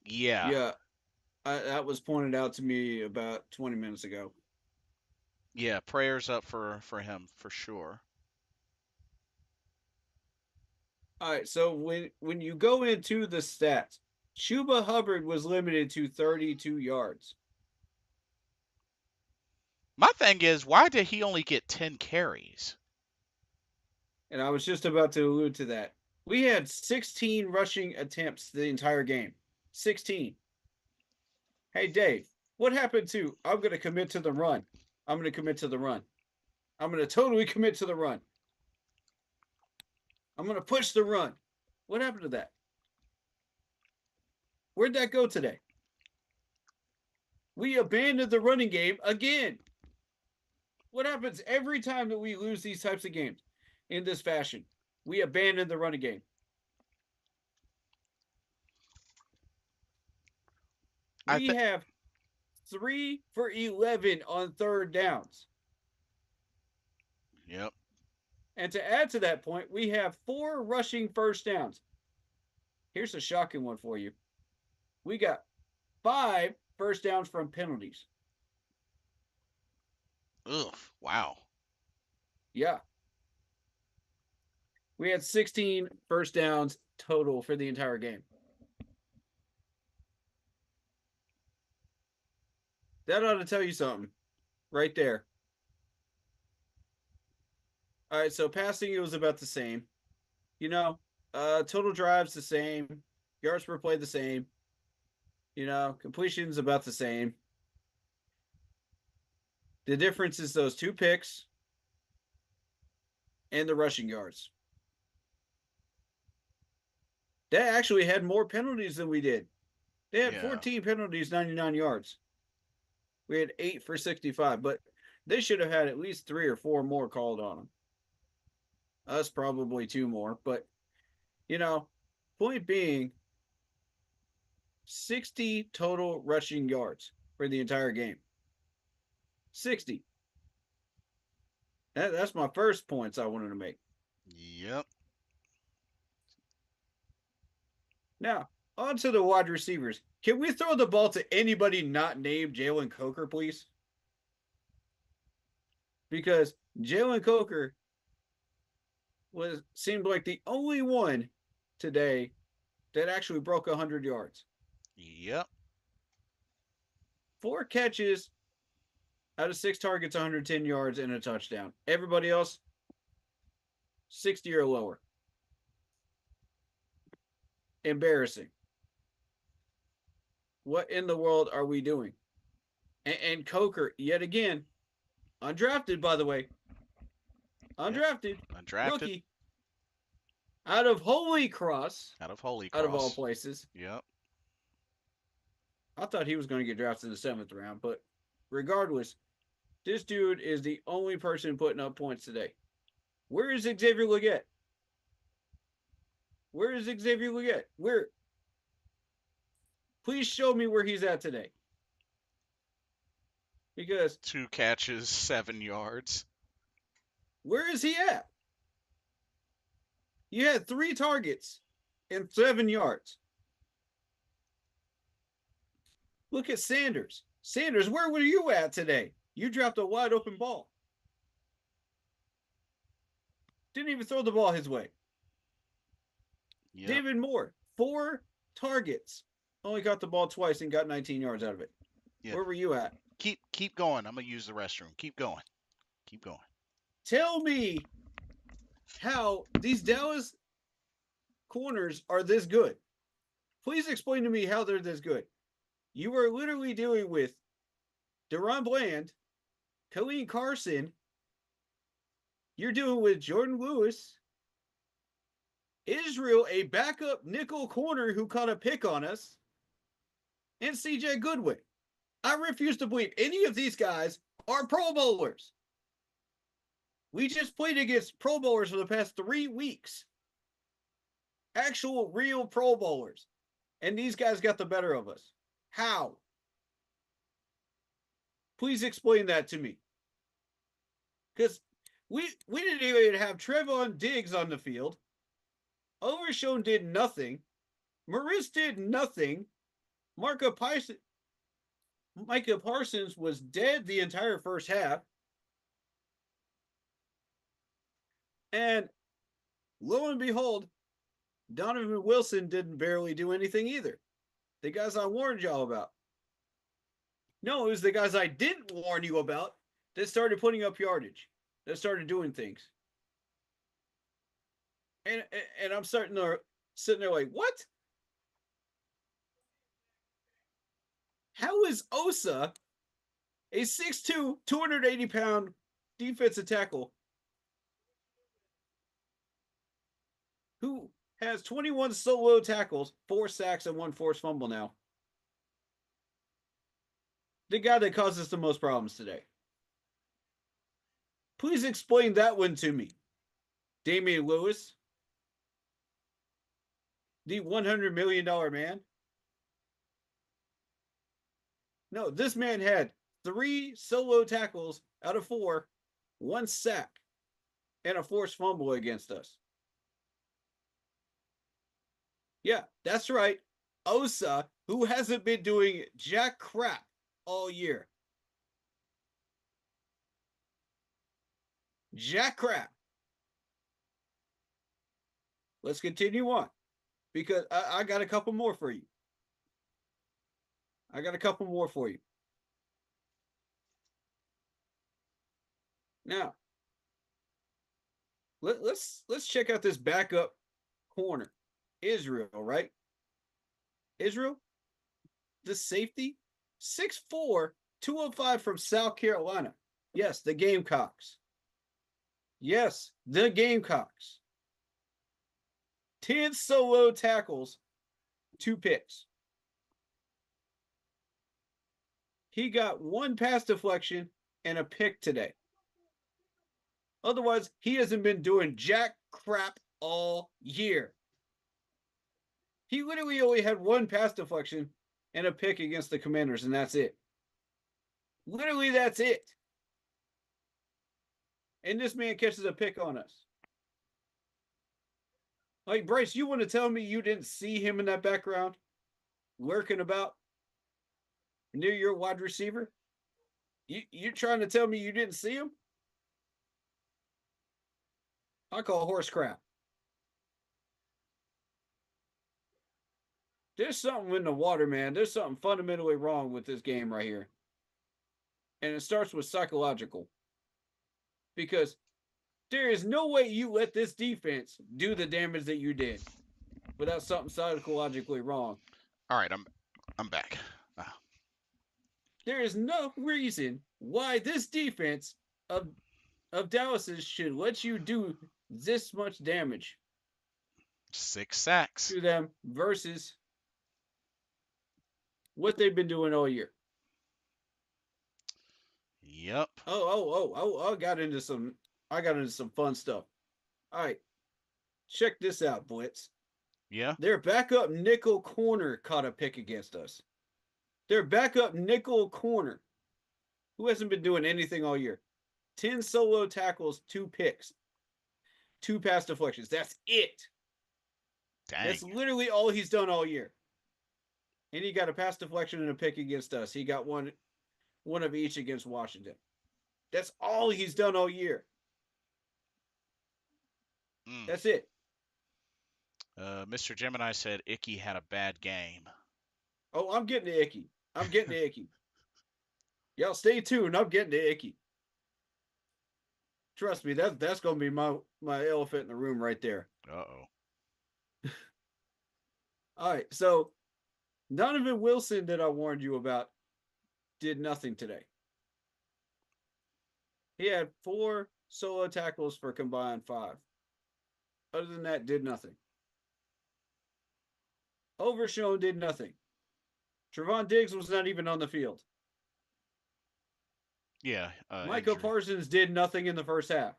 yeah, Yeah, that was pointed out to me about 20 minutes ago. yeah. Prayers up for him for sure. All right, so when you go into the stats, Chuba Hubbard was limited to 32 yards. My thing is, why did he only get 10 carries? And I was just about to allude to that. We had 16 rushing attempts the entire game. 16. Hey, Dave, what happened to I'm going to commit to the run? I'm going to commit to the run. I'm going to totally commit to the run. I'm going to push the run. What happened to that? Where'd that go today? We abandoned the running game again. What happens every time that we lose these types of games in this fashion? We abandon the running game. I We think. have 3 for 11 on third downs. Yep. And to add to that point, we have 4 rushing first downs. Here's a shocking one for you. We got 5 first downs from penalties. Ugh. Wow. Yeah. We had 16 first downs total for the entire game. That ought to tell you something right there. All right, so passing it was about the same. You know, total drives the same, yards per play the same. You know, completions about the same. The difference is those 2 picks and the rushing yards. They actually had more penalties than we did. They had Yeah. 14 penalties, 99 yards. We had 8 for 65, but they should have had at least 3 or 4 more called on them. Us probably 2 more, but you know, point being 60 total rushing yards for the entire game. 60. That's my first points I wanted to make. Yep. Now, on to the wide receivers. Can we throw the ball to anybody not named Jalen Coker, please? Because Jalen Coker seemed like the only one today that actually broke 100 yards. Yep. 4 catches out of 6 targets, 110 yards, and a touchdown. Everybody else, 60 or lower. Embarrassing. What in the world are we doing? And Coker, yet again, undrafted, by the way. Yep. Undrafted. Undrafted. Rookie. Out of Holy Cross, Out of Holy out of all Cross. places. Yep. I thought he was going to get drafted in the 7th round, but regardless, this dude is the only person putting up points today. Where is Xavier Legette? Where is Xavier Legette? Where? Please show me where he's at today. Because 2 catches, 7 yards. where is he at? You had 3 targets and 7 yards. Look at Sanders. Sanders, where were you at today? You dropped a wide open ball. Didn't even throw the ball his way. Yep. David Moore, 4 targets. Only got the ball twice and got 19 yards out of it. Yeah. Where were you at? Keep going. I'm gonna use the restroom. Keep going. Keep going. Tell me how these Dallas corners are this good. Please explain to me how they're this good. You are literally dealing with Deron Bland, Colleen Carson. You're dealing with Jordan Lewis, Israel, a backup nickel corner who caught a pick on us, and CJ Goodwin. I refuse to believe any of these guys are Pro Bowlers. We just played against Pro Bowlers for the past 3 weeks. Actual, real Pro Bowlers. And these guys got the better of us. How? Please explain that to me. Because we didn't even have Trevon Diggs on the field. Overshown did nothing. Maurice did nothing. Micah Parsons was dead the entire first half. And lo and behold, Donovan Wilson didn't barely do anything either. The guys I warned y'all about. No, it was the guys I didn't warn you about that started putting up yardage, that started doing things. And I'm sitting there like, what? How is Osa, a 6'2", 280-pound defensive tackle, who has 21 solo tackles, 4 sacks, and 1 forced fumble now, the guy that caused us the most problems today? Please explain that one to me. Damian Lewis, the $100 million man. No, this man had 3 solo tackles out of 4, 1 sack, and a forced fumble against us. Yeah, that's right. Osa, who hasn't been doing jack crap all year. Jack crap. Let's continue on, because I got a couple more for you. Now, let's check out this backup corner. Israel, right? Israel, the safety, 6'4", 205 from South Carolina. Yes, the Gamecocks. 10 solo tackles, 2 picks. He got 1 pass deflection and a pick today. Otherwise, he hasn't been doing jack crap all year. He literally only had 1 pass deflection and a pick against the Commanders, and that's it. Literally, that's it. And this man catches a pick on us. Like, Bryce, you want to tell me you didn't see him in that background lurking about near your wide receiver? You trying to tell me you didn't see him? I call horse crap. There's something in the water, man. There's something fundamentally wrong with this game right here. And it starts with psychological. Because there is no way you let this defense do the damage that you did without something psychologically wrong. All right, I'm back. There is no reason why this defense of Dallas's should let you do this much damage 6 sacks. to them versus what they've been doing all year. Yep. Oh! I got into some fun stuff. All right, check this out, Blitz. Yeah. Their backup nickel corner caught a pick against us. Their backup nickel corner, who hasn't been doing anything all year. 10 solo tackles, 2 picks, 2 pass deflections. That's it. That's Dang. literally all he's done all year. And he got a pass deflection and a pick against us. He got one of each against Washington. That's all he's done all year. Mm. That's it. Mr. Gemini said Icky had a bad game. Oh, I'm getting to Icky. I'm getting to Icky. Y'all stay tuned. I'm getting to Icky. Trust me, that's gonna be my elephant in the room right there. Uh-oh. All right, so Donovan Wilson that I warned you about did nothing today. He had 4 solo tackles for combined 5. Other than that, did nothing. Overshown did nothing. Trevon Diggs was not even on the field. Yeah. Micah Injury. Parsons did nothing in the first half.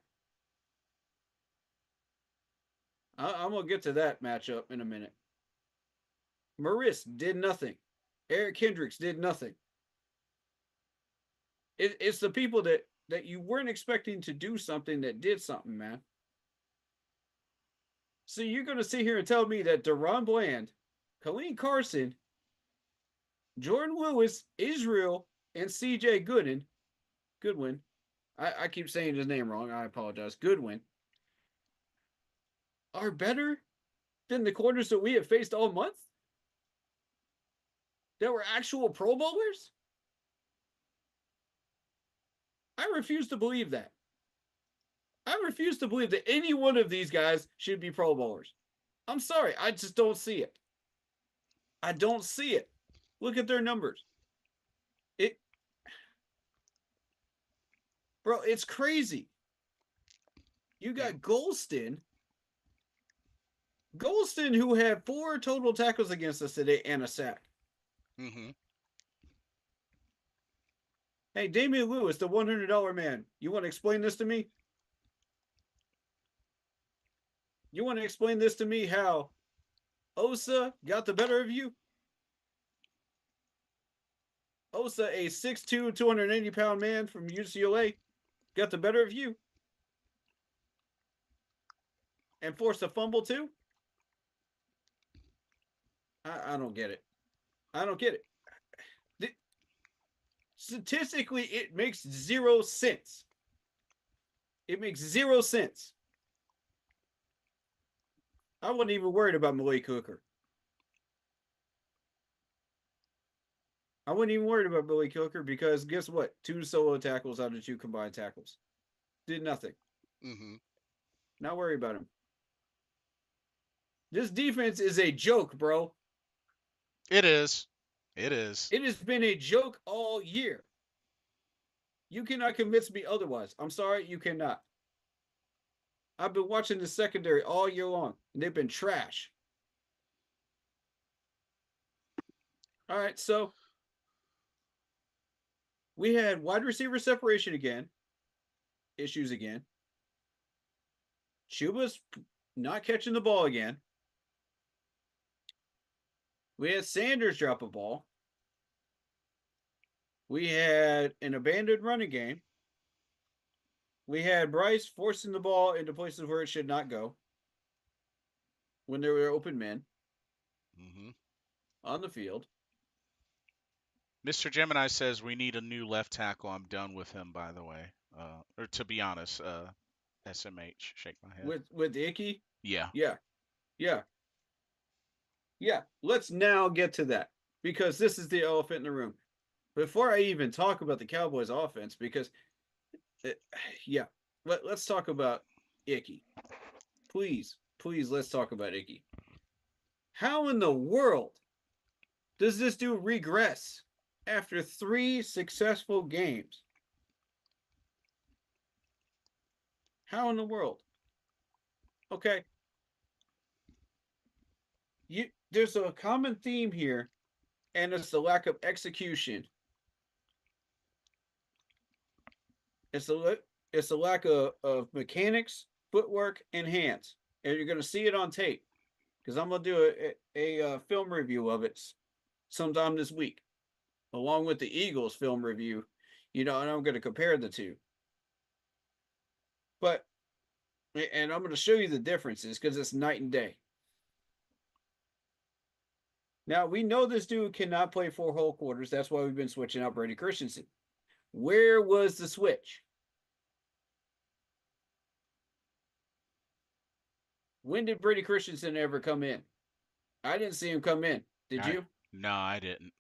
I'm going to get to that matchup in a minute. Maris did nothing. Eric Kendricks did nothing. It's the people that you weren't expecting to do something that did something, man. So you're going to sit here and tell me that Deron Bland, Colleen Carson, Jordan Lewis, Israel, and CJ Goodwin, I keep saying his name wrong. I apologize. Goodwin are better than the corners that we have faced all month? That were actual Pro Bowlers? I refuse to believe that. I refuse to believe that any one of these guys should be Pro Bowlers. I'm sorry, I just don't see it. I don't see it. Look at their numbers. Bro, it's crazy. You got Golston, who had 4 total tackles against us today and a sack. Mm-hmm. Hey, Damian Lewis, the $100 man, you want to explain this to me? You want to explain this to me how Osa got the better of you? Osa, a 6'2", 280-pound man from UCLA, got the better of you and forced a fumble too? I don't get it. I don't get it. Statistically, it makes 0 sense. It makes 0 sense. I wasn't even worried about Malik Hooker. I wasn't even worried about Malik Hooker because guess what? 2 solo tackles out of 2 combined tackles. Did nothing. Mm-hmm. Not worried about him. This defense is a joke, bro. It is. It is. It has been a joke all year. You cannot convince me otherwise. I'm sorry, you cannot. I've been watching the secondary all year long, and they've been trash. All right, so we had wide receiver separation again, issues again. Chuba's not catching the ball again. We had Sanders drop a ball. We had an abandoned running game. We had Bryce forcing the ball into places where it should not go when there were open men Mm-hmm. on the field. Mr. Gemini says we need a new left tackle. I'm done with him, by the way. Or to be honest, SMH. Shake my head. With Icky? Yeah. Yeah. Yeah. Yeah. Let's now get to that because this is the elephant in the room. Before I even talk about the Cowboys offense, because let's talk about Icky. Please, let's talk about Icky. How in the world does this dude regress after 3 successful games? How in the world? Okay. There's a common theme here and it's the lack of execution. It's the lack of mechanics, footwork, and hands. And you're going to see it on tape because I'm going to do a film review of it sometime this week, along with the Eagles film review. And I'm going to compare the two. But and I'm going to show you the differences because it's night and day. Now we know this dude cannot play 4 whole quarters. That's why we've been switching out Brady Christensen. Where was the switch? When did Brady Christensen ever come in? I didn't see him come in. Did I you? No, I didn't.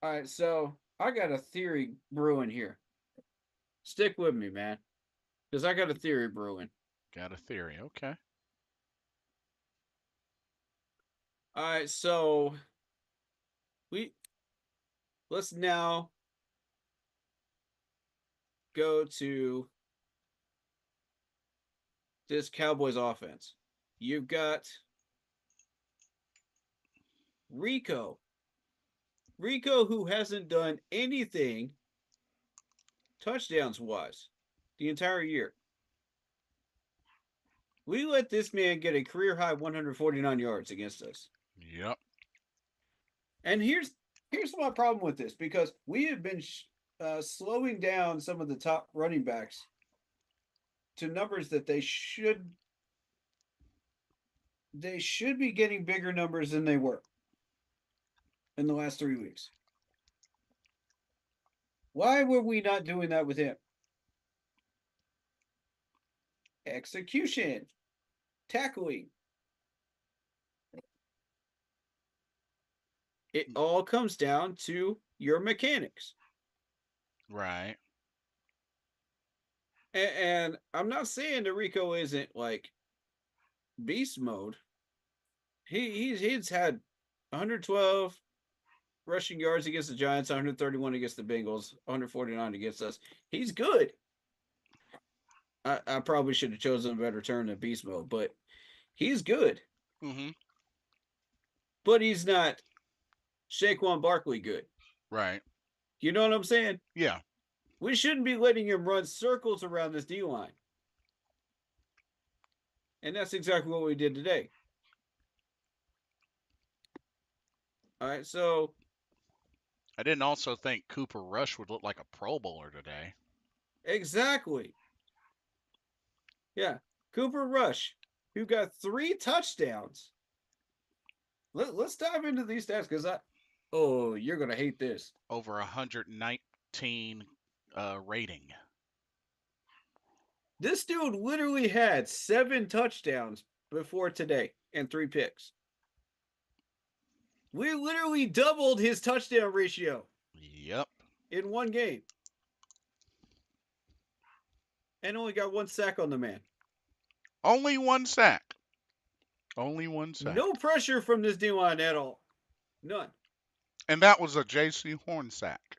All right, so I got a theory brewing here. Stick with me, man, because I got a theory brewing. Got a theory. Okay. All right, so we let's now go to this Cowboys offense. You've got Rico. Rico, who hasn't done anything touchdowns wise the entire year. We let this man get a career high 149 yards against us. Yep. And here's my problem with this because we have been slowing down some of the top running backs to numbers that they should be getting bigger numbers than they were in the last 3 weeks. Why were we not doing that with him? Execution, tackling. It all comes down to your mechanics. Right. And I'm not saying that Rico isn't like beast mode. He's had 112 rushing yards against the Giants, 131 against the Bengals, 149 against us. He's good. I probably should have chosen a better term than beast mode, but he's good. Mhm. But he's not Saquon Barkley good. Right. You know what I'm saying? Yeah. We shouldn't be letting him run circles around this D line. And that's exactly what we did today. All right, so I didn't also think Cooper Rush would look like a Pro Bowler today. exactly. Yeah. Cooper Rush, who got 3 touchdowns. Let's dive into these stats because you're going to hate this. Over 119 rating. This dude literally had 7 touchdowns before today and 3 picks. We literally doubled his touchdown ratio Yep. in one game and only got 1 sack on the man. Only one sack. Only one sack. No pressure from this D line at all. None. And that was a J.C. Horn sack.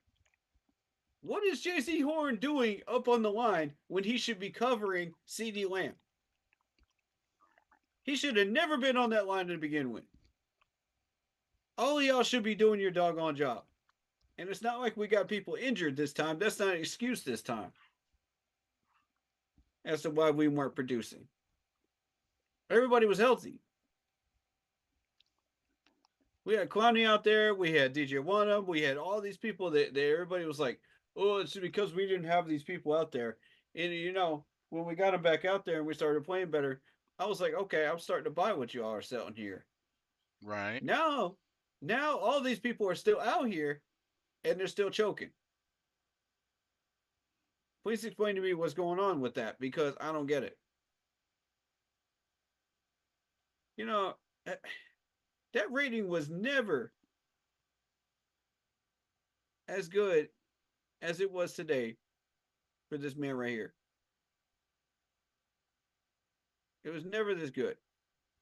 What is J.C. Horn doing up on the line when he should be covering C.D. Lamb? He should have never been on that line to begin with. All of y'all should be doing your doggone job. And it's not like we got people injured this time. That's not an excuse this time as to why we weren't producing. Everybody was healthy. We had Clowney out there. We had DJ Wanham. We had all these people that everybody was like, oh, it's because we didn't have these people out there. And, when we got them back out there and we started playing better, I was like, okay, I'm starting to buy what you all are selling here. Right. Now all these people are still out here and they're still choking. Please explain to me what's going on with that because I don't get it. That rating was never as good as it was today for this man right here. It was never this good.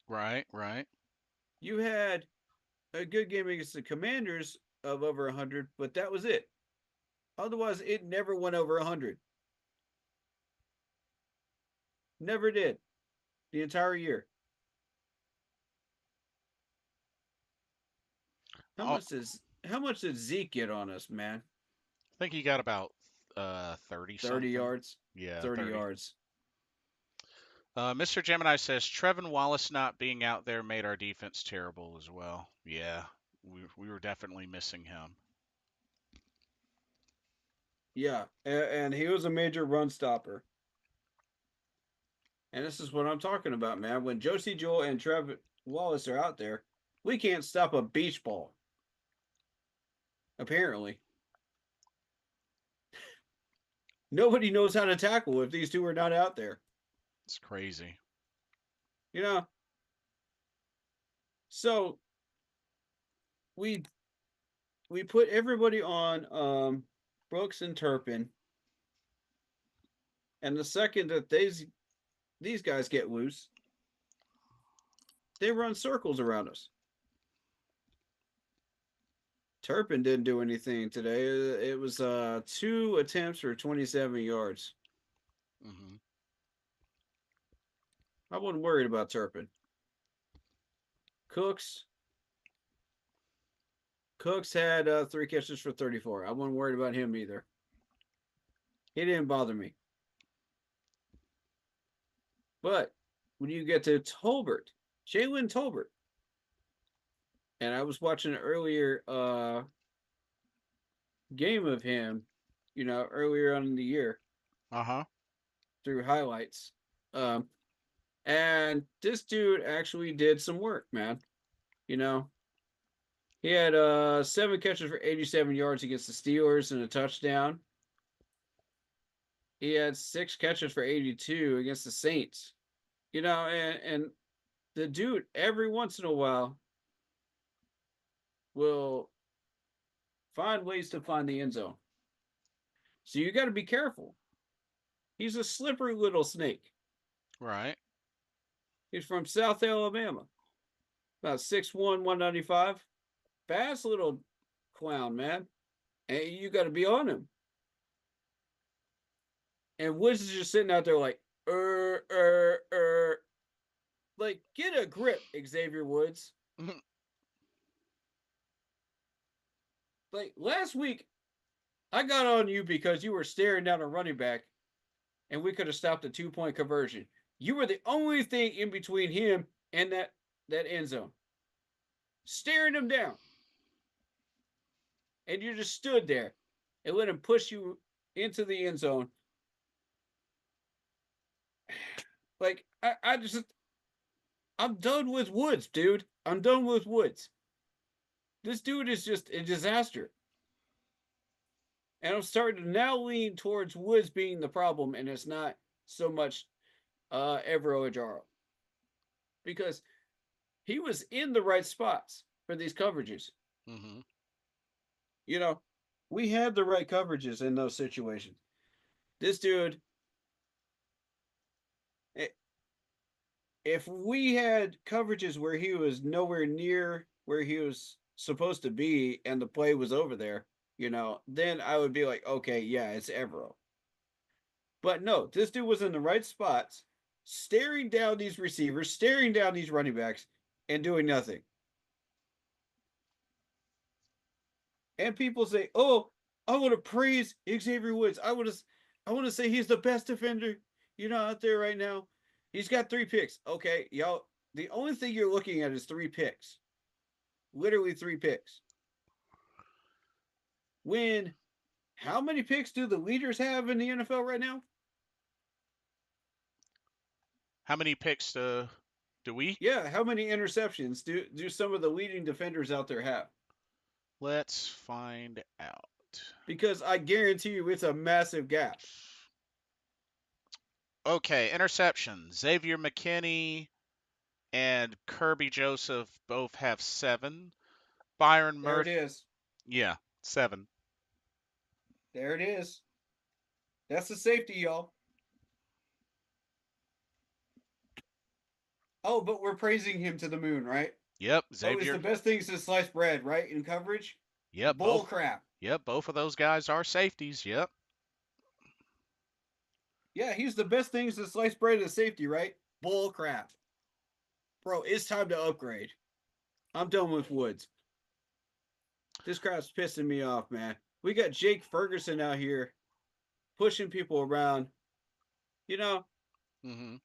Right. Right. You had a good game against the Commanders of over 100, but that was it. Otherwise, it never went over 100. Never did. The entire year. Oh, how much did Zeke get on us, man? I think he got about 30 30 something. yards. Yeah, 30 30. yards. Mr. Gemini says Trevin Wallace not being out there made our defense terrible as well. Yeah, we were definitely missing him. Yeah, and he was a major run stopper. And this is what I'm talking about, man. When Josie Jewell and Trevor Wallace are out there, we can't stop a beach ball. Apparently, nobody knows how to tackle if these two are not out there. It's crazy. You know, so we we put everybody on Brooks and Turpin, and the second that these guys get loose, they run circles around us. Turpin didn't do anything today. It was 2 attempts for 27 yards. Hmm. I wasn't worried about Turpin. Cooks Cooks had 3 catches for 34. I wasn't worried about him either. He didn't bother me. But when you get to Tolbert, Jalen Tolbert, and I was watching an earlier game of him, earlier on in the year Uh huh. through highlights. Um, and this dude actually did some work, man. You know, he had 7 catches for 87 yards against the Steelers and a touchdown. He had 6 catches for 82 against the Saints. And the dude every once in a while will find ways to find the end zone. So you got to be careful. He's a slippery little snake. Right. He's from South Alabama, about 6'1", 195. Fast little clown, man. And you got to be on him. And Woods is just sitting out there like, like, get a grip, Xavier Woods. Like, last week, I got on you because you were staring down a running back and we could have stopped a 2-point conversion. You were the only thing in between him and that end zone. Staring him down. And you just stood there and let him push you into the end zone. Like, I'm done with Woods, dude. I'm done with Woods. This dude is just a disaster. And I'm starting to now lean towards Woods being the problem, and it's not so much Evero Ajaro. Because he was in the right spots for these coverages. Hmm. You know, we had the right coverages in those situations. This dude, if we had coverages where he was nowhere near where he was supposed to be and the play was over there, then I would be like, okay, yeah, it's Evero. But no, this dude was in the right spots, staring down these receivers, staring down these running backs, and doing nothing. And people say, "Oh, I want to praise Xavier Woods. I want to say he's the best defender, out there right now. He's got 3 picks. Okay, y'all. The only thing you're looking at is 3 picks. Literally 3 picks. When how many picks do the leaders have in the NFL right now? How many picks do we? Yeah, how many interceptions do some of the leading defenders out there have? Let's find out. Because I guarantee you it's a massive gap. Okay, interception. Xavier McKinney and Kirby Joseph both have 7. Byron There it Murphy, is. yeah, 7. There it is. That's the safety, y'all. Oh, but we're praising him to the moon, right? Yep, Oh, he's the Xavier. best thing since sliced bread, right? In coverage? Yep, Bull both. crap. Yep, both of those guys are safeties. Yep. Yeah, he's the best thing since sliced bread as safety, right? Bull crap. Bro, it's time to upgrade. I'm done with Woods. This crowd's pissing me off, man. We got Jake Ferguson out here pushing people around. You know, Hmm.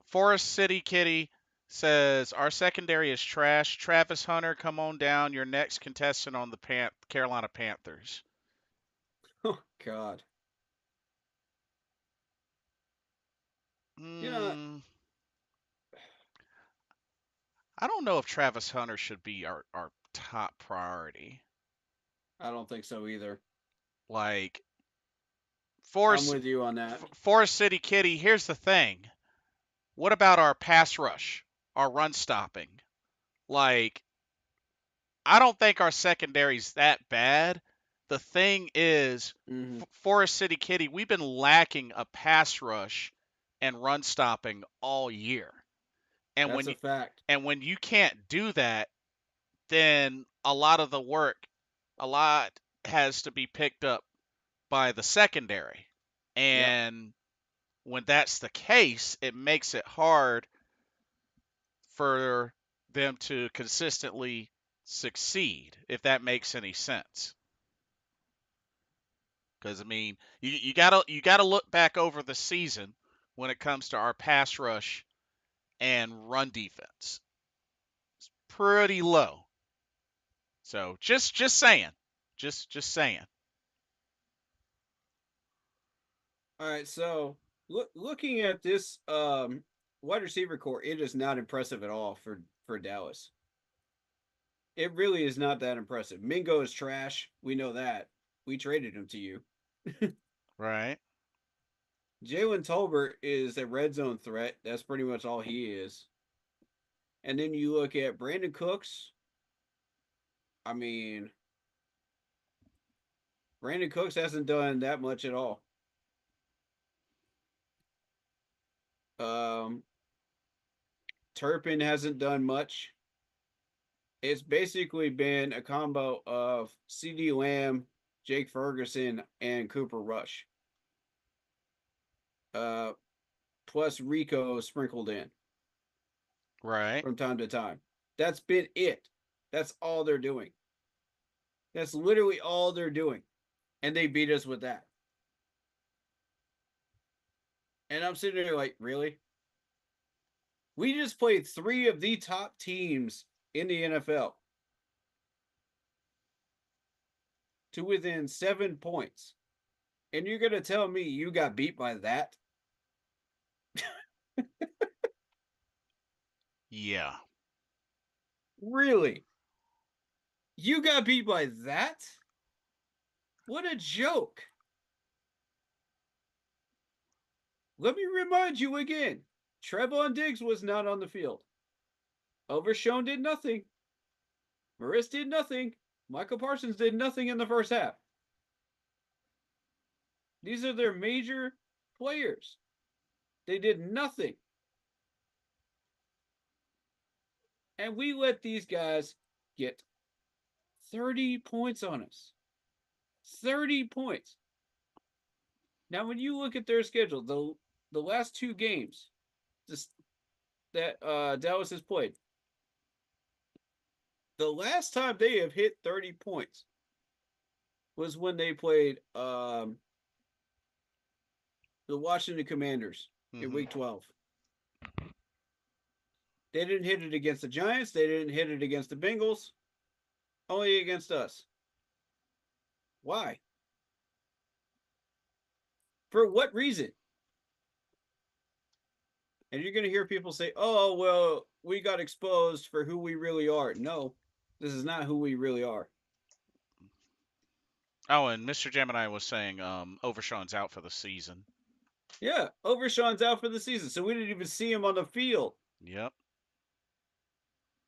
Forest City Kitty says our secondary is trash. Travis Hunter, come on down. Your next contestant on the Carolina Panthers. oh God. You know, Mm, I don't know if Travis Hunter should be our top priority. I don't think so either. Like I'm Forest with you on that. Forest City Kitty. Here's the thing. What about our pass rush, our run stopping? Like I don't think our secondary's that bad. The thing is, Hmm. Forest City Kitty, we've been lacking a pass rush and run stopping all year. And That's when a you fact. and when you can't do that, then a lot of the work, a lot has to be picked up by the secondary. Yep. And when that's the case, it makes it hard for them to consistently succeed, if that makes any sense. Because I mean, you gotta look back over the season when it comes to our pass rush and run defense. Pretty low. So just saying, just saying. All right. So looking at this wide receiver core, it is not impressive at all for Dallas. It really is not that impressive. Mingo is trash. We know that. We traded him to you. Right. Jalen Tolbert is a red zone threat. That's pretty much all he is. And then you look at Brandon Cooks. I mean, Brandon Cooks hasn't done that much at all. Um, Turpin hasn't done much. It's basically been a combo of CD Lamb, Jake Ferguson, and Cooper Rush. Uh, Plus Rico sprinkled in Right. from time to time. That's been it. That's all they're doing. That's literally all they're doing. And they beat us with that. And I'm sitting there like, really? We just played three of the top teams in the NFL to within 7 points. And you're going to tell me you got beat by that? Yeah. Really? You got beat by that? What a joke. Let me remind you again. Trevon Diggs was not on the field. Overshown did nothing. Maris did nothing. Michael Parsons did nothing in the first half. These are their major players. They did nothing. And we let these guys get 30 points on us. 30 points. Now, when you look at their schedule, the last two games that Dallas has played, the last time they have hit 30 points was when they played the Washington Commanders in Hmm. Week 12. They didn't hit it against the Giants. They didn't hit it against the Bengals. Only against us. Why? For what reason? And you're going to hear people say, oh, well, we got exposed for who we really are. No, this is not who we really are. Oh, and Mr. Gemini was saying Overshawn's out for the season. Yeah, Overshawn's out for the season, so we didn't even see him on the field. Yep.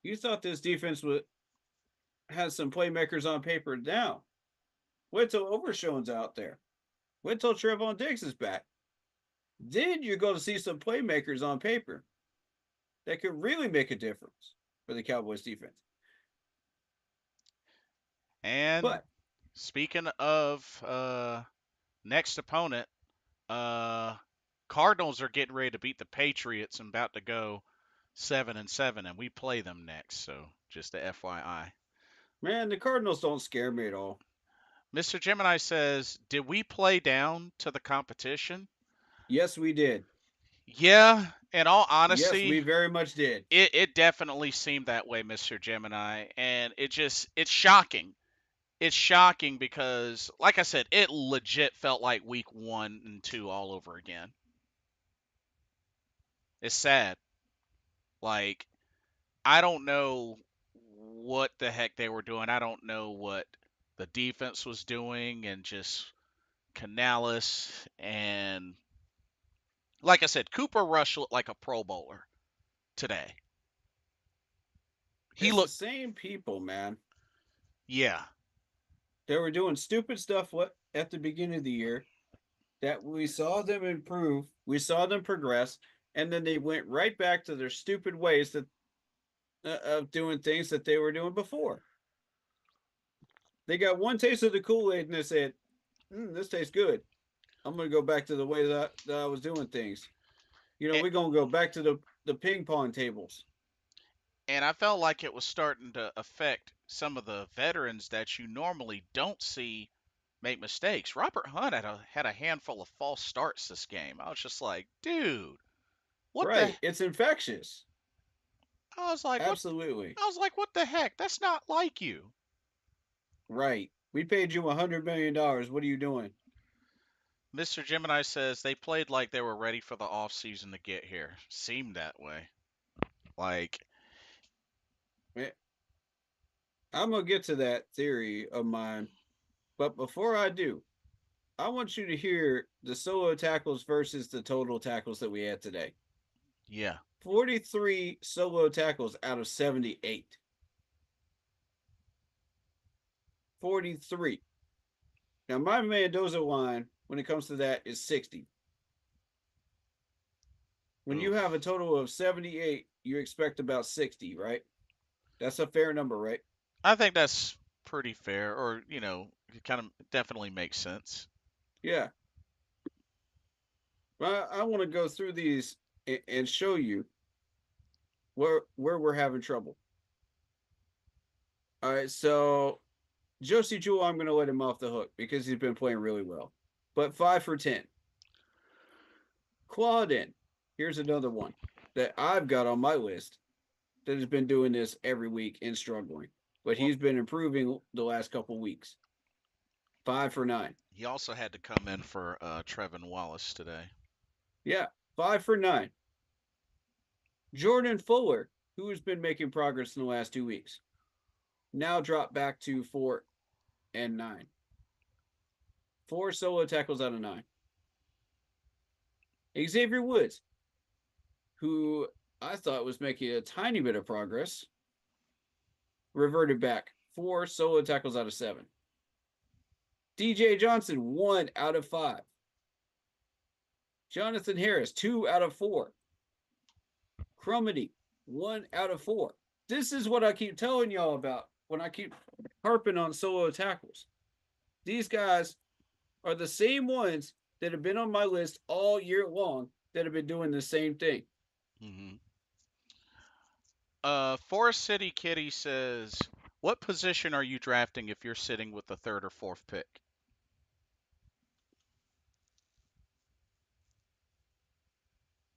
You thought this defense would have some playmakers on paper now. Wait till Overshawn's out there. Wait till Trevon Diggs is back. Then you're going to see some playmakers on paper that could really make a difference for the Cowboys defense. And But speaking of next opponent, Cardinals are getting ready to beat the Patriots and about to go 7-7, and we play them next. So just a FYI. Man, the Cardinals don't scare me at all. Mr. Gemini says, "Did we play down to the competition?" Yes, we did. Yeah, in all Yes, we honesty, very much did. it definitely seemed that way, Mr. Gemini, and it's shocking. It's shocking because, like I said, it legit felt like week 1 and 2 all over again. It's sad. Like, I don't know what the heck they were doing. I don't know what the defense was doing, and just Canales and, like I said, Cooper Rush looked like a Pro Bowler today. He It's the looked, same people, man. yeah, They were doing stupid stuff at the beginning of the year that we saw them improve, we saw them progress, and then they went right back to their stupid ways that of doing things that they were doing before. They got one taste of the Kool Aid and they said, "This tastes good. I'm gonna go back to the way that I was doing things. and, We're gonna go back to the ping pong tables." and I felt like it was starting to affect some of the veterans that you normally don't see make mistakes. Robert Hunt had a handful of false starts this game. I was just like, dude, what the? Right. It's infectious. I was like, what? Absolutely. I was like, what the heck? That's not like you. Right. We paid you $100 million. What are you doing? Mr. Gemini says they played like they were ready for the off season to get here. Seemed that way. Like, Man, I'm gonna get to that theory of mine, but before I do, I want you to hear the solo tackles versus the total tackles that we had today. yeah. 43 solo tackles out of 78. 43. Now, my Mendoza line, when it comes to that, is 60. When you have a Oof. total of 78, you expect about 60, right? That's a fair number, right? I think that's pretty fair, or it kind of definitely makes sense. Yeah. I want to go through these and show you where we're having trouble. All right, so Josie Jewell, I'm going to let him off the hook because he's been playing really well. But 5 for 10. Claudin, here's another one that I've got on my list that has been doing this every week and struggling, but Well, he's been improving the last couple weeks. 5 for 9. he also had to come in for Trevin Wallace today. Yeah, 5 for 9. Jordan Fuller, who has been making progress in the last 2 weeks, now dropped back to 4 and 9. 4 solo tackles out of 9. Xavier Woods, who I thought was making a tiny bit of progress, reverted back. 4 solo tackles out of 7. DJ Johnson, 1 out of 5. Jonathan Harris, 2 out of 4. Crumity, 1 out of 4. This is what I keep telling y'all about when I keep harping on solo tackles. These guys are the same ones that have been on my list all year long that have been doing the same thing. hmm Forest City Kitty says, "What position are you drafting if you're sitting with the third or fourth pick?"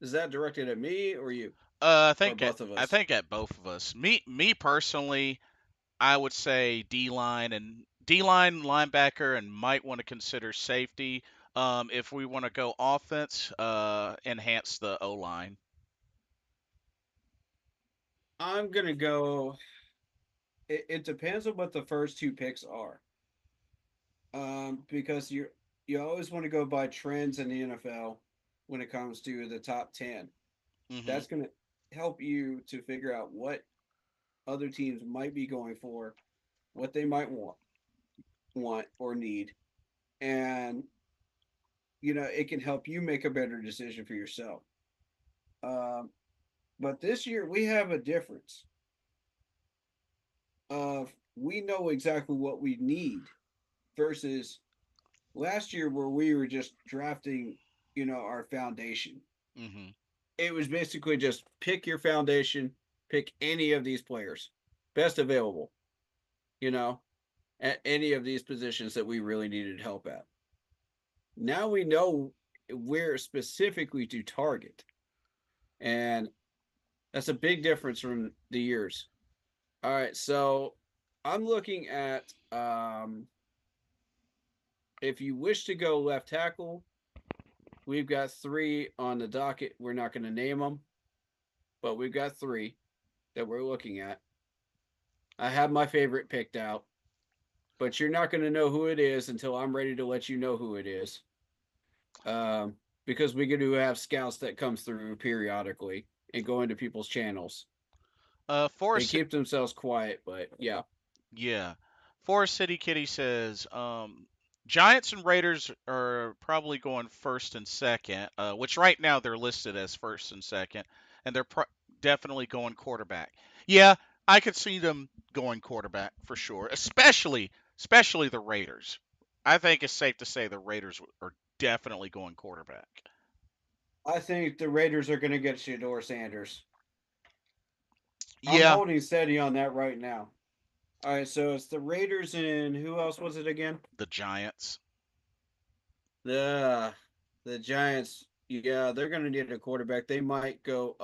Is that directed at me or you I or think both of I us? think at both of us. Me personally, I would say D line linebacker, and might want to consider safety. If we want to go offense, enhance the O line. I'm gonna go. It depends on what the first 2 picks are. Because you always want to go by trends in the NFL when it comes to the top 10. hmm That's gonna help you to figure out what other teams might be going for, what they might want or need, and it can help you make a better decision for yourself. Um, but this year we have a difference of we know exactly what we need versus last year where we were just drafting, our foundation. hmm It was basically just pick your foundation, pick any of these players, best available. you know, at any of these positions that we really needed help at. Now we know where specifically to target. And that's a big difference from the years. All right, so I'm looking at if you wish to go left tackle, we've got three on the docket. We're not going to name them, but we've got three that we're looking at. I have my favorite picked out, but you're not going to know who it is until I'm ready to let you know who it is. Um, because we do have scouts that comes through periodically and go into people's channels. They Forest keep themselves quiet, but yeah. Yeah. Forest City Kitty says Giants and Raiders are probably going first and second, which right now they're listed as first and second, and they're definitely going quarterback. Yeah, I could see them going quarterback for sure, especially the Raiders. I think it's safe to say the Raiders are definitely going quarterback. I think the Raiders are going to get Shador Sanders. I'm Yeah, holding steady on that right now. All right, so it's the Raiders and who else was it again? the Giants, The the Giants. Yeah, they're going to need a quarterback. They might go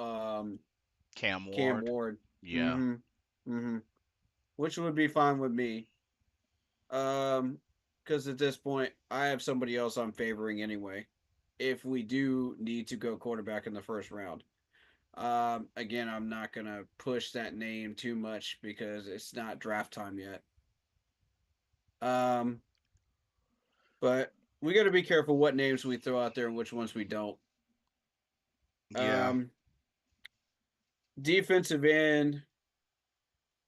Cam Cam Ward. Ward. Yeah. Mm-hmm. Mm-hmm. Which would be fine with me. Because at this point, I have somebody else I'm favoring anyway. If we do need to go quarterback in the first round. Again, I'm not gonna push that name too much because it's not draft time yet. Um, but we got to be careful what names we throw out there and which ones we don't. Yeah. Um, defensive end,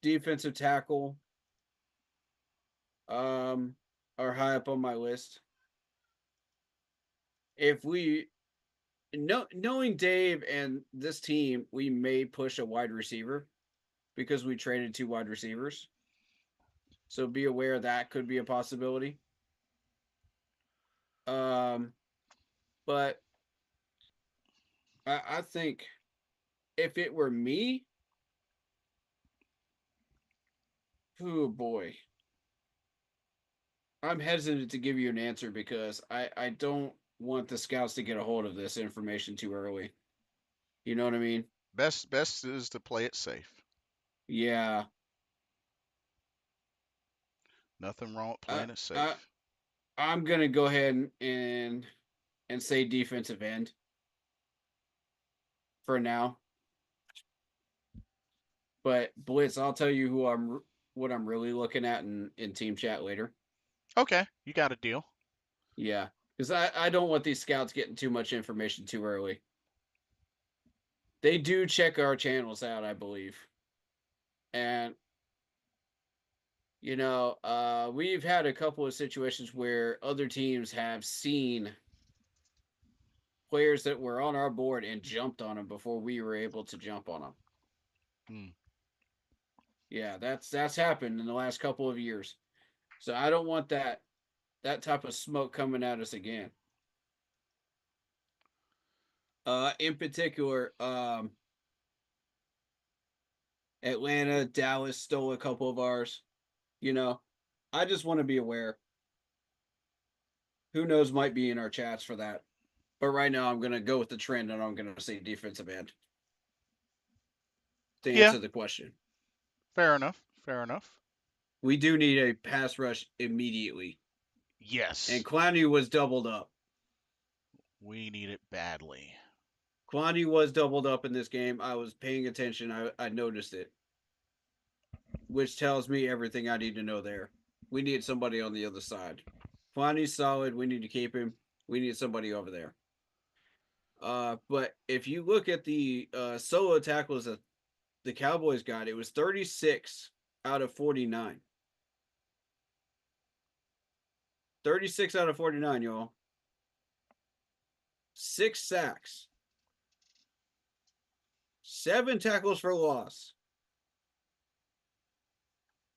defensive tackle, um, are high up on my list. If we knowing Dave and this team, we may push a wide receiver because we traded two wide receivers. So be aware that could be a possibility. Um, but I think if it were me, oh boy, I'm hesitant to give you an answer because I don't want the scouts to get a hold of this information too early. You know what I mean? Best is to play it safe. Yeah. Nothing wrong with I playing it I safe. I'm gonna go ahead and say defensive end for now. But Blitz, I'll tell you who I'm what I'm really looking at in team chat later. Okay, you got a deal. Yeah, because I don't want these scouts getting too much information too early. They do check our channels out, I believe, and we've had a couple of situations where other teams have seen players that were on our board and jumped on them before we were able to jump on them. Hmm. Yeah, that's happened in the last couple of years. So I don't want that type of smoke coming at us again. In particular, Atlanta, Dallas stole a couple of ours. You know, I just want to be aware. Who knows might be in our chats for that. But right now, I'm going to go with the trend and I'm going to say defensive end to Yeah, answer the question. fair enough. Fair enough. We do need a pass rush immediately. And Yes, Clowney was doubled up. we need it badly. Clowney was doubled up in this game. I was paying attention. I noticed it, which tells me everything I need to know there. We need somebody on the other side. Clowney's solid. We need to keep him. We need somebody over there. But if you look at the solo tackles that the Cowboys got, it was 36 out of 49. 36 out of 49, y'all. 6 sacks, 7 tackles for loss,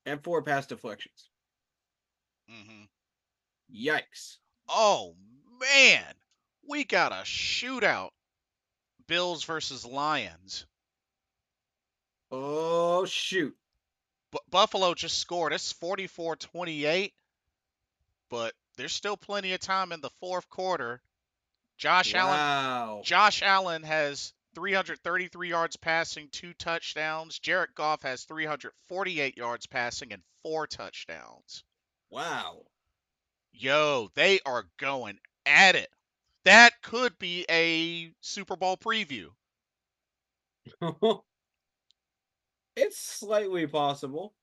and 4 pass deflections. Hmm. Yikes. Oh man, we got a shootout. Bills versus Lions. Oh, shoot. Buffalo just scored. It's 44-28, but there's still plenty of time in the fourth quarter. Josh Allen Wow. Josh Allen has 333 yards passing, 2 touchdowns. Jared Goff has 348 yards passing and 4 touchdowns. Wow. Yo, they are going at it. That could be a Super Bowl preview. It's slightly possible.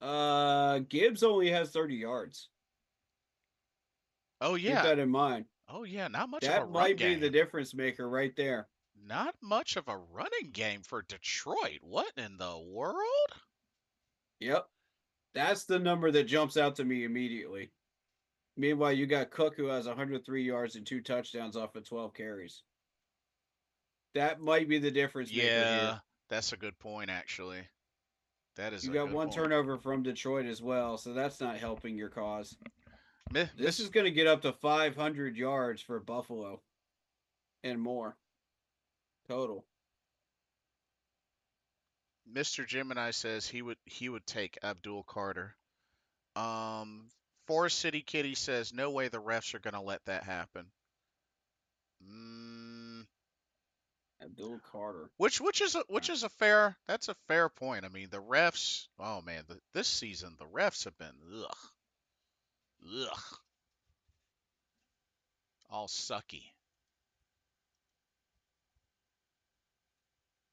Gibbs only has 30 yards. Oh Keep yeah. that in mind. Oh yeah, not much of a That run might be the game. difference maker right there. Not much of a running game for Detroit. What in the world? Yep. That's the number that jumps out to me immediately. Meanwhile, you got Cook who has 103 yards and 2 touchdowns off of 12 carries. That might be the difference maker here. Yeah, that's a good point actually. That is You a got good one point. turnover from Detroit as well, so that's not helping your cause. This Miss is going to get up to 500 yards for Buffalo and more total. Mr. Gemini says he would take Abdul Carter. Um, Forest City Kitty says no way the refs are gonna let that happen. Mm, Abdul Carter. which is a fair that's a fair point. I mean the refs. Oh man, this season the refs have been ugh all sucky.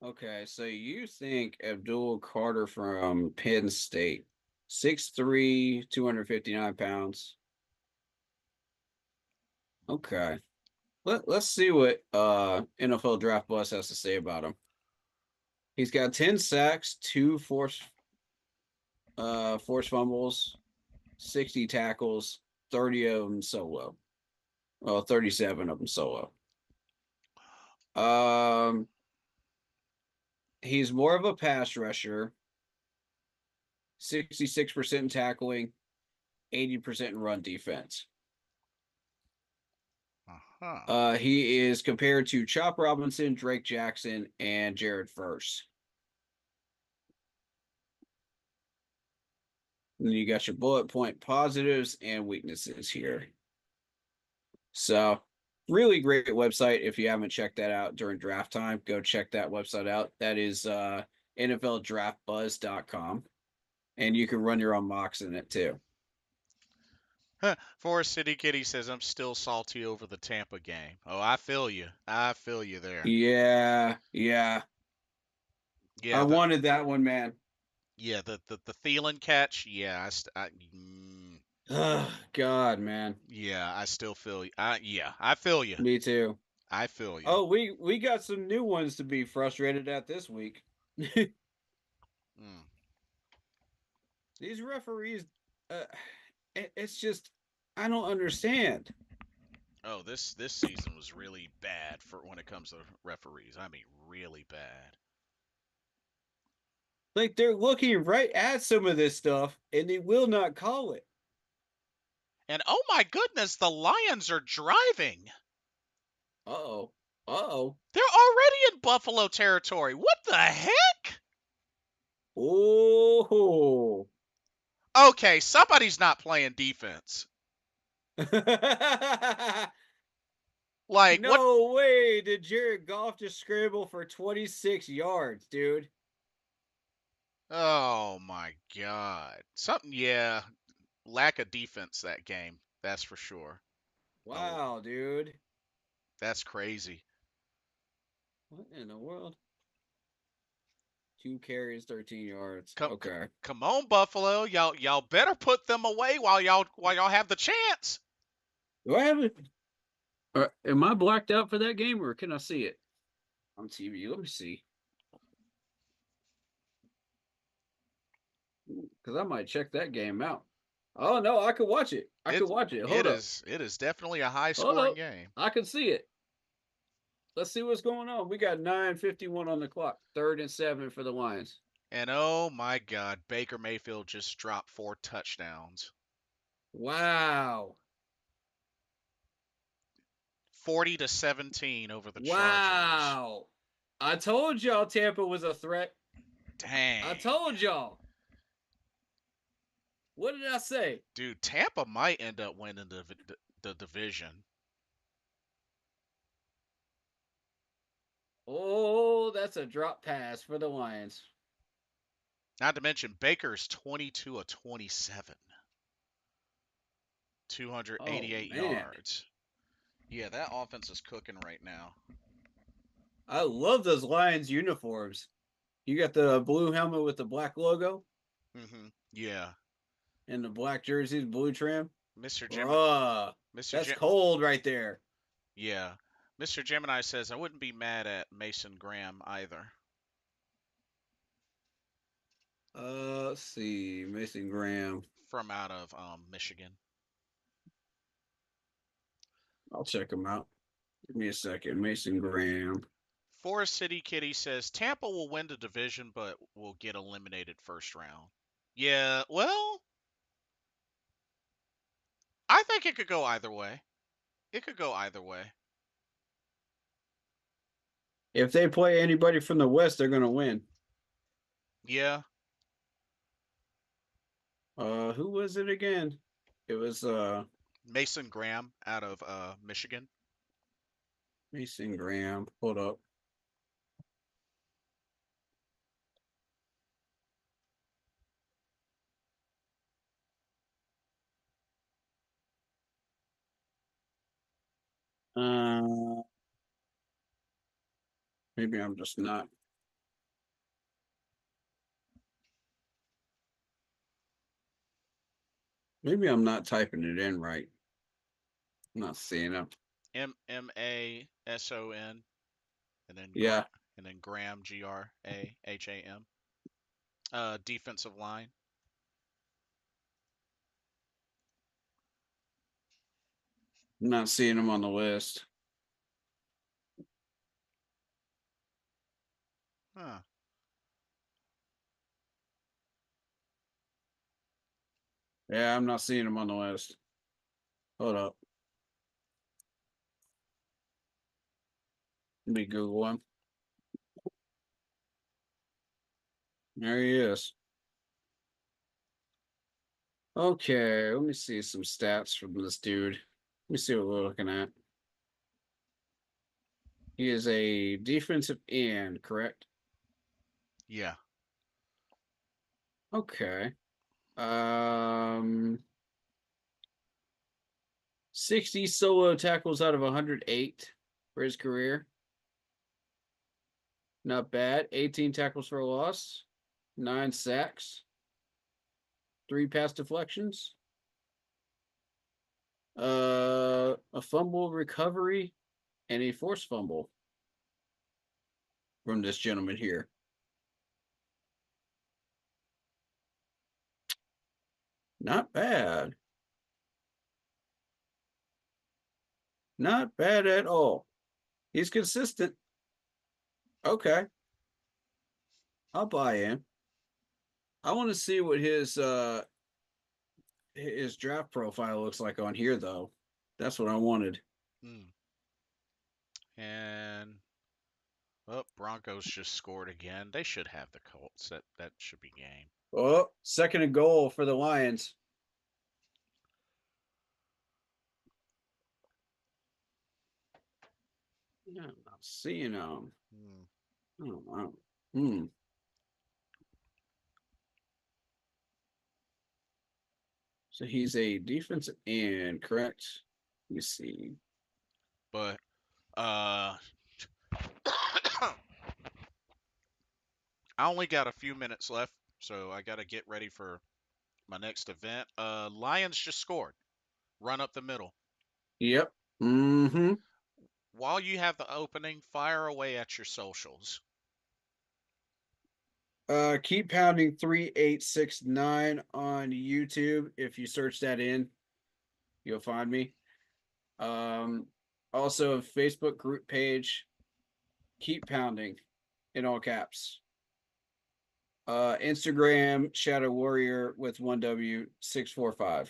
Okay, so you think Abdul Carter from Penn State, 6'3", 259 pounds. Okay. Let's see what NFL Draft Bus has to say about him. He's got 10 sacks, 2 forced fumbles, 60 tackles, 30 of them solo. Well, 37 of them solo. Um he's more of a pass rusher, 66% in tackling, 80% in run defense. Uh-huh. He is compared to Chop Robinson, Drake Jackson, and Jared Verse. And you got your bullet point positives and weaknesses here. So, really great website. If you haven't checked that out during draft time, go check that website out. That is NFLDraftBuzz.com. And you can run your own mocks in it too. Forest City Kitty says I'm still salty over the Tampa game. Oh, I feel you. I feel you there. Yeah. I Yeah, wanted that one, man. the Thielen catch. Yeah, Oh, God, man. yeah, I still feel you. I feel you. Me too. I feel you. Oh, we got some new ones to be frustrated at this week. Mm. These referees, it's just I don't understand. Oh, this season was really bad for when it comes to referees. I mean, really bad. Like they're looking right at some of this stuff and they will not call it. And oh my goodness, the Lions are driving. Uh-oh. Uh-oh. They're already in Buffalo territory. What the heck? Oh. Okay, somebody's not playing defense. Like what? No way did Jared Goff just scramble for 26 yards, dude. Oh my God. Something, yeah. Lack of defense that game. That's for sure. Oh, Wow, dude. that's crazy. What in the world? 2 carries, 13 yards. Come, Okay. come on, Buffalo. Y'all better put them away while y'all have the chance. Do I have it? Am I blacked out for that game or can I see it on TV? Let me see. Because I might check that game out. Oh, no, I could watch it. I could It watch it. it Hold up. is definitely a high Hold scoring up. game. I can see it. Let's see what's going on. We got 9:51 on the clock. 3rd and 7 for the Lions. And oh my God, Baker Mayfield just dropped 4 touchdowns. Wow. 40-17 over the Chargers. Wow. I told y'all Tampa was a threat. I Dang. told y'all. What did I say? Dude, Tampa might end up winning the division. Oh, that's a drop pass for the Lions. Not to mention Baker's 22 of 27, Oh 288 man, yards. Yeah, that offense is cooking right now. I love those Lions uniforms. You got the blue helmet with the black logo Yeah. and the black jerseys, blue trim. Mr. Gemini, Bruh, Mr. that's Gem, cold right there. yeah. Mr. Gemini says I wouldn't be mad at Mason Graham either. Let's see, Mason Graham. From out of Michigan. I'll check him out. Give me a second, Mason Graham. Forest City Kitty says Tampa will win the division, but will get eliminated first round. Yeah, well, I think it could go either way. It could go either way. If they play anybody from the West, they're gonna win. Yeah. Who was it again? It was Mason Graham out of Michigan. Mason Graham. Hold up. Uh, maybe I'm just not. Maybe I'm not typing it in right. I'm not seeing him. Mason and then Yeah, Graham Graham. Defensive line. I'm not seeing him on the list. Huh. Yeah, I'm not seeing him on the list. Hold up. Let me Google him. There he is. Okay, let me see some stats from this dude. Let me see what we're looking at. He is a defensive end, correct? Yeah. Okay. Um 60 solo tackles out of 108 for his career. Not bad. 18 tackles for a loss, 9 sacks, 3 pass deflections, a fumble recovery, and a forced fumble from this gentleman here. Not bad. Not bad at all. He's consistent. Okay. I'll buy in. I want to see what his draft profile looks like on here though. That's what I wanted. Mm. And Broncos just scored again. They should have the Colts. That should be game. Oh, second and goal for the Lions. Yeah, I'm not seeing him. Mm. I don't know. Hmm. So he's a defensive end, correct? Let me see. But I only got a few minutes left, so I got to get ready for my next event. Lions just scored. Run up the middle. Yep. Mm-hmm. While you have the opening, fire away at your socials. Keep pounding 3869 on YouTube. If you search that in, you'll find me. Also Facebook group page, keep pounding in all caps. Instagram Shadow Warrior with 1W645.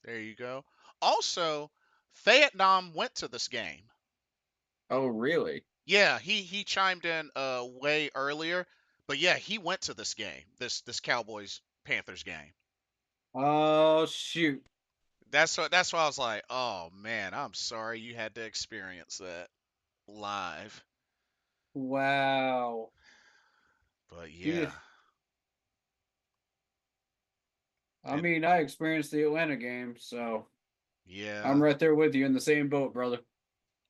There you go. Also, Vietnam went to this game. Oh, really? Yeah, he chimed in way earlier. But yeah, he went to this game, this Cowboys Panthers game. Oh shoot! That's why I was like, oh man, I'm sorry you had to experience that live. Wow. But You, yeah, I and mean, I experienced the Atlanta game, so I'm yeah, right there with you in the same boat, brother.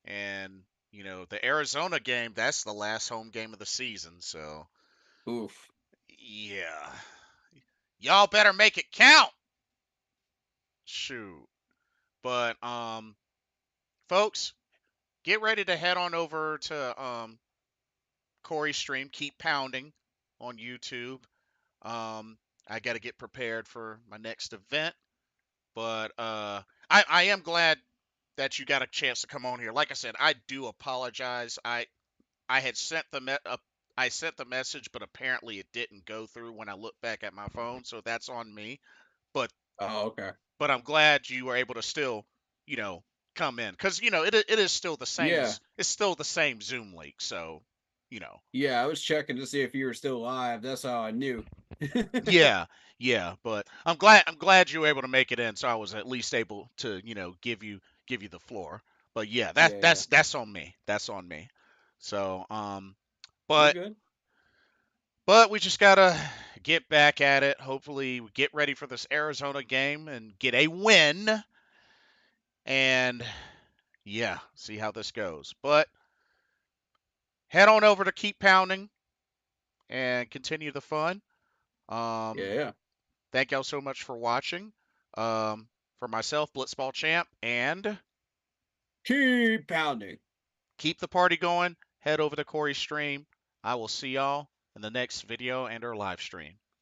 and the Arizona game, that's the last home game of the season. So Oof. yeah, y'all better make it count. Shoot. But folks, get ready to head on over to Corey's stream. Keep pounding on YouTube. I got to get prepared for my next event, but I am glad that you got a chance to come on here. Like I said, I do apologize. I had sent I sent the message, but apparently it didn't go through when I look back at my phone, so that's on me. But Oh, okay. I'm glad you were able to still, you know, come in because it is still the same Yeah, as it's still the same Zoom link. So, you know, yeah. I was checking to see if you were still alive. That's how I knew. yeah, yeah. But I'm glad you were able to make it in, so I was at least able to give you the floor. But yeah, Yeah, yeah. that's on me. That's on me. So You're but good. we just gotta get back at it. Hopefully, we get ready for this Arizona game and get a win. And yeah, see how this goes. But head on over to Keep Pounding and continue the fun. Yeah, Um, yeah. thank y'all so much for watching. For myself, Blitzball Champ, and Keep pounding. keep the party going. Head over to Corey's stream. I will see y'all in the next video and or live stream.